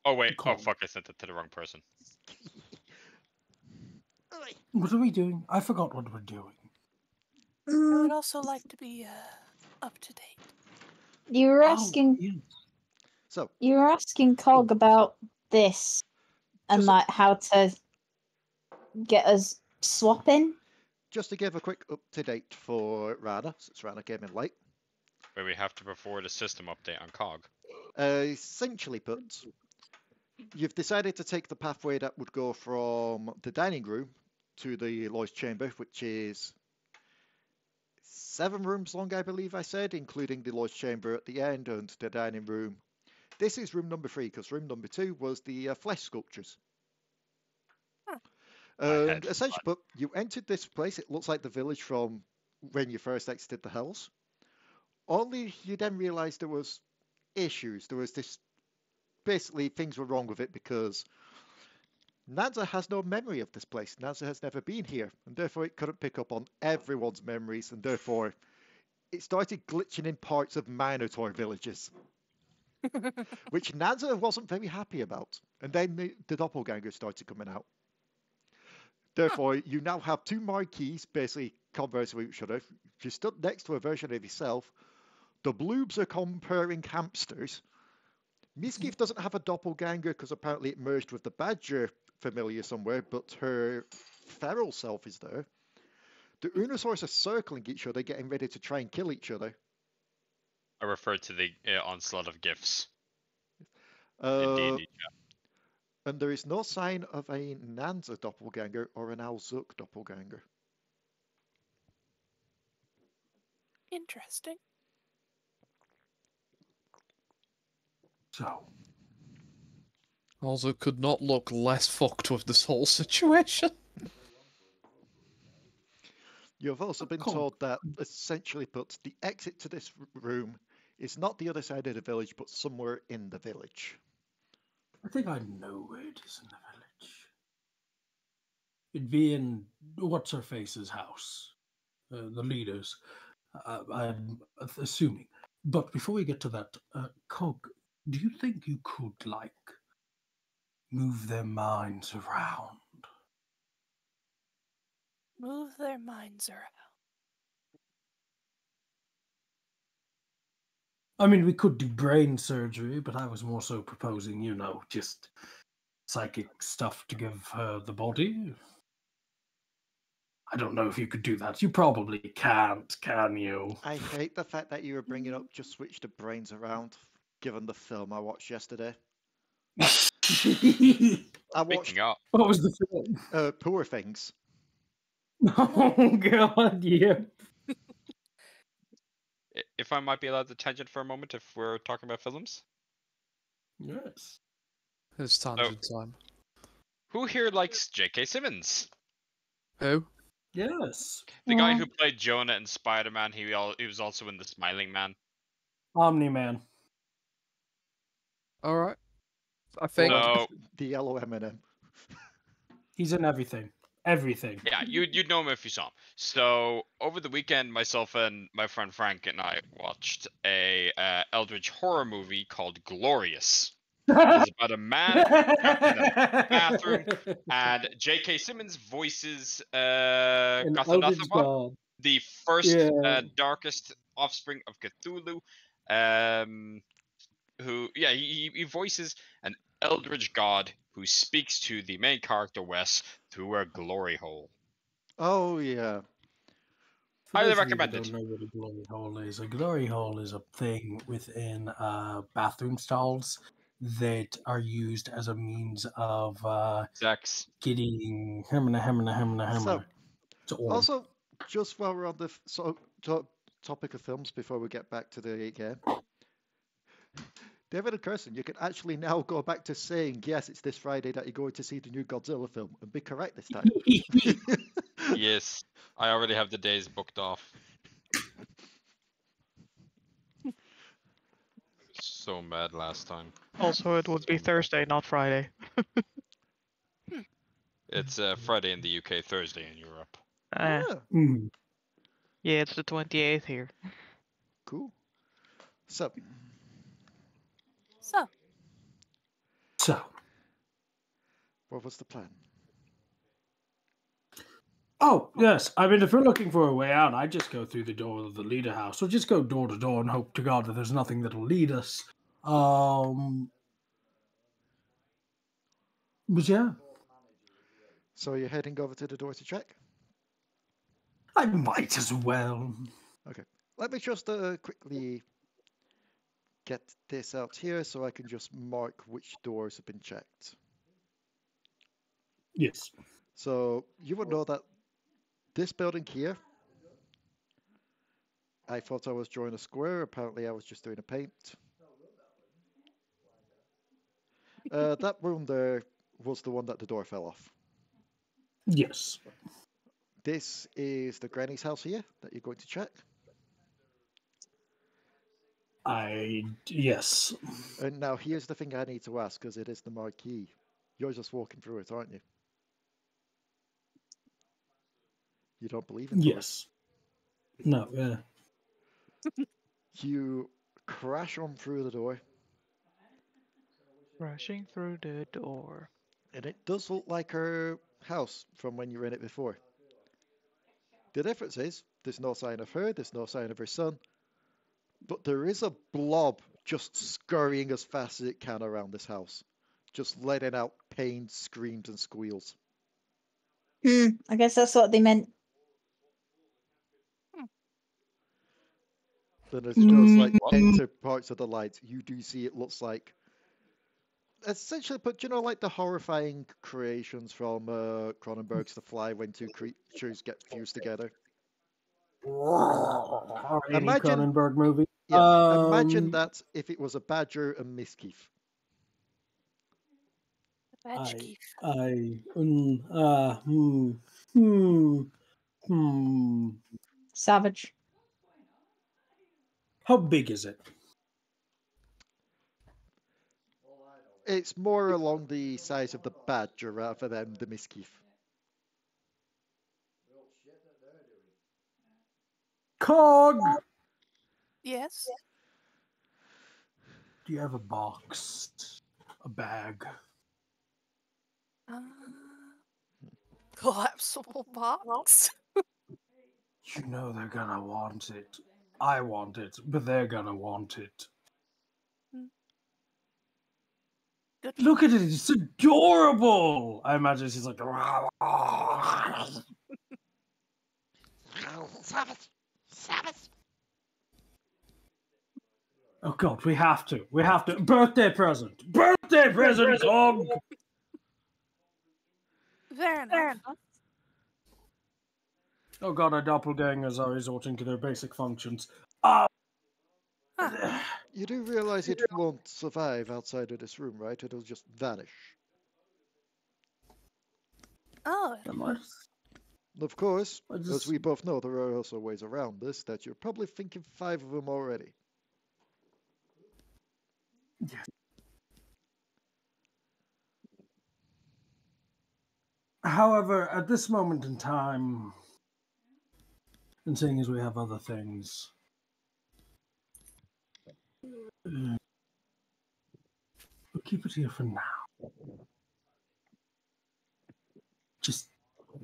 Speaker 1: Oh wait.
Speaker 7: Cool.
Speaker 1: Oh fuck! I sent it to the wrong person.
Speaker 7: what are we doing? I forgot what we're doing.
Speaker 10: I
Speaker 9: Mm,
Speaker 10: would also like to be up to date.
Speaker 9: you were
Speaker 7: Oh,
Speaker 9: asking.
Speaker 7: yeah.
Speaker 2: So,
Speaker 9: You were asking Cog about this and
Speaker 2: Just-
Speaker 9: like how to get us swapping.
Speaker 2: just to give a quick up-to-date for Ranna, since Ranna came in late.
Speaker 1: Where we have to before the system update on COG.
Speaker 2: Essentially put, you've decided to take the pathway that would go from the dining room to the Lord's Chamber, which is 7 rooms long, I believe I said, including the Lord's Chamber at the end and the dining room. This is room number 3, because room number 2 was the flesh sculptures.
Speaker 10: Huh.
Speaker 2: And essentially, but you entered this place, it looks like the village from when you first exited the Hells. Only you then realised there was issues. There was this, basically things were wrong with it because Nanza has no memory of this place. Nanza has never been here, and therefore it couldn't pick up on everyone's memories, and therefore it started glitching in parts of Minotaur villages, which Nanza wasn't very happy about. And then the doppelgangers started coming out. Therefore, you now have 2 Marquis basically conversing with each other. If you stood next to a version of yourself, the Bloobs are comparing hamsters. Misskiff doesn't have a doppelganger because apparently it merged with the Badger familiar somewhere, but her feral self is there. The Unusors are circling each other, getting ready to try and kill each other.
Speaker 1: I referred to the onslaught of gifts. in
Speaker 2: Uh,
Speaker 1: D&D.
Speaker 2: and there is no sign of a Nanza doppelganger or an Au-Zuk doppelganger.
Speaker 10: Interesting.
Speaker 7: So,
Speaker 5: Au-Zuk could not look less fucked with this whole situation.
Speaker 2: You've also been
Speaker 7: Cool.
Speaker 2: told that, essentially put, the exit to this room is not the other side of the village, but somewhere in the village.
Speaker 7: I think I know where it is in the village. It'd be in What's-Her-Face's house. The leaders, I'm assuming. But before we get to that, Cog, do you think you could, like, move their minds around?
Speaker 10: Move their minds around.
Speaker 7: I mean, we could do brain surgery, but I was more so proposing, you know, just psychic stuff to give her the body. I don't know if you could do that. You probably can't, can you?
Speaker 2: I hate the fact that you were bringing up just switch the brains around, given the film I watched yesterday. I watched
Speaker 1: Speaking up,
Speaker 7: What was the film?
Speaker 2: Poor Things.
Speaker 7: Oh god, yeah.
Speaker 1: If I might be allowed to tangent for a moment, if we're talking about films.
Speaker 7: Yes.
Speaker 5: It's tangent time.
Speaker 1: Who here likes J.K. Simmons?
Speaker 5: Who?
Speaker 7: Yes.
Speaker 1: The guy who played Jonah in Spider-Man. He was also in The Smiling Man.
Speaker 7: Omni-Man.
Speaker 5: Alright. I think.
Speaker 1: So,
Speaker 2: The yellow M&M.
Speaker 7: He's in everything. Everything.
Speaker 1: yeah, you'd know him if you saw him. So over the weekend, myself and my friend Frank and I watched a Eldritch horror movie called Glorious. It's about a man trapped in a bathroom, and J.K. Simmons voices
Speaker 7: An Eldritch
Speaker 1: Ghathanathawa,
Speaker 7: god.
Speaker 1: the first
Speaker 7: Yeah.
Speaker 1: darkest offspring of Cthulhu. He voices an eldritch god who speaks to the main character Wes through a glory hole.
Speaker 2: Oh, yeah.
Speaker 7: For
Speaker 1: Highly
Speaker 7: those of you that
Speaker 1: recommended.
Speaker 7: don't know what a glory hole is, a glory hole is a thing within bathroom stalls that are used as a means of
Speaker 1: Sex.
Speaker 7: getting
Speaker 2: So,
Speaker 7: to order.
Speaker 2: also, just while we're on the topic of films, before we get back to the game, David and Kirsten, you can actually now go back to saying, yes, it's this Friday that you're going to see the new Godzilla film, and be correct this time.
Speaker 1: Yes, I already have the days booked off. So mad last time.
Speaker 3: Also, it would be Thursday, not Friday.
Speaker 1: It's Friday in the UK, Thursday in Europe.
Speaker 3: Yeah,
Speaker 7: Mm.
Speaker 3: it's the 28th here.
Speaker 2: Cool. So,
Speaker 7: So,
Speaker 2: what was the plan?
Speaker 7: oh yes, I mean, if we're looking for a way out, I'd just go through the door of the leader house, or just go door to door and hope to God that there's nothing that'll lead us. But yeah,
Speaker 2: So you're heading over to the door to check?
Speaker 7: I might as well.
Speaker 2: Okay. Let me just quickly get this out here so I can just mark which doors have been checked.
Speaker 7: Yes.
Speaker 2: So you would know that this building here, I thought I was drawing a square. Apparently I was just doing a paint. That room there was the one that the door fell off.
Speaker 7: Yes.
Speaker 2: This is the granny's house here that you're going to check.
Speaker 7: Yes.
Speaker 2: And now here's the thing I need to ask, because it is the Marquis. You're just walking through it, aren't you? You don't believe in doors?
Speaker 7: Yes. No, yeah.
Speaker 2: You crash on through the door,
Speaker 3: Rushing through the door.
Speaker 2: and it does look like her house from when you were in it before. The difference is, there's no sign of her, there's no sign of her son, but there is a blob just scurrying as fast as it can around this house, just letting out pained screams and squeals.
Speaker 9: I guess that's what they meant.
Speaker 2: Then as it does like enter parts of the light, you do see it looks like essentially, but you know, like the horrifying creations from Cronenberg's The Fly when two creatures get fused together. Imagine-
Speaker 7: Cronenberg movie.
Speaker 2: Yeah, imagine that if it was a badger and Misskiff.
Speaker 9: Savage.
Speaker 7: How big is it?
Speaker 2: It's more along the size of the badger rather than the Misskiff.
Speaker 7: Cog!
Speaker 10: Yes.
Speaker 7: Do you have a box? A bag?
Speaker 10: Collapsible box.
Speaker 7: You know they're gonna want it. I want it, but they're gonna want it.
Speaker 10: Good.
Speaker 7: Look at it, it's adorable! I imagine she's like... Oh god, we have to. We have to. Birthday present! Birthday present, Cog!
Speaker 10: Fair enough.
Speaker 7: Oh god, our doppelgangers are resorting to their basic functions.
Speaker 2: You do realize it won't survive outside of this room, right? It'll just vanish.
Speaker 10: Oh,
Speaker 2: Of course,
Speaker 7: I
Speaker 2: as
Speaker 7: just-
Speaker 2: we both know, there are also ways around this that you're probably thinking 5 of them already.
Speaker 7: Yes. However, at this moment in time, and seeing as we have other things, we'll keep it here for now. Just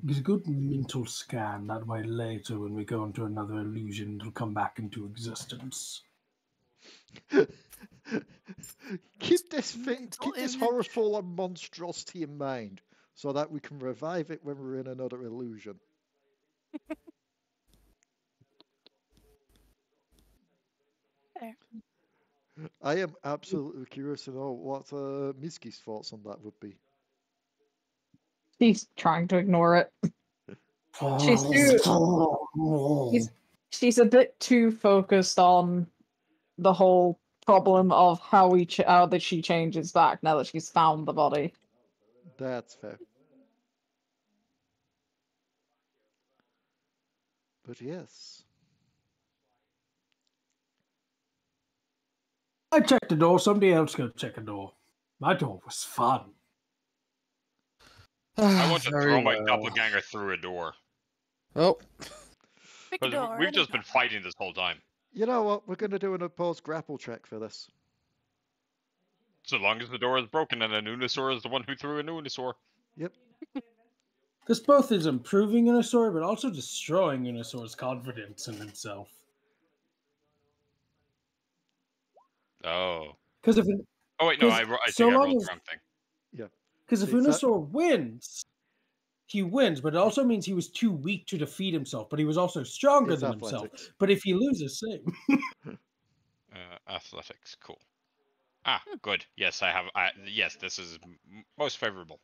Speaker 7: get a good mental scan. That way, later when we go into another illusion, it'll come back into existence.
Speaker 2: Keep this
Speaker 10: Mental image.
Speaker 2: horrorful monstrosity in mind, so that we can revive it when we're in another illusion.
Speaker 10: Fair.
Speaker 2: I am absolutely curious to know what Miski's thoughts on that would be.
Speaker 4: She's trying to ignore it. She's she's a bit too focused on the whole problem of how that she changes back now that she's found the body.
Speaker 2: That's fair. But yes.
Speaker 7: I checked the door. Somebody else go check a door. My door was fun.
Speaker 1: I want to
Speaker 5: Very
Speaker 1: throw my
Speaker 5: well.
Speaker 1: doppelganger through a door.
Speaker 5: Oh,
Speaker 10: Pick a
Speaker 1: 'Cause
Speaker 10: door.
Speaker 1: we've
Speaker 10: any
Speaker 1: just been
Speaker 10: door.
Speaker 1: fighting this whole time.
Speaker 2: You know what? We're going to do an opposed grapple check for this.
Speaker 1: So long as the door is broken and an Unusor is the one who threw an Unusor.
Speaker 2: Yep.
Speaker 7: This both is improving Unusor, but also destroying Unusor's confidence in himself.
Speaker 1: Oh.
Speaker 7: Because if
Speaker 1: Oh wait, no, I
Speaker 7: so
Speaker 1: think I
Speaker 7: long
Speaker 1: rolled
Speaker 7: as-
Speaker 1: the wrong thing.
Speaker 7: because if
Speaker 2: Is that-
Speaker 7: Unusor wins, he wins, but it also means he was too weak to defeat himself. But he was also stronger
Speaker 2: It's
Speaker 7: than
Speaker 2: athletics.
Speaker 7: himself. But if he loses, same.
Speaker 1: Athletics, cool. Ah, good. Yes, I have. Yes, this is most favorable.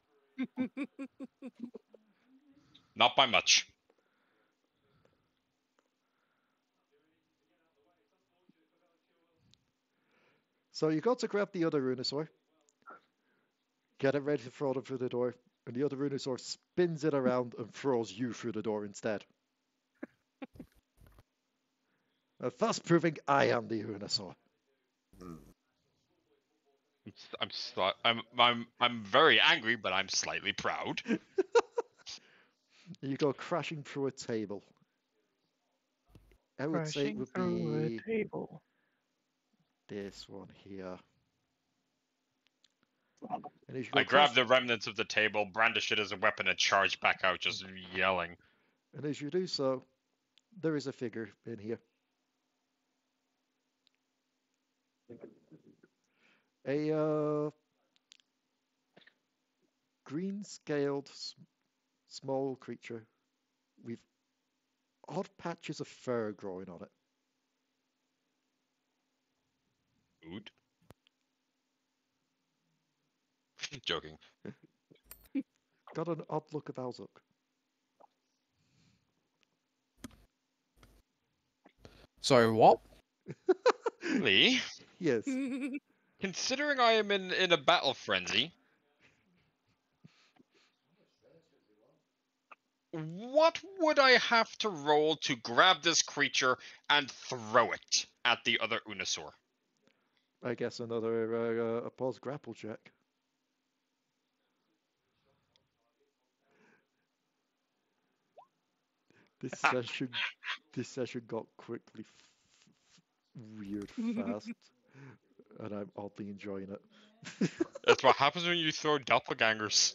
Speaker 1: Not by much.
Speaker 2: So you got to grab the other Unusor, get it ready to throw them through the door, and the other Unusor spins it around and throws you through the door instead. Thus proving I am the Unusor.
Speaker 1: I'm very angry, but I'm slightly proud.
Speaker 2: You go crashing through a table. I would say it
Speaker 3: Crashing
Speaker 2: would
Speaker 3: through
Speaker 2: be
Speaker 3: a table.
Speaker 2: this one here. And as you go
Speaker 1: I grab the remnants of the table, brandish it as a weapon, and charge back out, just yelling.
Speaker 2: And as you do so, there is a figure in here. A green-scaled small creature with odd patches of fur growing on it.
Speaker 1: Food? Joking.
Speaker 2: Got an odd look of Au-Zuk.
Speaker 5: sorry, what?
Speaker 1: Leigh,
Speaker 2: Yes.
Speaker 1: considering I am in a battle frenzy, what would I have to roll to grab this creature and throw it at the other Unusor?
Speaker 2: I guess another opposed grapple check. This session got quickly weird fast, and I'm oddly enjoying it.
Speaker 1: That's what happens when you throw doppelgangers.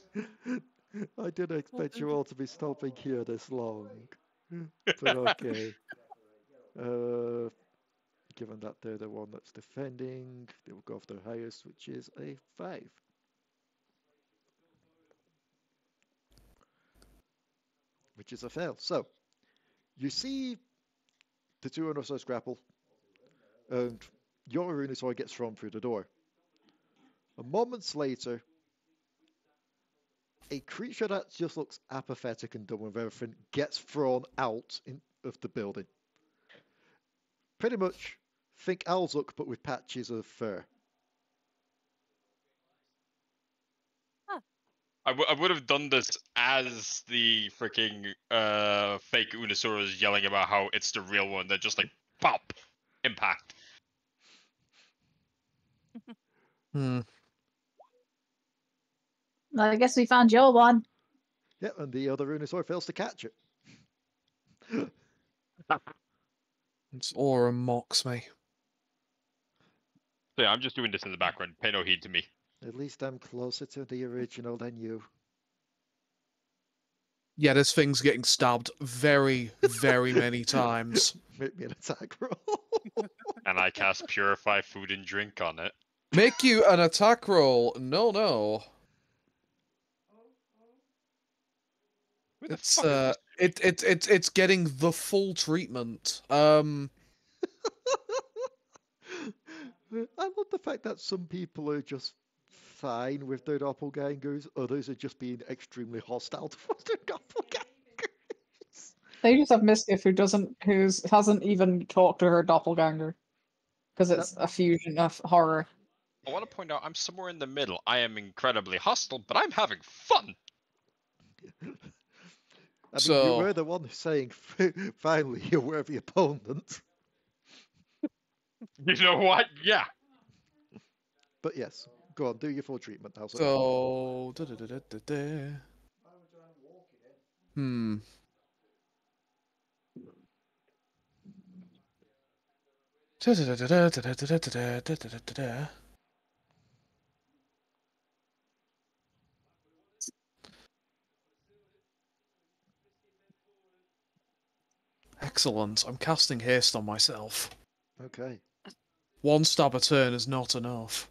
Speaker 2: I didn't expect you all to be stopping here this long, but okay. Given that they're the one that's defending, they will go for their highest, which is a 5. Which is a fail. So, you see the two Unusors grapple, and your Unusor gets thrown through the door. A moments later, A creature that just looks apathetic and done with everything gets thrown out of the building. Pretty much think Au-Zuk, but with patches of fur.
Speaker 1: I would have done this as the freaking fake Unusor is yelling about how it's the real one. That just like pop impact.
Speaker 5: Hmm.
Speaker 9: Well, I guess we found your one.
Speaker 2: Yep, and the other Unusor fails to catch it.
Speaker 5: Its aura mocks me.
Speaker 1: So yeah, I'm just doing this in the background. Pay no heed to me.
Speaker 2: At least I'm closer to the original than you.
Speaker 5: Yeah, this thing's getting stabbed very, very many times.
Speaker 2: Make me an attack roll.
Speaker 1: And I cast Purify Food and Drink on it.
Speaker 5: Make you an attack roll. No, no.
Speaker 1: Who the
Speaker 5: It's
Speaker 1: fuck is this?
Speaker 5: it's getting the full treatment.
Speaker 2: I love the fact that some people are just fine with their doppelgangers, others are just being extremely hostile towards their doppelgangers.
Speaker 4: They just have Misskiff who hasn't even talked to her doppelganger because it's a fusion of horror.
Speaker 1: I want to point out I'm somewhere in the middle. I am incredibly hostile, but I'm having fun.
Speaker 2: I mean, you
Speaker 5: So-
Speaker 2: were the one saying, finally, you're worthy opponent.
Speaker 1: You know what? Yeah.
Speaker 2: But yes, go on, do your full treatment. How's it?
Speaker 5: So. Hmm. Excellent. I'm casting haste on myself.
Speaker 2: Okay.
Speaker 5: One stab a turn is not enough.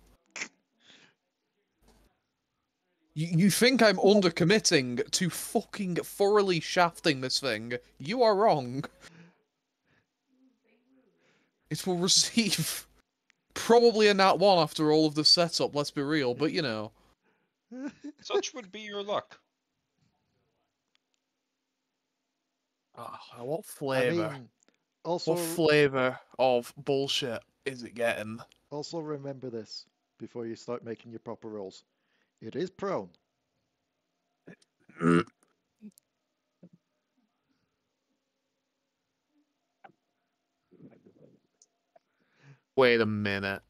Speaker 5: You think I'm undercommitting to fucking thoroughly shafting this thing? You are wrong. It will receive probably a nat 1 after all of the setup, let's be real, but you know.
Speaker 1: Such would be your luck.
Speaker 5: What flavour?
Speaker 2: I mean, also,
Speaker 5: What flavour of bullshit is it getting?
Speaker 2: also remember this before you start making your proper rolls. It is prone.
Speaker 5: Wait a minute.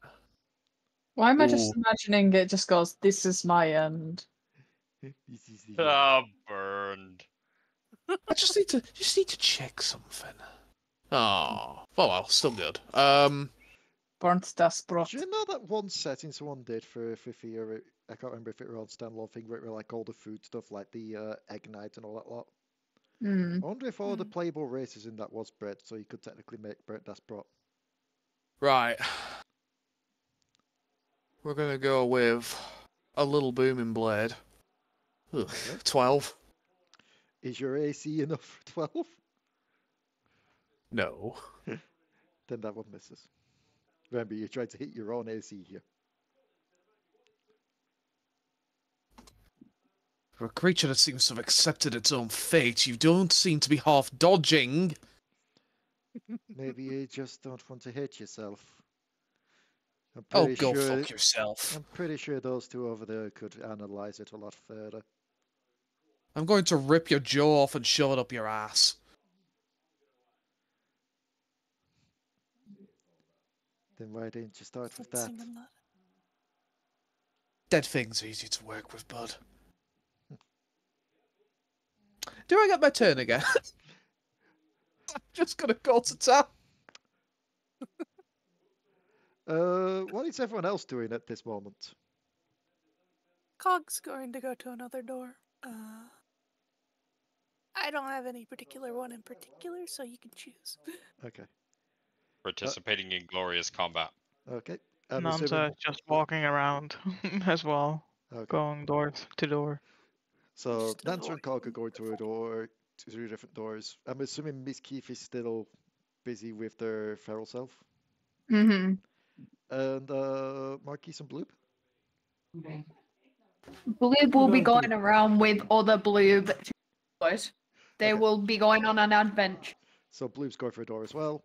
Speaker 4: Why am I just
Speaker 5: Ooh.
Speaker 4: imagining it just goes, this is my end?
Speaker 2: This is the
Speaker 1: Ah, burned.
Speaker 5: I just need to check something. Oh, well, still good.
Speaker 4: Burnt desperate.
Speaker 2: Do you know that one setting someone did for Fear? I can't remember if it were on standalone thing where it were like all the food stuff, like the egg night and all that lot.
Speaker 4: Hmm.
Speaker 2: I wonder if all the playable races in that was bread, so you could technically make burnt desperate.
Speaker 5: Right. We're gonna go with a little booming blade. Ugh, 12.
Speaker 2: Is your AC enough for 12?
Speaker 5: No.
Speaker 2: Then that one misses. Remember, you're trying to hit your own AC here.
Speaker 5: For a creature that seems to have accepted its own fate, you don't seem to be half dodging.
Speaker 2: Maybe you just don't want to hit yourself. I'm
Speaker 5: Oh,
Speaker 2: pretty
Speaker 5: go
Speaker 2: sure,
Speaker 5: fuck yourself.
Speaker 2: I'm pretty sure those two over there could analyze it a lot further.
Speaker 5: I'm going to rip your jaw off and shove it up your ass.
Speaker 2: Then why didn't you start with
Speaker 10: Let's
Speaker 2: that?
Speaker 10: sing on that.
Speaker 5: Dead things are easy to work with, bud. Do I get my turn again? I'm just gonna go to town.
Speaker 2: What is everyone else doing at this moment?
Speaker 10: Cog's going to go to another door. I don't have any particular one in particular, so you can choose.
Speaker 2: Okay.
Speaker 1: Participating in glorious combat.
Speaker 2: Okay. I'm
Speaker 3: Nanza
Speaker 2: assuming...
Speaker 3: is just walking around as well,
Speaker 2: Okay.
Speaker 3: going door to door.
Speaker 2: So
Speaker 10: Just
Speaker 2: Nanza and
Speaker 10: avoid
Speaker 2: Cog are going to a door, to 3 different doors. I'm assuming Misskiff is still busy with their feral self.
Speaker 4: Mm-hmm.
Speaker 2: And Marquis and Bloob.
Speaker 6: Bloob will be
Speaker 7: Going
Speaker 6: going
Speaker 7: to-
Speaker 6: around with other Bloob. They
Speaker 2: Okay.
Speaker 6: will be going on an adventure.
Speaker 2: So Bloob's going for a door as well.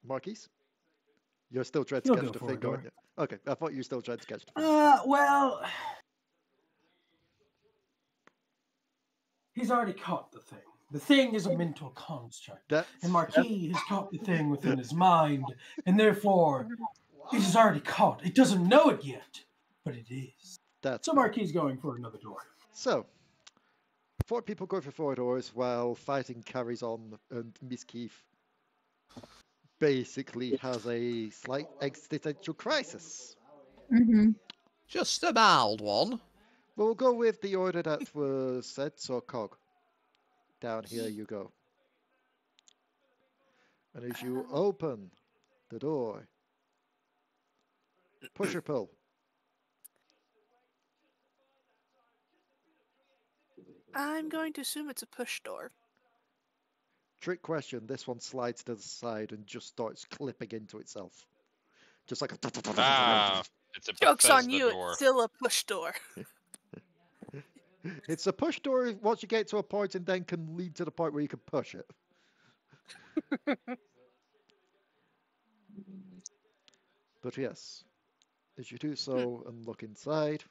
Speaker 2: Marquis? You're still trying to
Speaker 7: He'll
Speaker 2: catch
Speaker 7: go
Speaker 2: the
Speaker 7: for a
Speaker 2: thing,
Speaker 7: door.
Speaker 2: aren't you? Okay, I thought you were still trying to catch the thing.
Speaker 7: Well, he's already caught the thing. The thing is a mental construct. And Marquis has caught the thing within his mind, and therefore it is already caught. It doesn't know it yet, but it is.
Speaker 2: That's
Speaker 7: So
Speaker 2: fair.
Speaker 7: Marquis is going for another door.
Speaker 2: So, 4 people go for 4 doors while fighting carries on, and Misskiff basically has a slight existential crisis.
Speaker 9: Mm-hmm.
Speaker 5: Just a mild one.
Speaker 2: But we'll go with the order that was said, so Cog. Down here you go. And as you open the door, push or pull.
Speaker 10: I'm going to assume it's a push door.
Speaker 2: Trick question, this one slides to the side and just starts clipping into itself. Just like a...
Speaker 1: Ah, it's a
Speaker 10: Joke's on
Speaker 1: Bethesda
Speaker 10: you,
Speaker 1: door.
Speaker 10: it's still a push door.
Speaker 2: It's a push door once you get to a point and then can lead to the point where you can push it. But yes, as you do so and look inside,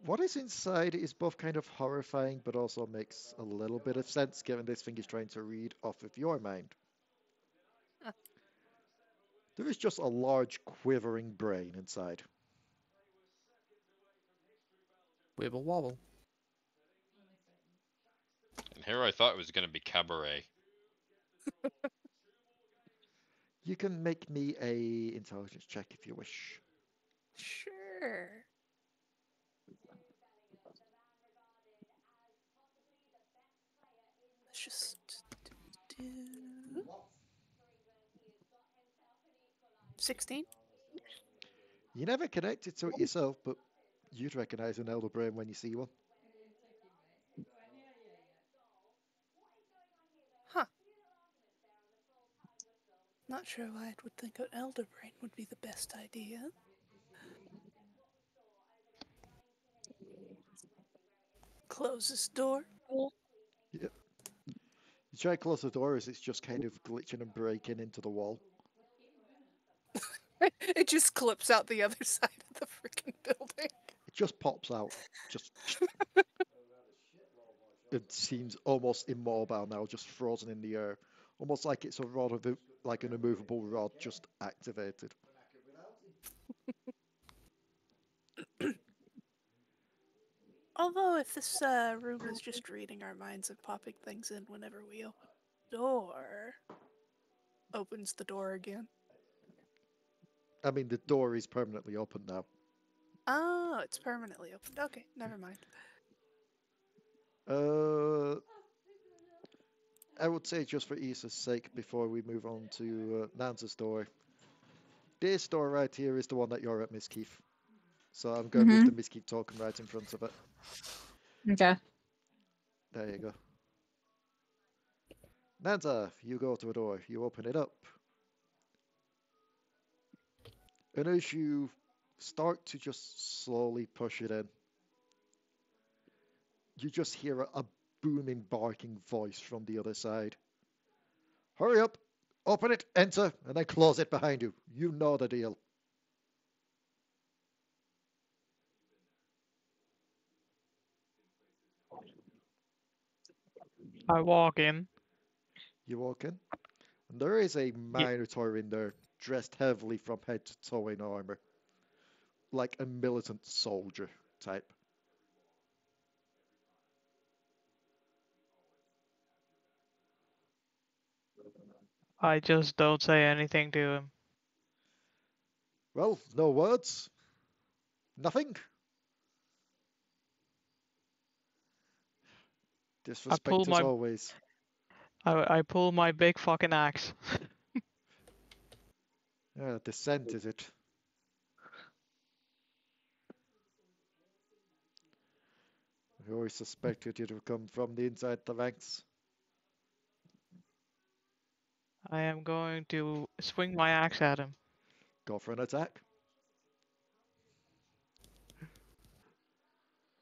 Speaker 2: what is inside is both kind of horrifying but also makes a little bit of sense given this thing is trying to read off of your mind. There is just a large quivering brain inside.
Speaker 5: Wibble wobble.
Speaker 1: And here I thought it was going to be cabaret.
Speaker 2: You can make me a intelligence check if you wish.
Speaker 10: Sure. Let's just do 16.
Speaker 2: You never connected to it yourself, but you'd recognize an elder brain when you see one.
Speaker 10: Huh. Not sure why I would think an elder brain would be the best idea. Close this door.
Speaker 2: Yep. You try to close the door as it's just kind of glitching and breaking into the wall.
Speaker 10: It just clips out the other side of the freaking building.
Speaker 2: It just pops out. Just. It seems almost immobile now, just frozen in the air. Almost like it's a rod of like an immovable rod just activated.
Speaker 10: Although if this room is just reading our minds and popping things in whenever we open the door, opens the door again.
Speaker 2: I mean, the door is permanently open now.
Speaker 10: Oh, it's permanently opened. Okay, never mind.
Speaker 2: I would say just for ease's sake, before we move on to Nanza's door, this door right here is the one that you're at, Misskiff. So I'm going to move the Misskiff token right in front of it.
Speaker 4: Okay.
Speaker 2: There you go. Nanza, you go to a door. You open it up. And as you start to just slowly push it in, you just hear a booming, barking voice from the other side. Hurry up! Open it, enter, and then close it behind you. You know the deal.
Speaker 3: I walk in.
Speaker 2: You walk in, and there is a Minotaur in there, dressed heavily from head to toe in armor. Like a militant soldier type.
Speaker 3: I just don't say anything to him.
Speaker 2: Well, no words. Nothing. Disrespect as always.
Speaker 3: I pull my big fucking axe.
Speaker 2: Descent, is it? I always suspected you to have come from the inside the ranks.
Speaker 3: I am going to swing my axe at him.
Speaker 2: Go for an attack.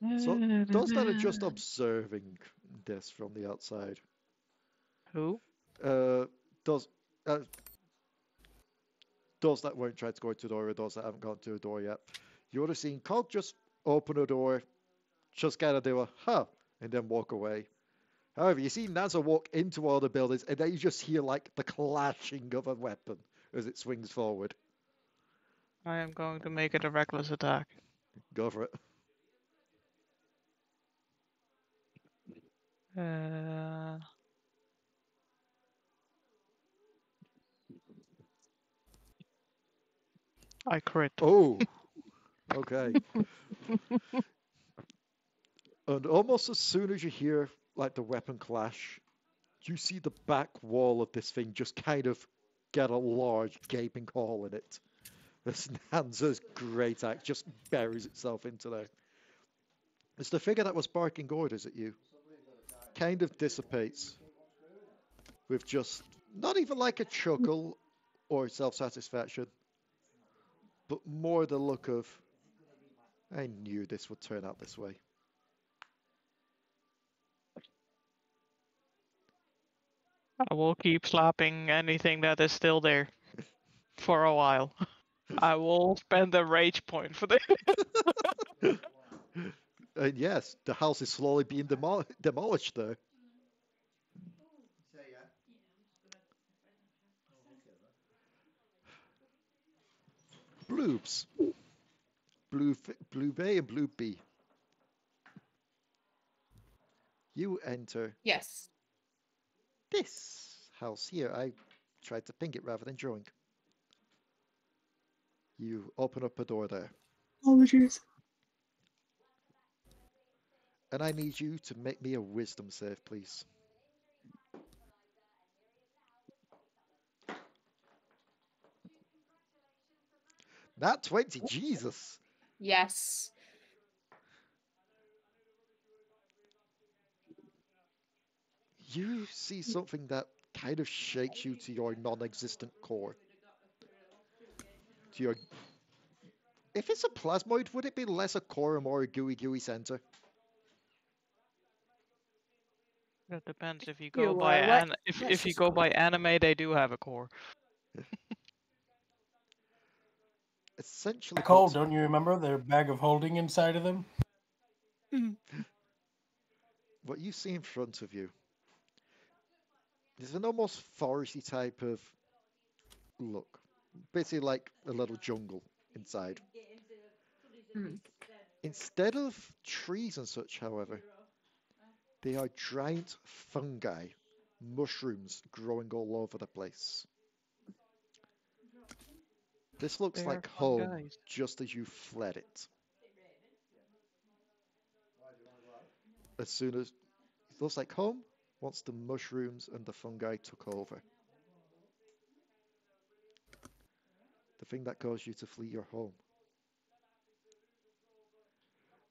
Speaker 2: So those that are just observing this from the outside,
Speaker 3: Who?
Speaker 2: those uh, those that won't try to go to the door, or those that haven't gone to the door yet, you would have seen Colt just open a door, just kind of do a huh, and then walk away. However, you see Nanza walk into one of the buildings, and then you just hear like the clashing of a weapon as it swings forward.
Speaker 3: I am going to make it a reckless attack.
Speaker 2: Go for it.
Speaker 3: I crit.
Speaker 2: Oh, okay. And almost as soon as you hear like the weapon clash, you see the back wall of this thing just kind of get a large gaping hole in it. This Nanza's great axe just buries itself into there. It's the figure that was barking orders at you. Kind of dissipates with just not even like a chuckle or self-satisfaction, but more the look of, I knew this would turn out this way.
Speaker 3: I will keep slapping anything that is still there for a while. I will spend a rage point for this.
Speaker 2: And yes, the house is slowly being demolished there. Bloobs. Bloob A and Bloob B. You enter
Speaker 6: Yes.
Speaker 2: this house here. I tried to ping it rather than drawing. You open up a door there.
Speaker 4: Apologies.
Speaker 2: And I need you to make me a wisdom save, please. Nat 20, Jesus.
Speaker 6: Yes.
Speaker 2: You see something that kind of shakes you to your non-existent core. To your... If it's a plasmoid, would it be less a core and more a gooey center?
Speaker 3: It depends if you
Speaker 6: You
Speaker 3: go by
Speaker 6: what?
Speaker 3: if you go by anime, they do have a core.
Speaker 2: Essentially,
Speaker 7: Cole,
Speaker 2: what's-
Speaker 7: don't you remember their bag of holding inside of them?
Speaker 2: what you see in front of you is an almost foresty type of look. Basically like a little jungle inside.
Speaker 6: Hmm.
Speaker 2: Instead of trees and such, however, they are giant fungi, mushrooms growing all over the place. This looks
Speaker 3: They
Speaker 2: like
Speaker 3: are fun
Speaker 2: home
Speaker 3: guys.
Speaker 2: just as you fled it. As soon as it looks like home, once the mushrooms and the fungi took over. The thing that caused you to flee your home.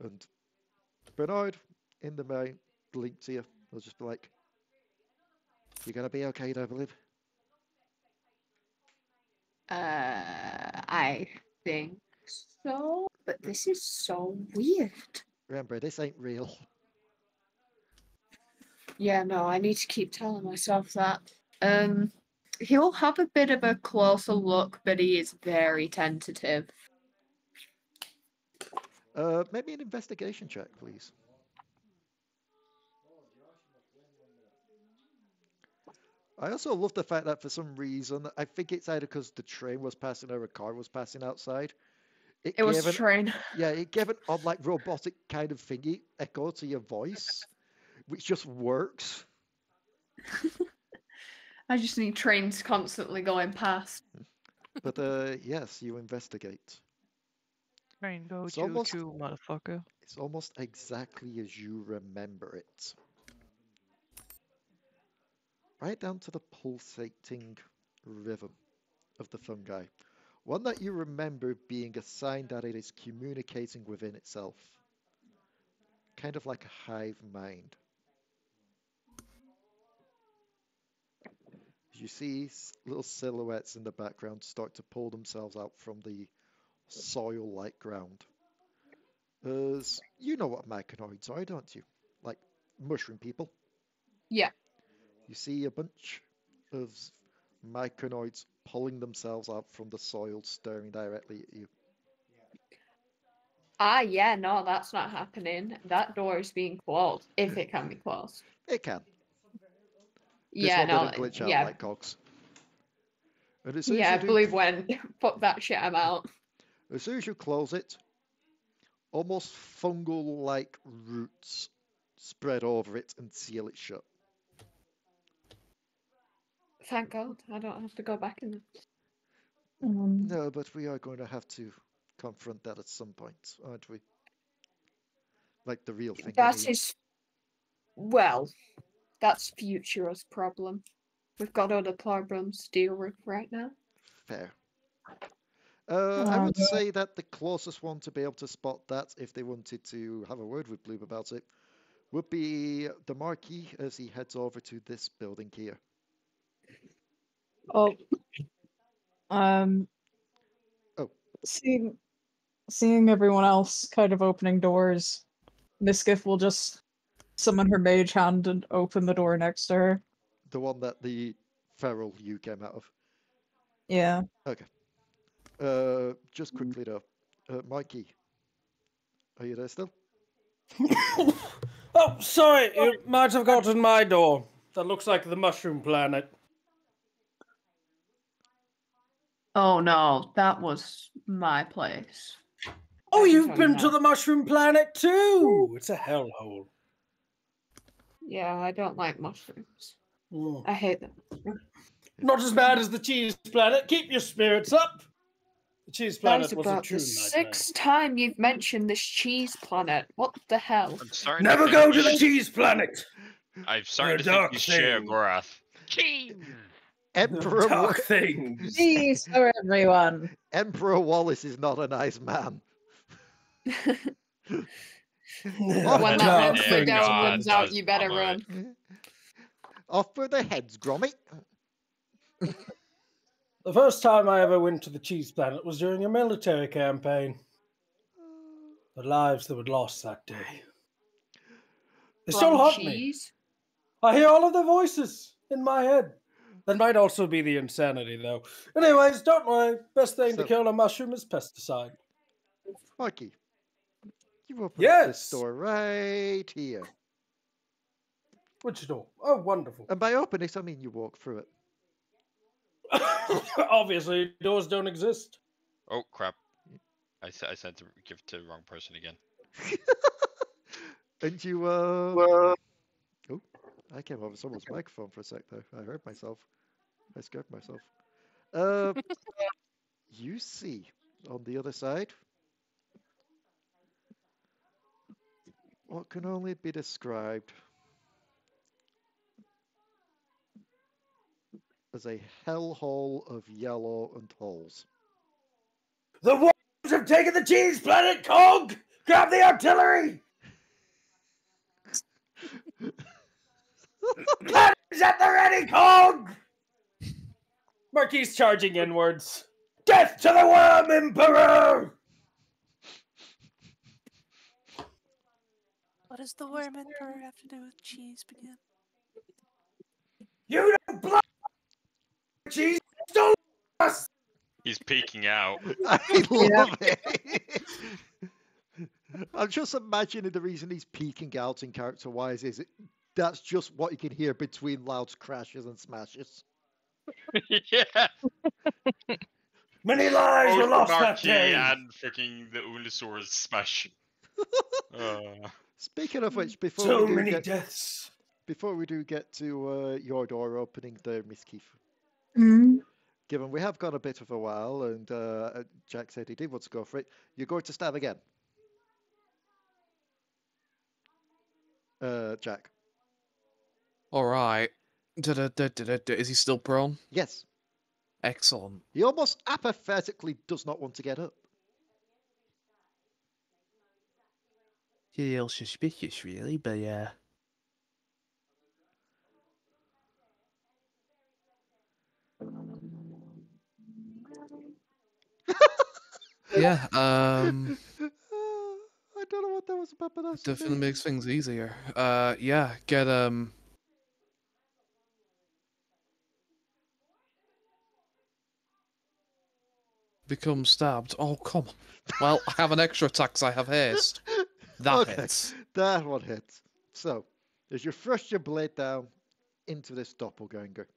Speaker 2: And Bernard, in the main, blink to you. He'll just be like, "You're gonna be okay, I believe."
Speaker 6: I think so, but this is so weird.
Speaker 2: Remember, this ain't real.
Speaker 6: Yeah, no, I need to keep telling myself that. He'll have a bit of a closer look, but he is very tentative.
Speaker 2: Maybe an investigation check, please. I also love the fact that for some reason, I think it's either because the train was passing or a car was passing outside.
Speaker 6: It was
Speaker 2: gave
Speaker 6: a
Speaker 2: an,
Speaker 6: train.
Speaker 2: yeah, it gave an odd, like, robotic kind of thingy echo to your voice, which just works.
Speaker 6: I just need trains constantly going past.
Speaker 2: But yes, you investigate.
Speaker 3: Train go
Speaker 2: It's
Speaker 3: choo
Speaker 2: almost-
Speaker 3: choo, motherfucker.
Speaker 2: It's almost exactly as you remember it. Right down to the pulsating rhythm of the fungi. One that you remember being a sign that it is communicating within itself. Kind of like a hive mind. You see little silhouettes in the background start to pull themselves out from the soil-like ground. As you know what myconoids are, don't you? Like mushroom people.
Speaker 6: Yeah.
Speaker 2: You see a bunch of myconoids pulling themselves out from the soil, staring directly at you.
Speaker 6: Ah, yeah, no, that's not happening. That door is being closed, if it can be closed.
Speaker 2: It can. This
Speaker 6: Yeah,
Speaker 2: one
Speaker 6: no,
Speaker 2: didn't glitch out
Speaker 6: yeah,
Speaker 2: like cogs. And as soon as
Speaker 6: yeah,
Speaker 2: you do,
Speaker 6: Bloob went, fuck that shit, I'm out.
Speaker 2: as soon as you close it, almost fungal-like roots spread over it and seal it shut.
Speaker 6: Thank God, I don't have to go back in there.
Speaker 2: No, but we are going to have to confront that at some point, aren't we? Like the real thing.
Speaker 6: That is, well, that's Futura's problem. We've got other problems to deal with right now.
Speaker 2: Fair. I would say that the closest one to be able to spot that, if they wanted to have a word with Bloob about it, would be the Marquis as he heads over to this building here.
Speaker 4: Oh.
Speaker 2: Oh.
Speaker 4: Seeing everyone else kind of opening doors, Misskiff will just summon her mage hand and open the door next to her.
Speaker 2: The one that the feral you came out of.
Speaker 4: Yeah.
Speaker 2: Okay. Just quickly though, Mikey, are you there still?
Speaker 7: Oh, sorry, you might have gotten my door. That looks like the mushroom planet.
Speaker 6: Oh no, that was my place.
Speaker 7: Oh,
Speaker 6: I can
Speaker 7: you've
Speaker 6: tell you
Speaker 7: been to
Speaker 6: that.
Speaker 7: the mushroom planet too! It's a hellhole.
Speaker 6: Yeah, I don't like mushrooms.
Speaker 7: Mm.
Speaker 6: I hate them.
Speaker 7: Not as bad as the cheese planet. Keep your spirits up. The cheese
Speaker 6: That
Speaker 7: planet
Speaker 6: is
Speaker 7: was a
Speaker 6: about
Speaker 7: true
Speaker 6: the
Speaker 7: nightmare.
Speaker 6: 6th time you've mentioned this cheese planet. What the hell?
Speaker 1: I'm starting
Speaker 7: Never
Speaker 1: to
Speaker 7: go
Speaker 1: think
Speaker 7: to
Speaker 1: you
Speaker 7: the
Speaker 1: should-
Speaker 7: cheese planet.
Speaker 1: I'm starting to
Speaker 7: They're
Speaker 1: think
Speaker 7: dark
Speaker 1: you share
Speaker 7: things.
Speaker 1: Gorath. Cheese!
Speaker 2: Emperor,
Speaker 7: Dark things.
Speaker 4: Peace for everyone.
Speaker 2: Emperor Wallace is not a nice man.
Speaker 6: When
Speaker 1: Oh,
Speaker 6: that
Speaker 7: dark
Speaker 6: Member
Speaker 7: things.
Speaker 6: down
Speaker 1: God,
Speaker 6: runs out,
Speaker 1: does
Speaker 6: you better
Speaker 1: Plasmoid.
Speaker 6: run.
Speaker 2: Off for the heads, Grommy.
Speaker 7: The first time I ever went to the cheese planet was during a military campaign. The lives that were lost that day. They still
Speaker 6: From
Speaker 7: haunt me.
Speaker 6: cheese?
Speaker 7: I hear all of their voices in my head. That might also be the insanity, though. Anyways, don't worry. Best thing to
Speaker 2: So-
Speaker 7: kill a mushroom is pesticide.
Speaker 2: Mikey, you open
Speaker 7: Yes.
Speaker 2: this door right here.
Speaker 7: Which door? Oh, wonderful.
Speaker 2: And by open it, I mean you walk through it.
Speaker 7: Obviously, doors don't exist.
Speaker 1: Oh, crap. I sent to give to the wrong person again.
Speaker 2: And you, Oh, I came over someone's microphone for a sec there. I heard myself. I scared myself. You see on the other side what can only be described as a hellhole of yellow and holes.
Speaker 7: The wolves have taken the cheese planet, Cog! Grab the artillery! Cannons at the ready, Cog! Marquis charging inwards. Death to the worm, Emperor!
Speaker 10: What does the worm emperor have to do with cheese begin?
Speaker 7: You don't blood cheese stole us!
Speaker 1: He's peeking out.
Speaker 2: I love it. I'm just imagining the reason he's peeking out in character-wise is that's just what you can hear between loud crashes and smashes.
Speaker 1: Yeah.
Speaker 7: Many lives were
Speaker 1: Both
Speaker 7: lost that
Speaker 1: Marquis
Speaker 7: day.
Speaker 1: and freaking the Unusor smash.
Speaker 2: Speaking of which, before
Speaker 7: So
Speaker 2: we do
Speaker 7: many
Speaker 2: get
Speaker 7: deaths.
Speaker 2: before we do get to your door opening there, Misskiff,
Speaker 4: Mm.
Speaker 2: given we have gone a bit of a while and Jack said he did want to go for it, you're going to stab again. Jack.
Speaker 5: All right. Is he still prone?
Speaker 2: Yes.
Speaker 5: Excellent.
Speaker 2: He almost apathetically does not want to get up.
Speaker 5: A little suspicious, really, but yeah.
Speaker 2: I
Speaker 5: Yeah.
Speaker 2: don't thought that was about us.
Speaker 5: Definitely makes things easier. Yeah, get become stabbed. Oh, come on. Well, I have an extra attack 'cause I have haste. That
Speaker 2: Okay,
Speaker 5: hits.
Speaker 2: that one hits. So, as you thrust your blade down into this doppelganger,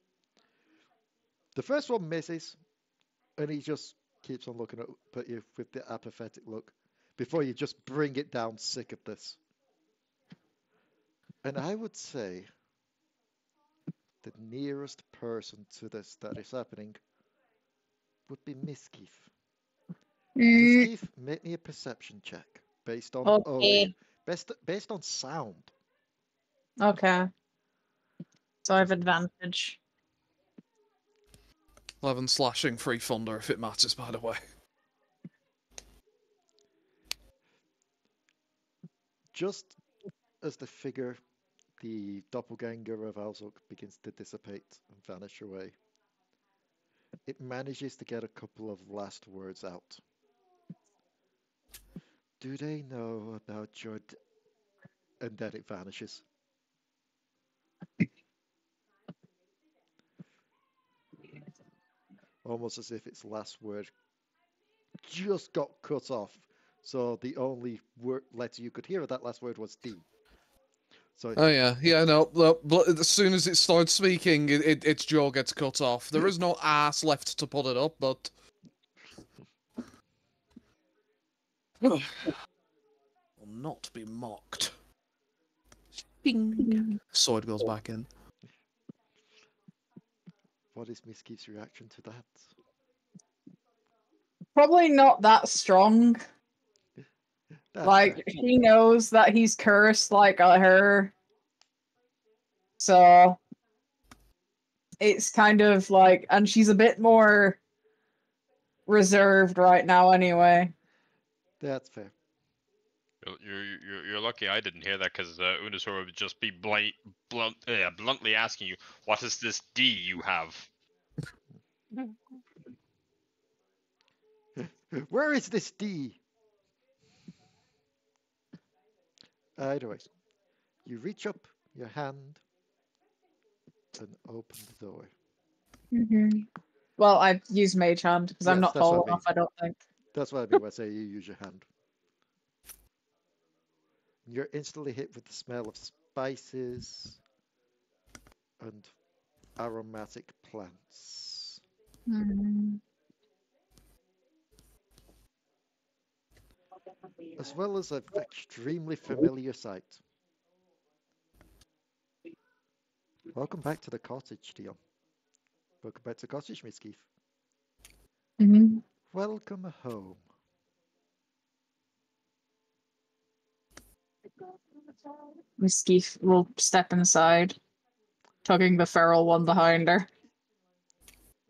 Speaker 2: the first one misses, and he just keeps on looking at you with the apathetic look before you just bring it down sick of this. And I would say the nearest person to this that is happening would be Misskiff. Misskiff, make me a perception check based on
Speaker 9: Okay.
Speaker 2: based on sound.
Speaker 4: Okay. So I have advantage.
Speaker 5: 11 slashing, 3 thunder, if it matters, by the way.
Speaker 2: Just as the figure, the doppelganger of Au-Zuk begins to dissipate and vanish away, it manages to get a couple of last words out. Do they know about your... And then it vanishes. Almost as if its last word just got cut off. So the only letter you could hear of that last word was D. So
Speaker 5: Oh yeah, no. As soon as it starts speaking, its jaw gets cut off. There is no ass left to put it up, but will not be mocked. Bing. Sword goes back in.
Speaker 2: what is Misskiff's reaction to that?
Speaker 4: Probably not that strong.
Speaker 2: That's
Speaker 4: Like,
Speaker 2: fair.
Speaker 4: she knows that he's cursed, like, at her. So, it's kind of like, and she's a bit more reserved right now anyway.
Speaker 2: That's fair.
Speaker 1: You're lucky I didn't hear that, because Unusor would just be bluntly asking you, what is this D you have?
Speaker 2: Where is this D? Anyway, you reach up your hand and open the door.
Speaker 4: Well, I use Mage Hand because I'm
Speaker 2: Yes,
Speaker 4: not
Speaker 2: that's what
Speaker 4: tall
Speaker 2: I mean.
Speaker 4: enough, I don't think.
Speaker 2: That's what I mean when I say you use your hand. You're instantly hit with the smell of spices and aromatic plants. As well as an extremely familiar sight. Welcome back to the cottage, Dion. Welcome back to the cottage, Misskiff. Welcome home.
Speaker 4: Misskiff will step inside, tugging the feral one behind her.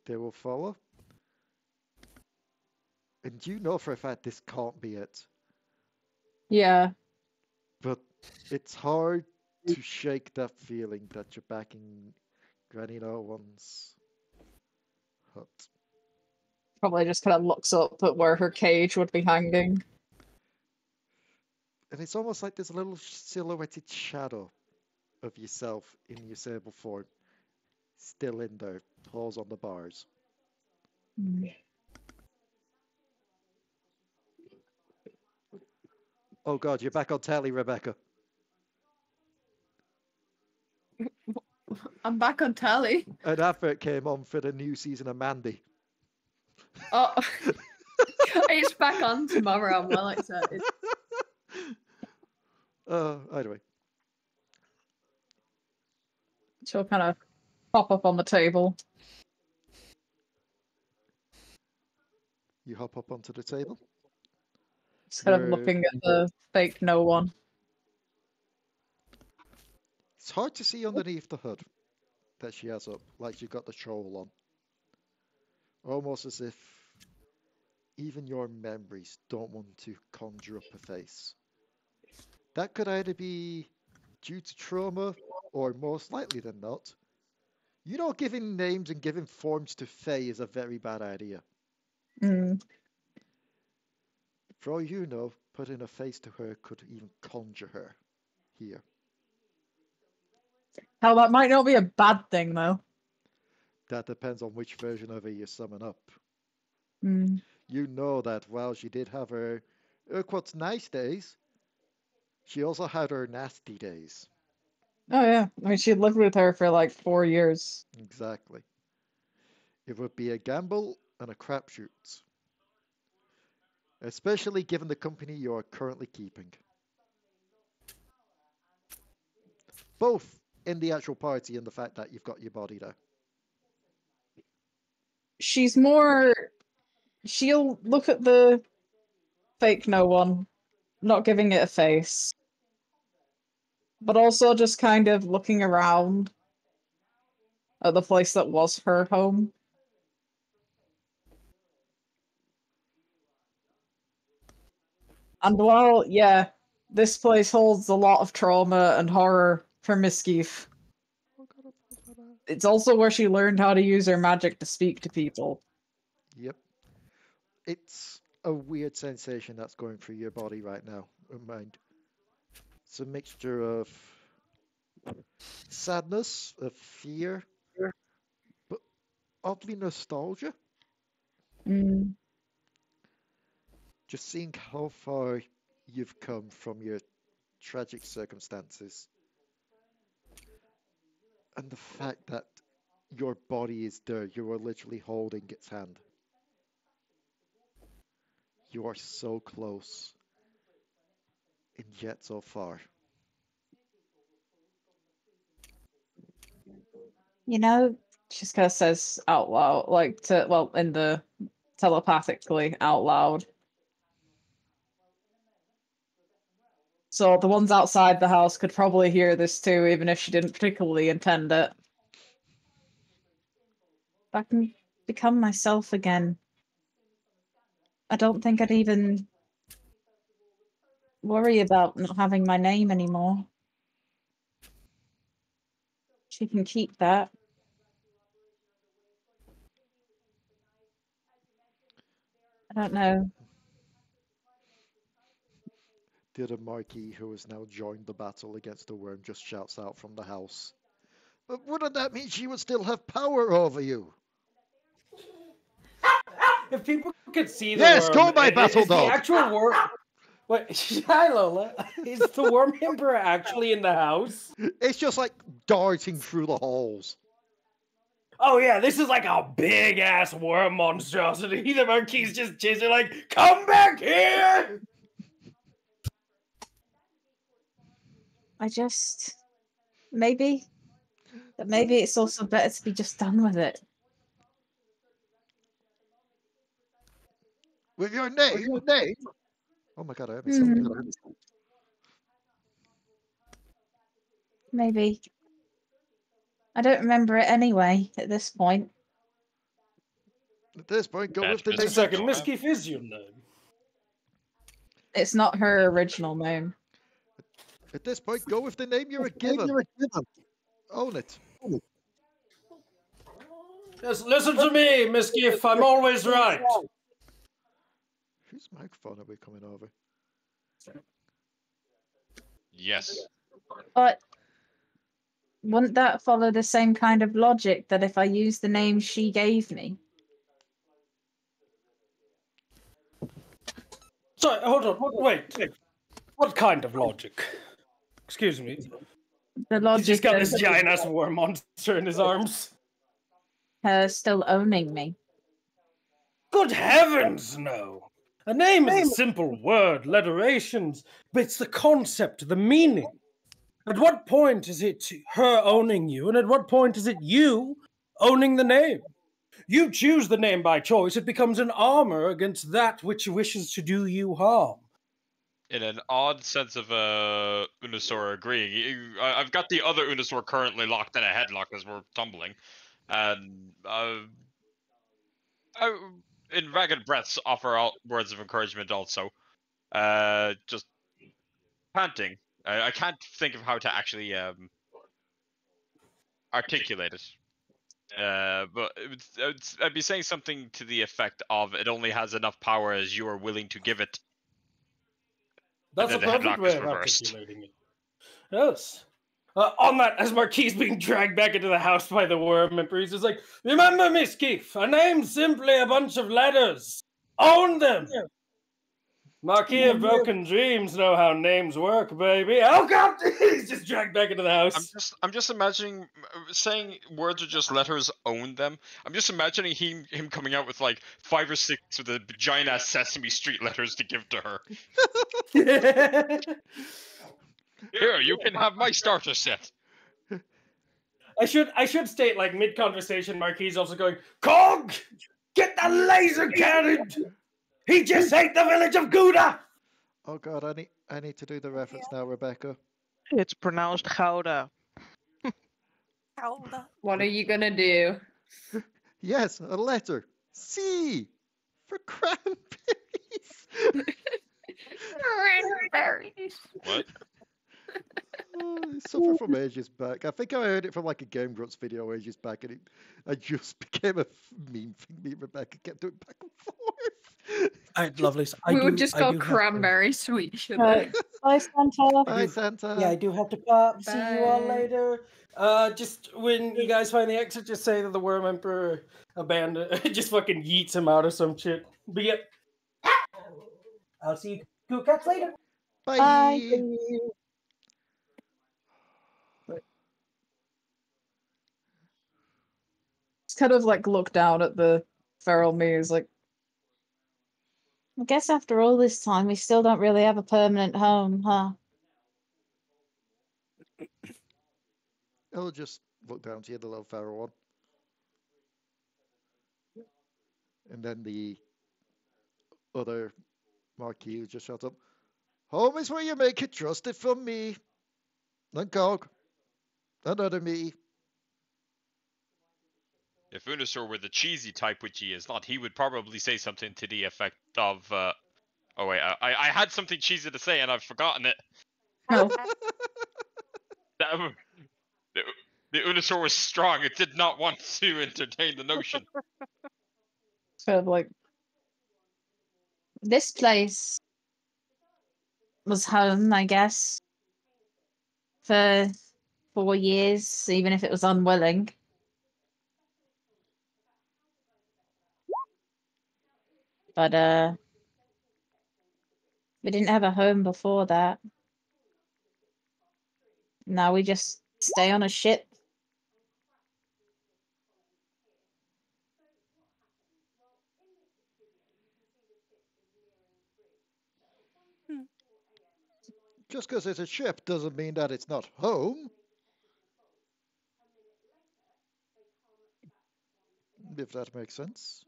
Speaker 2: They will follow. And you know for a fact this can't be it.
Speaker 4: Yeah.
Speaker 2: But it's hard to shake that feeling that you're back in Granny No One's hut.
Speaker 4: Probably just kind of looks up at where her cage would be hanging.
Speaker 2: And it's almost like there's a little silhouetted shadow of yourself in your Sable form. Still in there, paws on the bars. Oh god, you're back on telly, Rebecca.
Speaker 6: I'm back on telly.
Speaker 2: An advert came on for the new season of Mandy.
Speaker 6: Oh, it's back on tomorrow. I'm well excited.
Speaker 2: Anyway.
Speaker 4: She'll kind of pop up on the table.
Speaker 2: You hop up onto the table.
Speaker 4: Just kind of looking at the fake no one.
Speaker 2: It's hard to see underneath the hood that she has up, like she's got the shawl on. Almost as if even your memories don't want to conjure up a face. That could either be due to trauma, or most likely than not, you know, giving names and giving forms to Fae is a very bad idea. For all you know, putting a face to her could even conjure her here.
Speaker 4: Hell, that might not be a bad thing, though.
Speaker 2: That depends on which version of her you summon up.
Speaker 4: Mm.
Speaker 2: You know that while she did have her quotes nice days, she also had her nasty days.
Speaker 4: Oh, yeah. I mean, she lived with her for like 4 years.
Speaker 2: Exactly. It would be a gamble and a crapshoot. Especially given the company you are currently keeping. Both in the actual party and the fact that you've got your body there.
Speaker 4: She's more... She'll look at the fake no one, not giving it a face. But also just kind of looking around at the place that was her home. And while, yeah, this place holds a lot of trauma and horror for Misskiff, it's also where she learned how to use her magic to speak to people.
Speaker 2: Yep. It's a weird sensation that's going through your body right now, mind. It's a mixture of sadness, of fear, but oddly nostalgia.
Speaker 4: Mm.
Speaker 2: Just seeing how far you've come from your tragic circumstances. And the fact that your body is there, you are literally holding its hand. You are so close, and yet so far.
Speaker 9: You know,
Speaker 4: She just kind of says out loud, like, in the telepathically out loud. So the ones outside the house could probably hear this too, even if she didn't particularly intend it.
Speaker 9: if I can become myself again, I don't think I'd even worry about not having my name anymore. She can keep that. I don't know.
Speaker 2: The other Marquis, who has now joined the battle against the worm, just shouts out from the house. But wouldn't that mean she would still have power over you?
Speaker 7: If people could see the
Speaker 2: Yes,
Speaker 7: worm,
Speaker 2: go my battle
Speaker 7: is the
Speaker 2: dog!
Speaker 7: actual worm. Wait, hi Lola. Is the worm emperor actually in the house?
Speaker 2: It's just like darting through the halls.
Speaker 7: Oh yeah, this is like a big ass worm monstrosity. The Marquis just chasing like, come back here!
Speaker 9: I just maybe it's also better to be just done with it.
Speaker 2: With your name? Oh my god, I haven't said that.
Speaker 9: Maybe. I don't remember it anyway at this point.
Speaker 2: At this point, go with the
Speaker 7: Just a
Speaker 2: name.
Speaker 7: second, Misskiff is your name.
Speaker 4: It's not her original name.
Speaker 2: At this point, go with the name you were given. Own it.
Speaker 7: Yes, listen to me, Misskiff. I'm always right.
Speaker 2: Whose microphone are we coming over?
Speaker 1: Yes.
Speaker 9: But wouldn't that follow the same kind of logic that if I use the name she gave me?
Speaker 7: Sorry, hold on. Wait. What kind of logic? Excuse me.
Speaker 9: The
Speaker 7: He's
Speaker 9: logic
Speaker 7: just got
Speaker 9: of
Speaker 7: this giant ass worm monster in his arms.
Speaker 9: her still owning me.
Speaker 7: Good heavens, no. A name is a simple word, letterations, but it's the concept, the meaning. At what point is it her owning you, and at what point is it you owning the name? You choose the name by choice, it becomes an armor against that which wishes to do you harm.
Speaker 1: In an odd sense of Unusor agreeing, I've got the other Unusor currently locked in a headlock as we're tumbling, and in ragged breaths offer out words of encouragement also. Just panting. I can't think of how to actually articulate it. But I'd be saying something to the effect of, it only has enough power as you are willing to give it.
Speaker 7: That's a
Speaker 1: then the
Speaker 7: perfect
Speaker 1: headlock
Speaker 7: way
Speaker 1: is
Speaker 7: of
Speaker 1: reversed.
Speaker 7: articulating it. Yes. On that, as Marquis is being dragged back into the house by the worm emperor, he's just like, remember, Misskiff, a name's simply a bunch of letters. Own them. Marquis of Broken Dreams know how names work, baby. Oh god, he's just dragged back into the house.
Speaker 1: I'm just imagining saying words are just letters. Own them. I'm just imagining him coming out with like 5 or 6 with the giant ass Sesame Street letters to give to her. Here, you can have my starter set.
Speaker 7: I should state, like, mid-conversation, Marquis is also going, Cog! Get the laser cannon! He just ate the village of Gouda!
Speaker 2: Oh god, I need to do the reference now, Rebecca.
Speaker 3: It's pronounced Gouda.
Speaker 10: Alder.
Speaker 6: What are you gonna do?
Speaker 2: Yes, a letter. C for cranberries.
Speaker 6: Cranberries.
Speaker 1: What?
Speaker 2: Oh, I suffer from ages back. I think I heard it from like a Game Grunts video ages back, and I just became a meme thing. Me and Rebecca kept doing back and forth.
Speaker 7: Alright, lovely.
Speaker 6: We would just go cranberries to each other.
Speaker 9: Bye, Santa.
Speaker 2: Bye, Santa.
Speaker 7: Yeah, I do have to pop. See you all
Speaker 6: Bye.
Speaker 7: later. Just when you guys find the exit, just say that the Worm Emperor abandoned, just fucking yeets him out or some shit. But yeah, I'll see you cool cats later.
Speaker 2: Bye.
Speaker 9: Bye.
Speaker 4: Just kind of like look down at the feral maze, like,
Speaker 9: I guess after all this time, we still don't really have a permanent home, huh?
Speaker 2: I'll just look down to you, the little feral one. And then the other Marquis who just shut up. Home is where you make it, trust it from me. And Cog. Another me.
Speaker 1: If Unusor were the cheesy type, which he is not, he would probably say something to the effect of, oh wait, I had something cheesy to say and I've forgotten it.
Speaker 9: Oh.
Speaker 1: The Unusor was strong. It did not want to entertain the notion.
Speaker 4: kind of like,
Speaker 9: This place was home, I guess, for 4 years, even if it was unwilling. But we didn't have a home before that. Now we just stay on a ship.
Speaker 2: Just because it's a ship doesn't mean that it's not home. If that makes sense.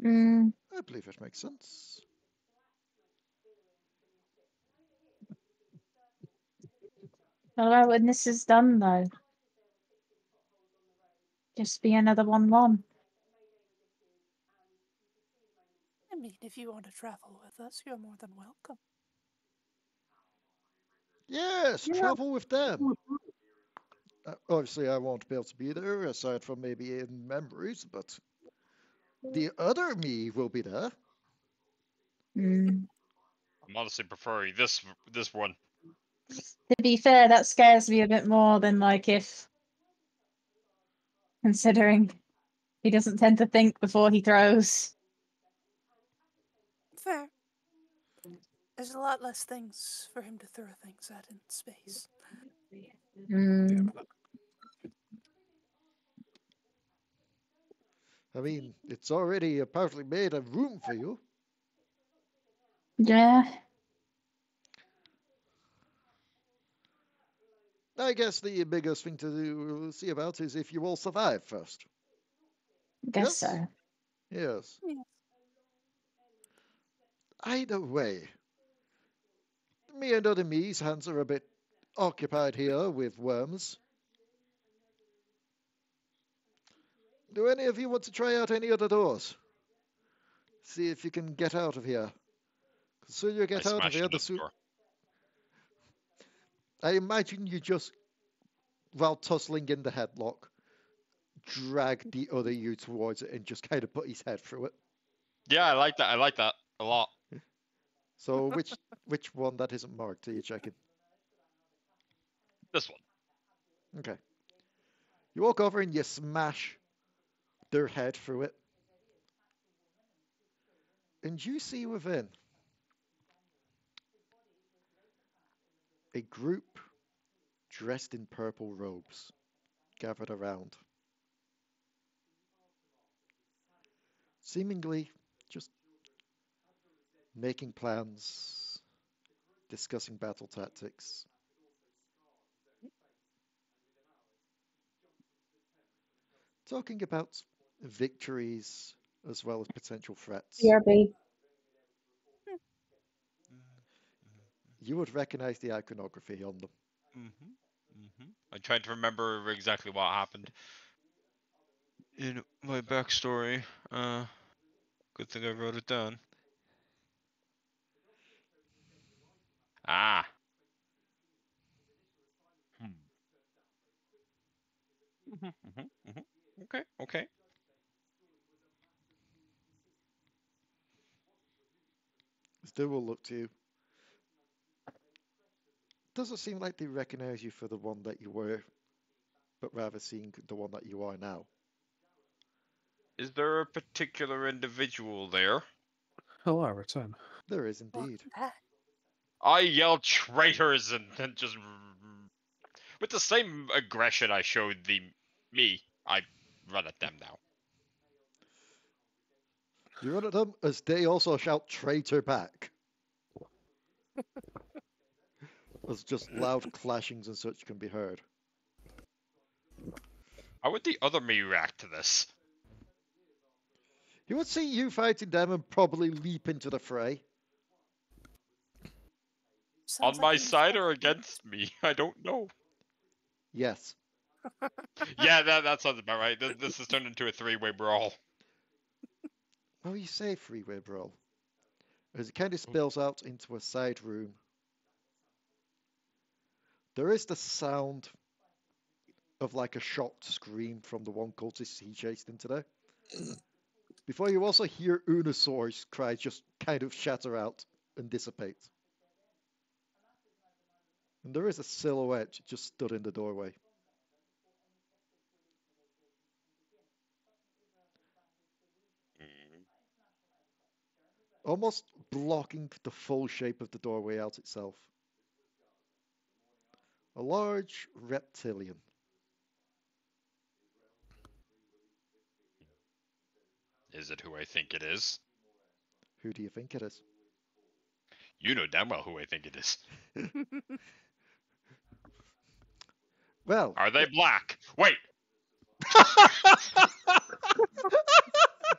Speaker 9: Mm,
Speaker 2: I believe it makes sense.
Speaker 9: alright, when this is done, though. Just be another 1-1.
Speaker 10: I mean, if you want to travel with us, you're more than welcome.
Speaker 2: Yes, travel with them. Obviously, I won't be able to be there, aside from maybe in memories, but the other me will be there.
Speaker 9: Mm.
Speaker 1: I'm honestly preferring this one.
Speaker 9: To be fair, that scares me a bit more than like if, considering he doesn't tend to think before he throws.
Speaker 10: Fair. There's a lot less things for him to throw things at in space.
Speaker 9: Mm.
Speaker 2: I mean, it's already apparently made a room for you.
Speaker 9: Yeah.
Speaker 2: I guess the biggest thing to see about is if you all survive first.
Speaker 9: Guess
Speaker 2: Yes?
Speaker 9: so.
Speaker 2: Yes.
Speaker 10: Yeah.
Speaker 2: Either way, me and other me's hands are a bit occupied here with worms. Do any of you want to try out any other doors? See if you can get out of here. The sooner you get
Speaker 1: I
Speaker 2: out of
Speaker 1: smashed
Speaker 2: here,
Speaker 1: another
Speaker 2: the sooner.
Speaker 1: door.
Speaker 2: I imagine you just, while tussling in the headlock, drag the other you towards it and just kind of put his head through it.
Speaker 1: Yeah, I like that. I like that a lot.
Speaker 2: So which one that isn't marked are you checking?
Speaker 1: This one.
Speaker 2: Okay. You walk over and you smash their head through it. And you see within a group dressed in purple robes gathered around. Seemingly just making plans, discussing battle tactics. Talking about victories as well as potential threats.
Speaker 9: BRB.
Speaker 2: You would recognize the iconography on them.
Speaker 1: I tried to remember exactly what happened in my backstory. Good thing I wrote it down. Ah. Okay.
Speaker 2: Still will look to you. Doesn't seem like they recognize you for the one that you were, but rather seeing the one that you are now.
Speaker 1: Is there a particular individual there?
Speaker 5: Oh, I return.
Speaker 2: There is indeed.
Speaker 1: I yell traitors and then just with the same aggression I showed me, I run at them now.
Speaker 2: You run at them as they also shout traitor back. As just loud clashings and such can be heard.
Speaker 1: How would the other me react to this?
Speaker 2: He would see you fighting them and probably leap into the fray.
Speaker 10: Sounds
Speaker 1: On my
Speaker 10: like he
Speaker 1: side
Speaker 10: was
Speaker 1: or against me? I don't know.
Speaker 2: Yes.
Speaker 1: Yeah, that sounds about right. This has turned into a three-way brawl.
Speaker 2: Well, you say freeway brawl. As it kind of spills out into a side room. There is the sound of like a shocked scream from the one cultist he chased in today. Before you also hear Unusor's cries just kind of shatter out and dissipate. And there is a silhouette just stood in the doorway. Almost blocking the full shape of the doorway out itself. A large reptilian.
Speaker 1: Is it who I think it is?
Speaker 2: Who do you think it is?
Speaker 1: You know damn well who I think it is.
Speaker 2: Well,
Speaker 1: Are they black? Wait!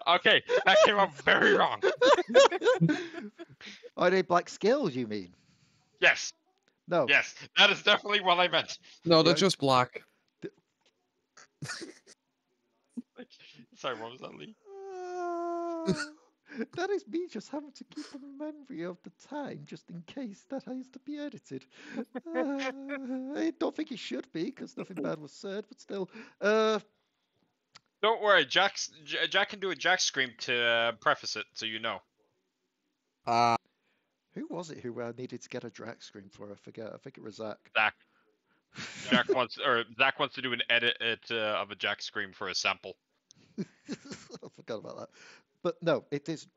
Speaker 1: Okay, that came out very wrong.
Speaker 2: are they black scales, you mean?
Speaker 1: Yes,
Speaker 2: No.
Speaker 1: yes, that is definitely what I meant.
Speaker 5: No, they're
Speaker 2: Yeah.
Speaker 5: just black.
Speaker 1: Sorry, what was that, Leigh?
Speaker 2: That is me just having to keep a memory of the time just in case that has to be edited. I don't think it should be because nothing bad was said, but still.
Speaker 1: Don't worry, Jack can do a Jack scream to preface it, so you know.
Speaker 2: Who was it who needed to get a Drac scream for? I forget. I think it was Zach.
Speaker 1: Zach. Zach wants to do an edit of a Jack scream for a sample.
Speaker 2: I forgot about that. But no, it is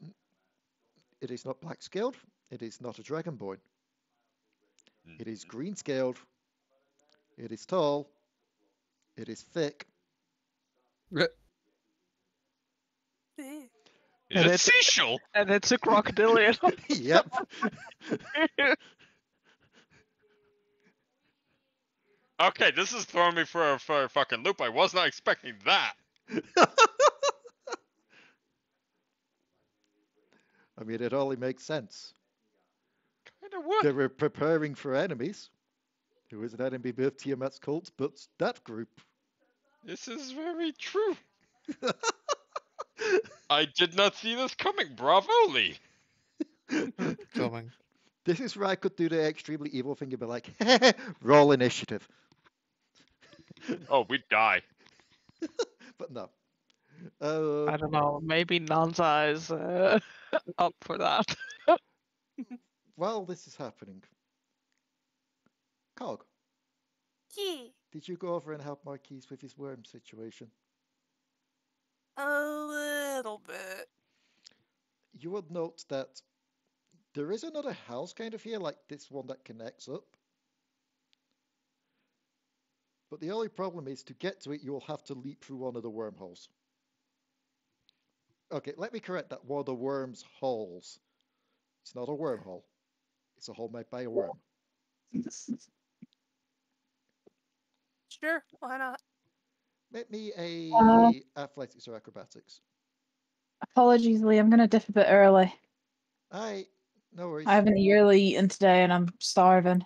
Speaker 2: not black scaled. It is not a Dragonborn. It is green scaled. It is tall. It is thick.
Speaker 1: Is it seashell?
Speaker 3: And it's a crocodilian.
Speaker 2: Yep.
Speaker 1: Okay, this is throwing me for a fucking loop. I was not expecting that.
Speaker 2: I mean, it only makes sense.
Speaker 1: Kinda would.
Speaker 2: They were preparing for enemies. Who is an enemy of Tiamat's cult, but that group.
Speaker 1: This is very true. I did not see this coming. Bravo, Leigh.
Speaker 5: Coming.
Speaker 2: This is where I could do the extremely evil thing and be like, roll initiative.
Speaker 1: Oh, we'd die.
Speaker 2: But no.
Speaker 3: I don't know. Maybe Nanza is up for that.
Speaker 2: while this is happening, Cog,
Speaker 10: Yeah.
Speaker 2: did you go over and help Marquis with his worm situation?
Speaker 10: A little bit.
Speaker 2: You would note that there is another house kind of here, like this one that connects up. But the only problem is to get to it, you will have to leap through one of the wormholes. Okay, let me correct that. One of the worm's holes. It's not a wormhole. It's a hole made by a worm.
Speaker 10: Sure, why not?
Speaker 2: Make me
Speaker 4: Uh,
Speaker 2: a athletics or acrobatics.
Speaker 4: Apologies, Lee. I'm gonna dip a bit early.
Speaker 2: Aye, no worries.
Speaker 4: I haven't really eaten today, and I'm starving.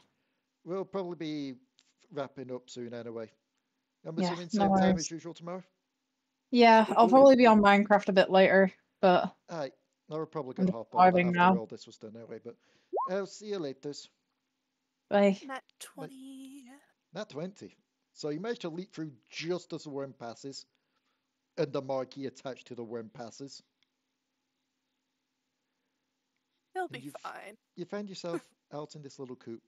Speaker 2: We'll probably be wrapping up soon anyway. I'm
Speaker 4: Yeah,
Speaker 2: assuming
Speaker 4: no
Speaker 2: same time
Speaker 4: worries.
Speaker 2: as usual tomorrow?
Speaker 4: Yeah, I'll probably be on Minecraft a bit later, but
Speaker 2: Aye, no, we're probably
Speaker 4: I'm
Speaker 2: going to hop on that
Speaker 4: starving
Speaker 2: after
Speaker 4: now.
Speaker 2: all this was done anyway, but I'll see you later.
Speaker 4: Bye.
Speaker 10: Nat 20.
Speaker 2: Not 20. So you managed to leap through just as the worm passes, and the Marquis attached to the worm passes.
Speaker 10: He'll
Speaker 2: And
Speaker 10: be fine.
Speaker 2: You find yourself out in this little coop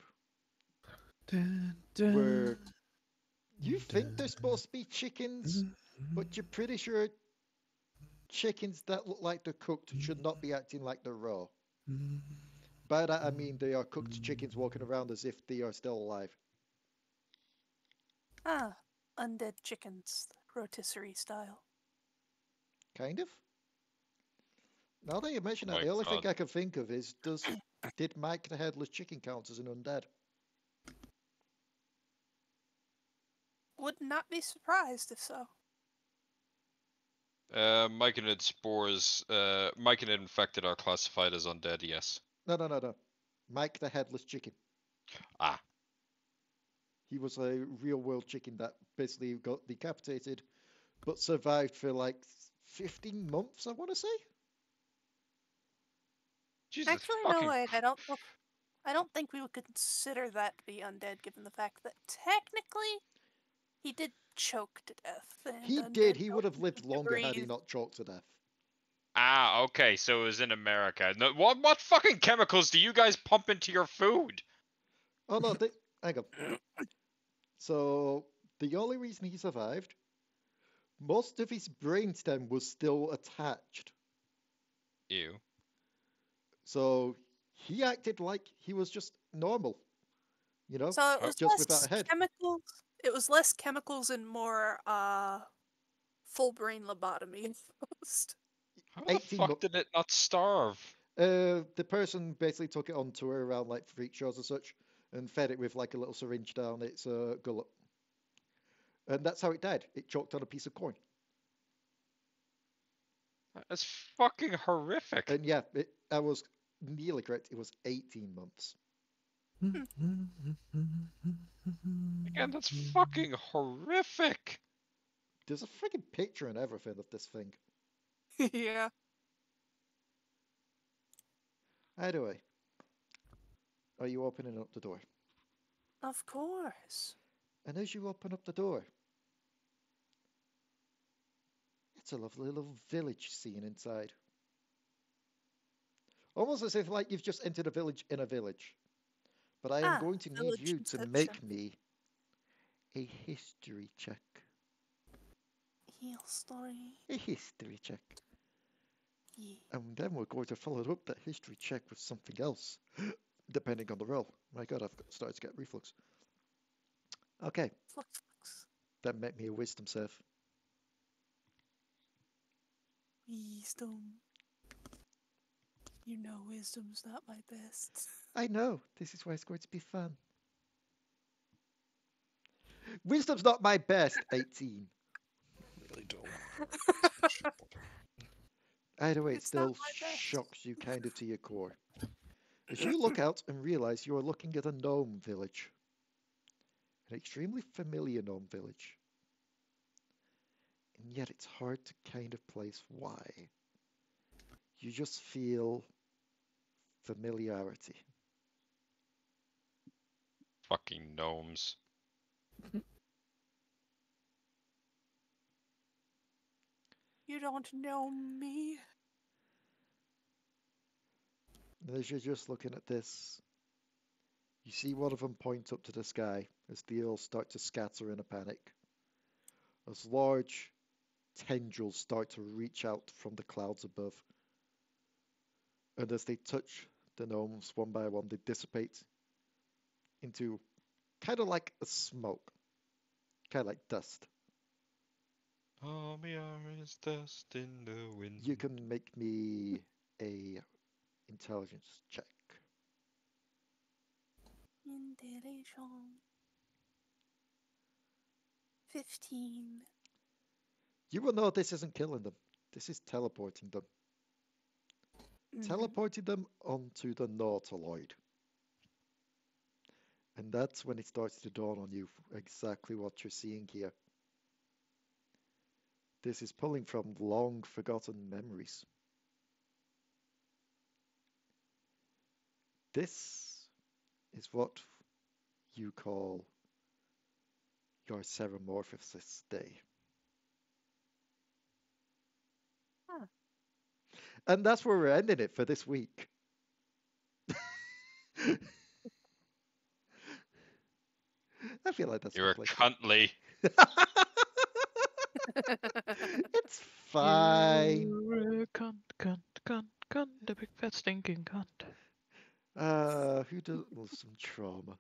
Speaker 5: Dun,
Speaker 2: where
Speaker 5: dun,
Speaker 2: you think they're supposed to be chickens, but you're pretty sure chickens that look like they're cooked should not be acting like they're raw. By that I mean they are cooked chickens walking around as if they are still alive.
Speaker 10: Ah, undead chickens, rotisserie style.
Speaker 2: Kind of. Now that you mention that,
Speaker 1: My
Speaker 2: the only thing
Speaker 1: God.
Speaker 2: I can think of is, did Mike the Headless Chicken count as an undead?
Speaker 10: Would not be surprised if so.
Speaker 1: Myconid spores, Myconid infected are classified as undead, yes.
Speaker 2: No. Mike the Headless Chicken.
Speaker 1: Ah.
Speaker 2: He was a real world chicken that basically got decapitated, but survived for like 15 months, I want to say.
Speaker 1: Jesus
Speaker 10: Actually,
Speaker 1: fucking
Speaker 10: no, wait. I don't think we would consider that to be undead, given the fact that technically he did choke to death. And
Speaker 2: He
Speaker 10: undead
Speaker 2: did. He
Speaker 10: don't
Speaker 2: would have lived
Speaker 10: need to
Speaker 2: longer had he
Speaker 10: breathe.
Speaker 2: not choked to death.
Speaker 1: Ah, okay, so it was in America. No, what fucking chemicals do you guys pump into your food?
Speaker 2: Oh no, hang on. So the only reason he survived, most of his brainstem was still attached.
Speaker 1: Ew.
Speaker 2: So he acted like he was just normal, you know,
Speaker 10: So it was
Speaker 2: just
Speaker 10: less
Speaker 2: without a head.
Speaker 10: chemicals. It was less chemicals and more full brain lobotomy almost.
Speaker 1: How the
Speaker 2: 18
Speaker 1: fuck did it not starve?
Speaker 2: The person basically took it on tour around like freak shows and such, and fed it with like a little syringe down its gullet, and that's how it died. It choked on a piece of corn.
Speaker 1: That's fucking horrific.
Speaker 2: And yeah, I was nearly correct. It was 18 months.
Speaker 1: Again, that's fucking horrific.
Speaker 2: There's a freaking picture and everything of this thing.
Speaker 10: Yeah.
Speaker 2: Anyway, are you opening up the door?
Speaker 10: Of course.
Speaker 2: And as you open up the door, it's a lovely little village scene inside. Almost as if like you've just entered a village in a village. But I am going to need
Speaker 10: village
Speaker 2: you to
Speaker 10: inception.
Speaker 2: make me a history check.
Speaker 10: Heal story.
Speaker 2: A history check.
Speaker 10: Yeah.
Speaker 2: And then we're going to follow up that history check with something else, depending on the roll. My god, I've started to get reflux. Okay,
Speaker 10: Flux.
Speaker 2: then make me a wisdom save.
Speaker 10: Wisdom. You know wisdom's not my best.
Speaker 2: I know, this is why it's going to be fun. Wisdom's not my best, 18.
Speaker 5: Really don't.
Speaker 2: Either way, it
Speaker 10: It's not
Speaker 2: still
Speaker 10: my best.
Speaker 2: shocks you kind of to your core. As you look out and realize you are looking at a gnome village. An extremely familiar gnome village. And yet it's hard to kind of place why. You just feel familiarity.
Speaker 1: Fucking gnomes.
Speaker 10: You don't know me.
Speaker 2: And as you're just looking at this, you see one of them point up to the sky as the eels start to scatter in a panic. As large tendrils start to reach out from the clouds above. And as they touch the gnomes one by one, they dissipate into kind of like a smoke, kind of like dust.
Speaker 1: Oh, we are as dust in the wind.
Speaker 2: You can make me a intelligence check.
Speaker 10: Intelligence. 15.
Speaker 2: You will know this isn't killing them. This is teleporting them. Teleporting them onto the Nautiloid. And that's when it starts to dawn on you exactly what you're seeing here. This is pulling from long forgotten memories. This is what you call your Ceramorphosis Day.
Speaker 10: Huh.
Speaker 2: And that's where we're ending it for this week. I feel like that's
Speaker 1: You're a
Speaker 2: complete.
Speaker 1: cunt, Leigh.
Speaker 2: It's fine.
Speaker 3: You're a cunt, a big fat stinking cunt.
Speaker 2: Who does some trauma?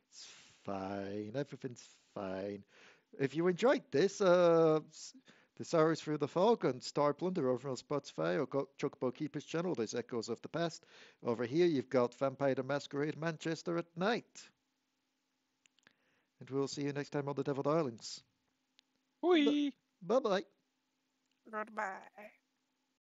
Speaker 2: It's fine. Everything's fine. If you enjoyed this, the Sorrows Through the Fog and Star Plunder over on Spotify or Chocobo Keeper's channel, there's Echoes of the Past. Over here, you've got Vampire the Masquerade Manchester at Night. And we'll see you next time on the Devil Darlings.
Speaker 1: Whee!
Speaker 2: Bye-bye.
Speaker 10: Goodbye.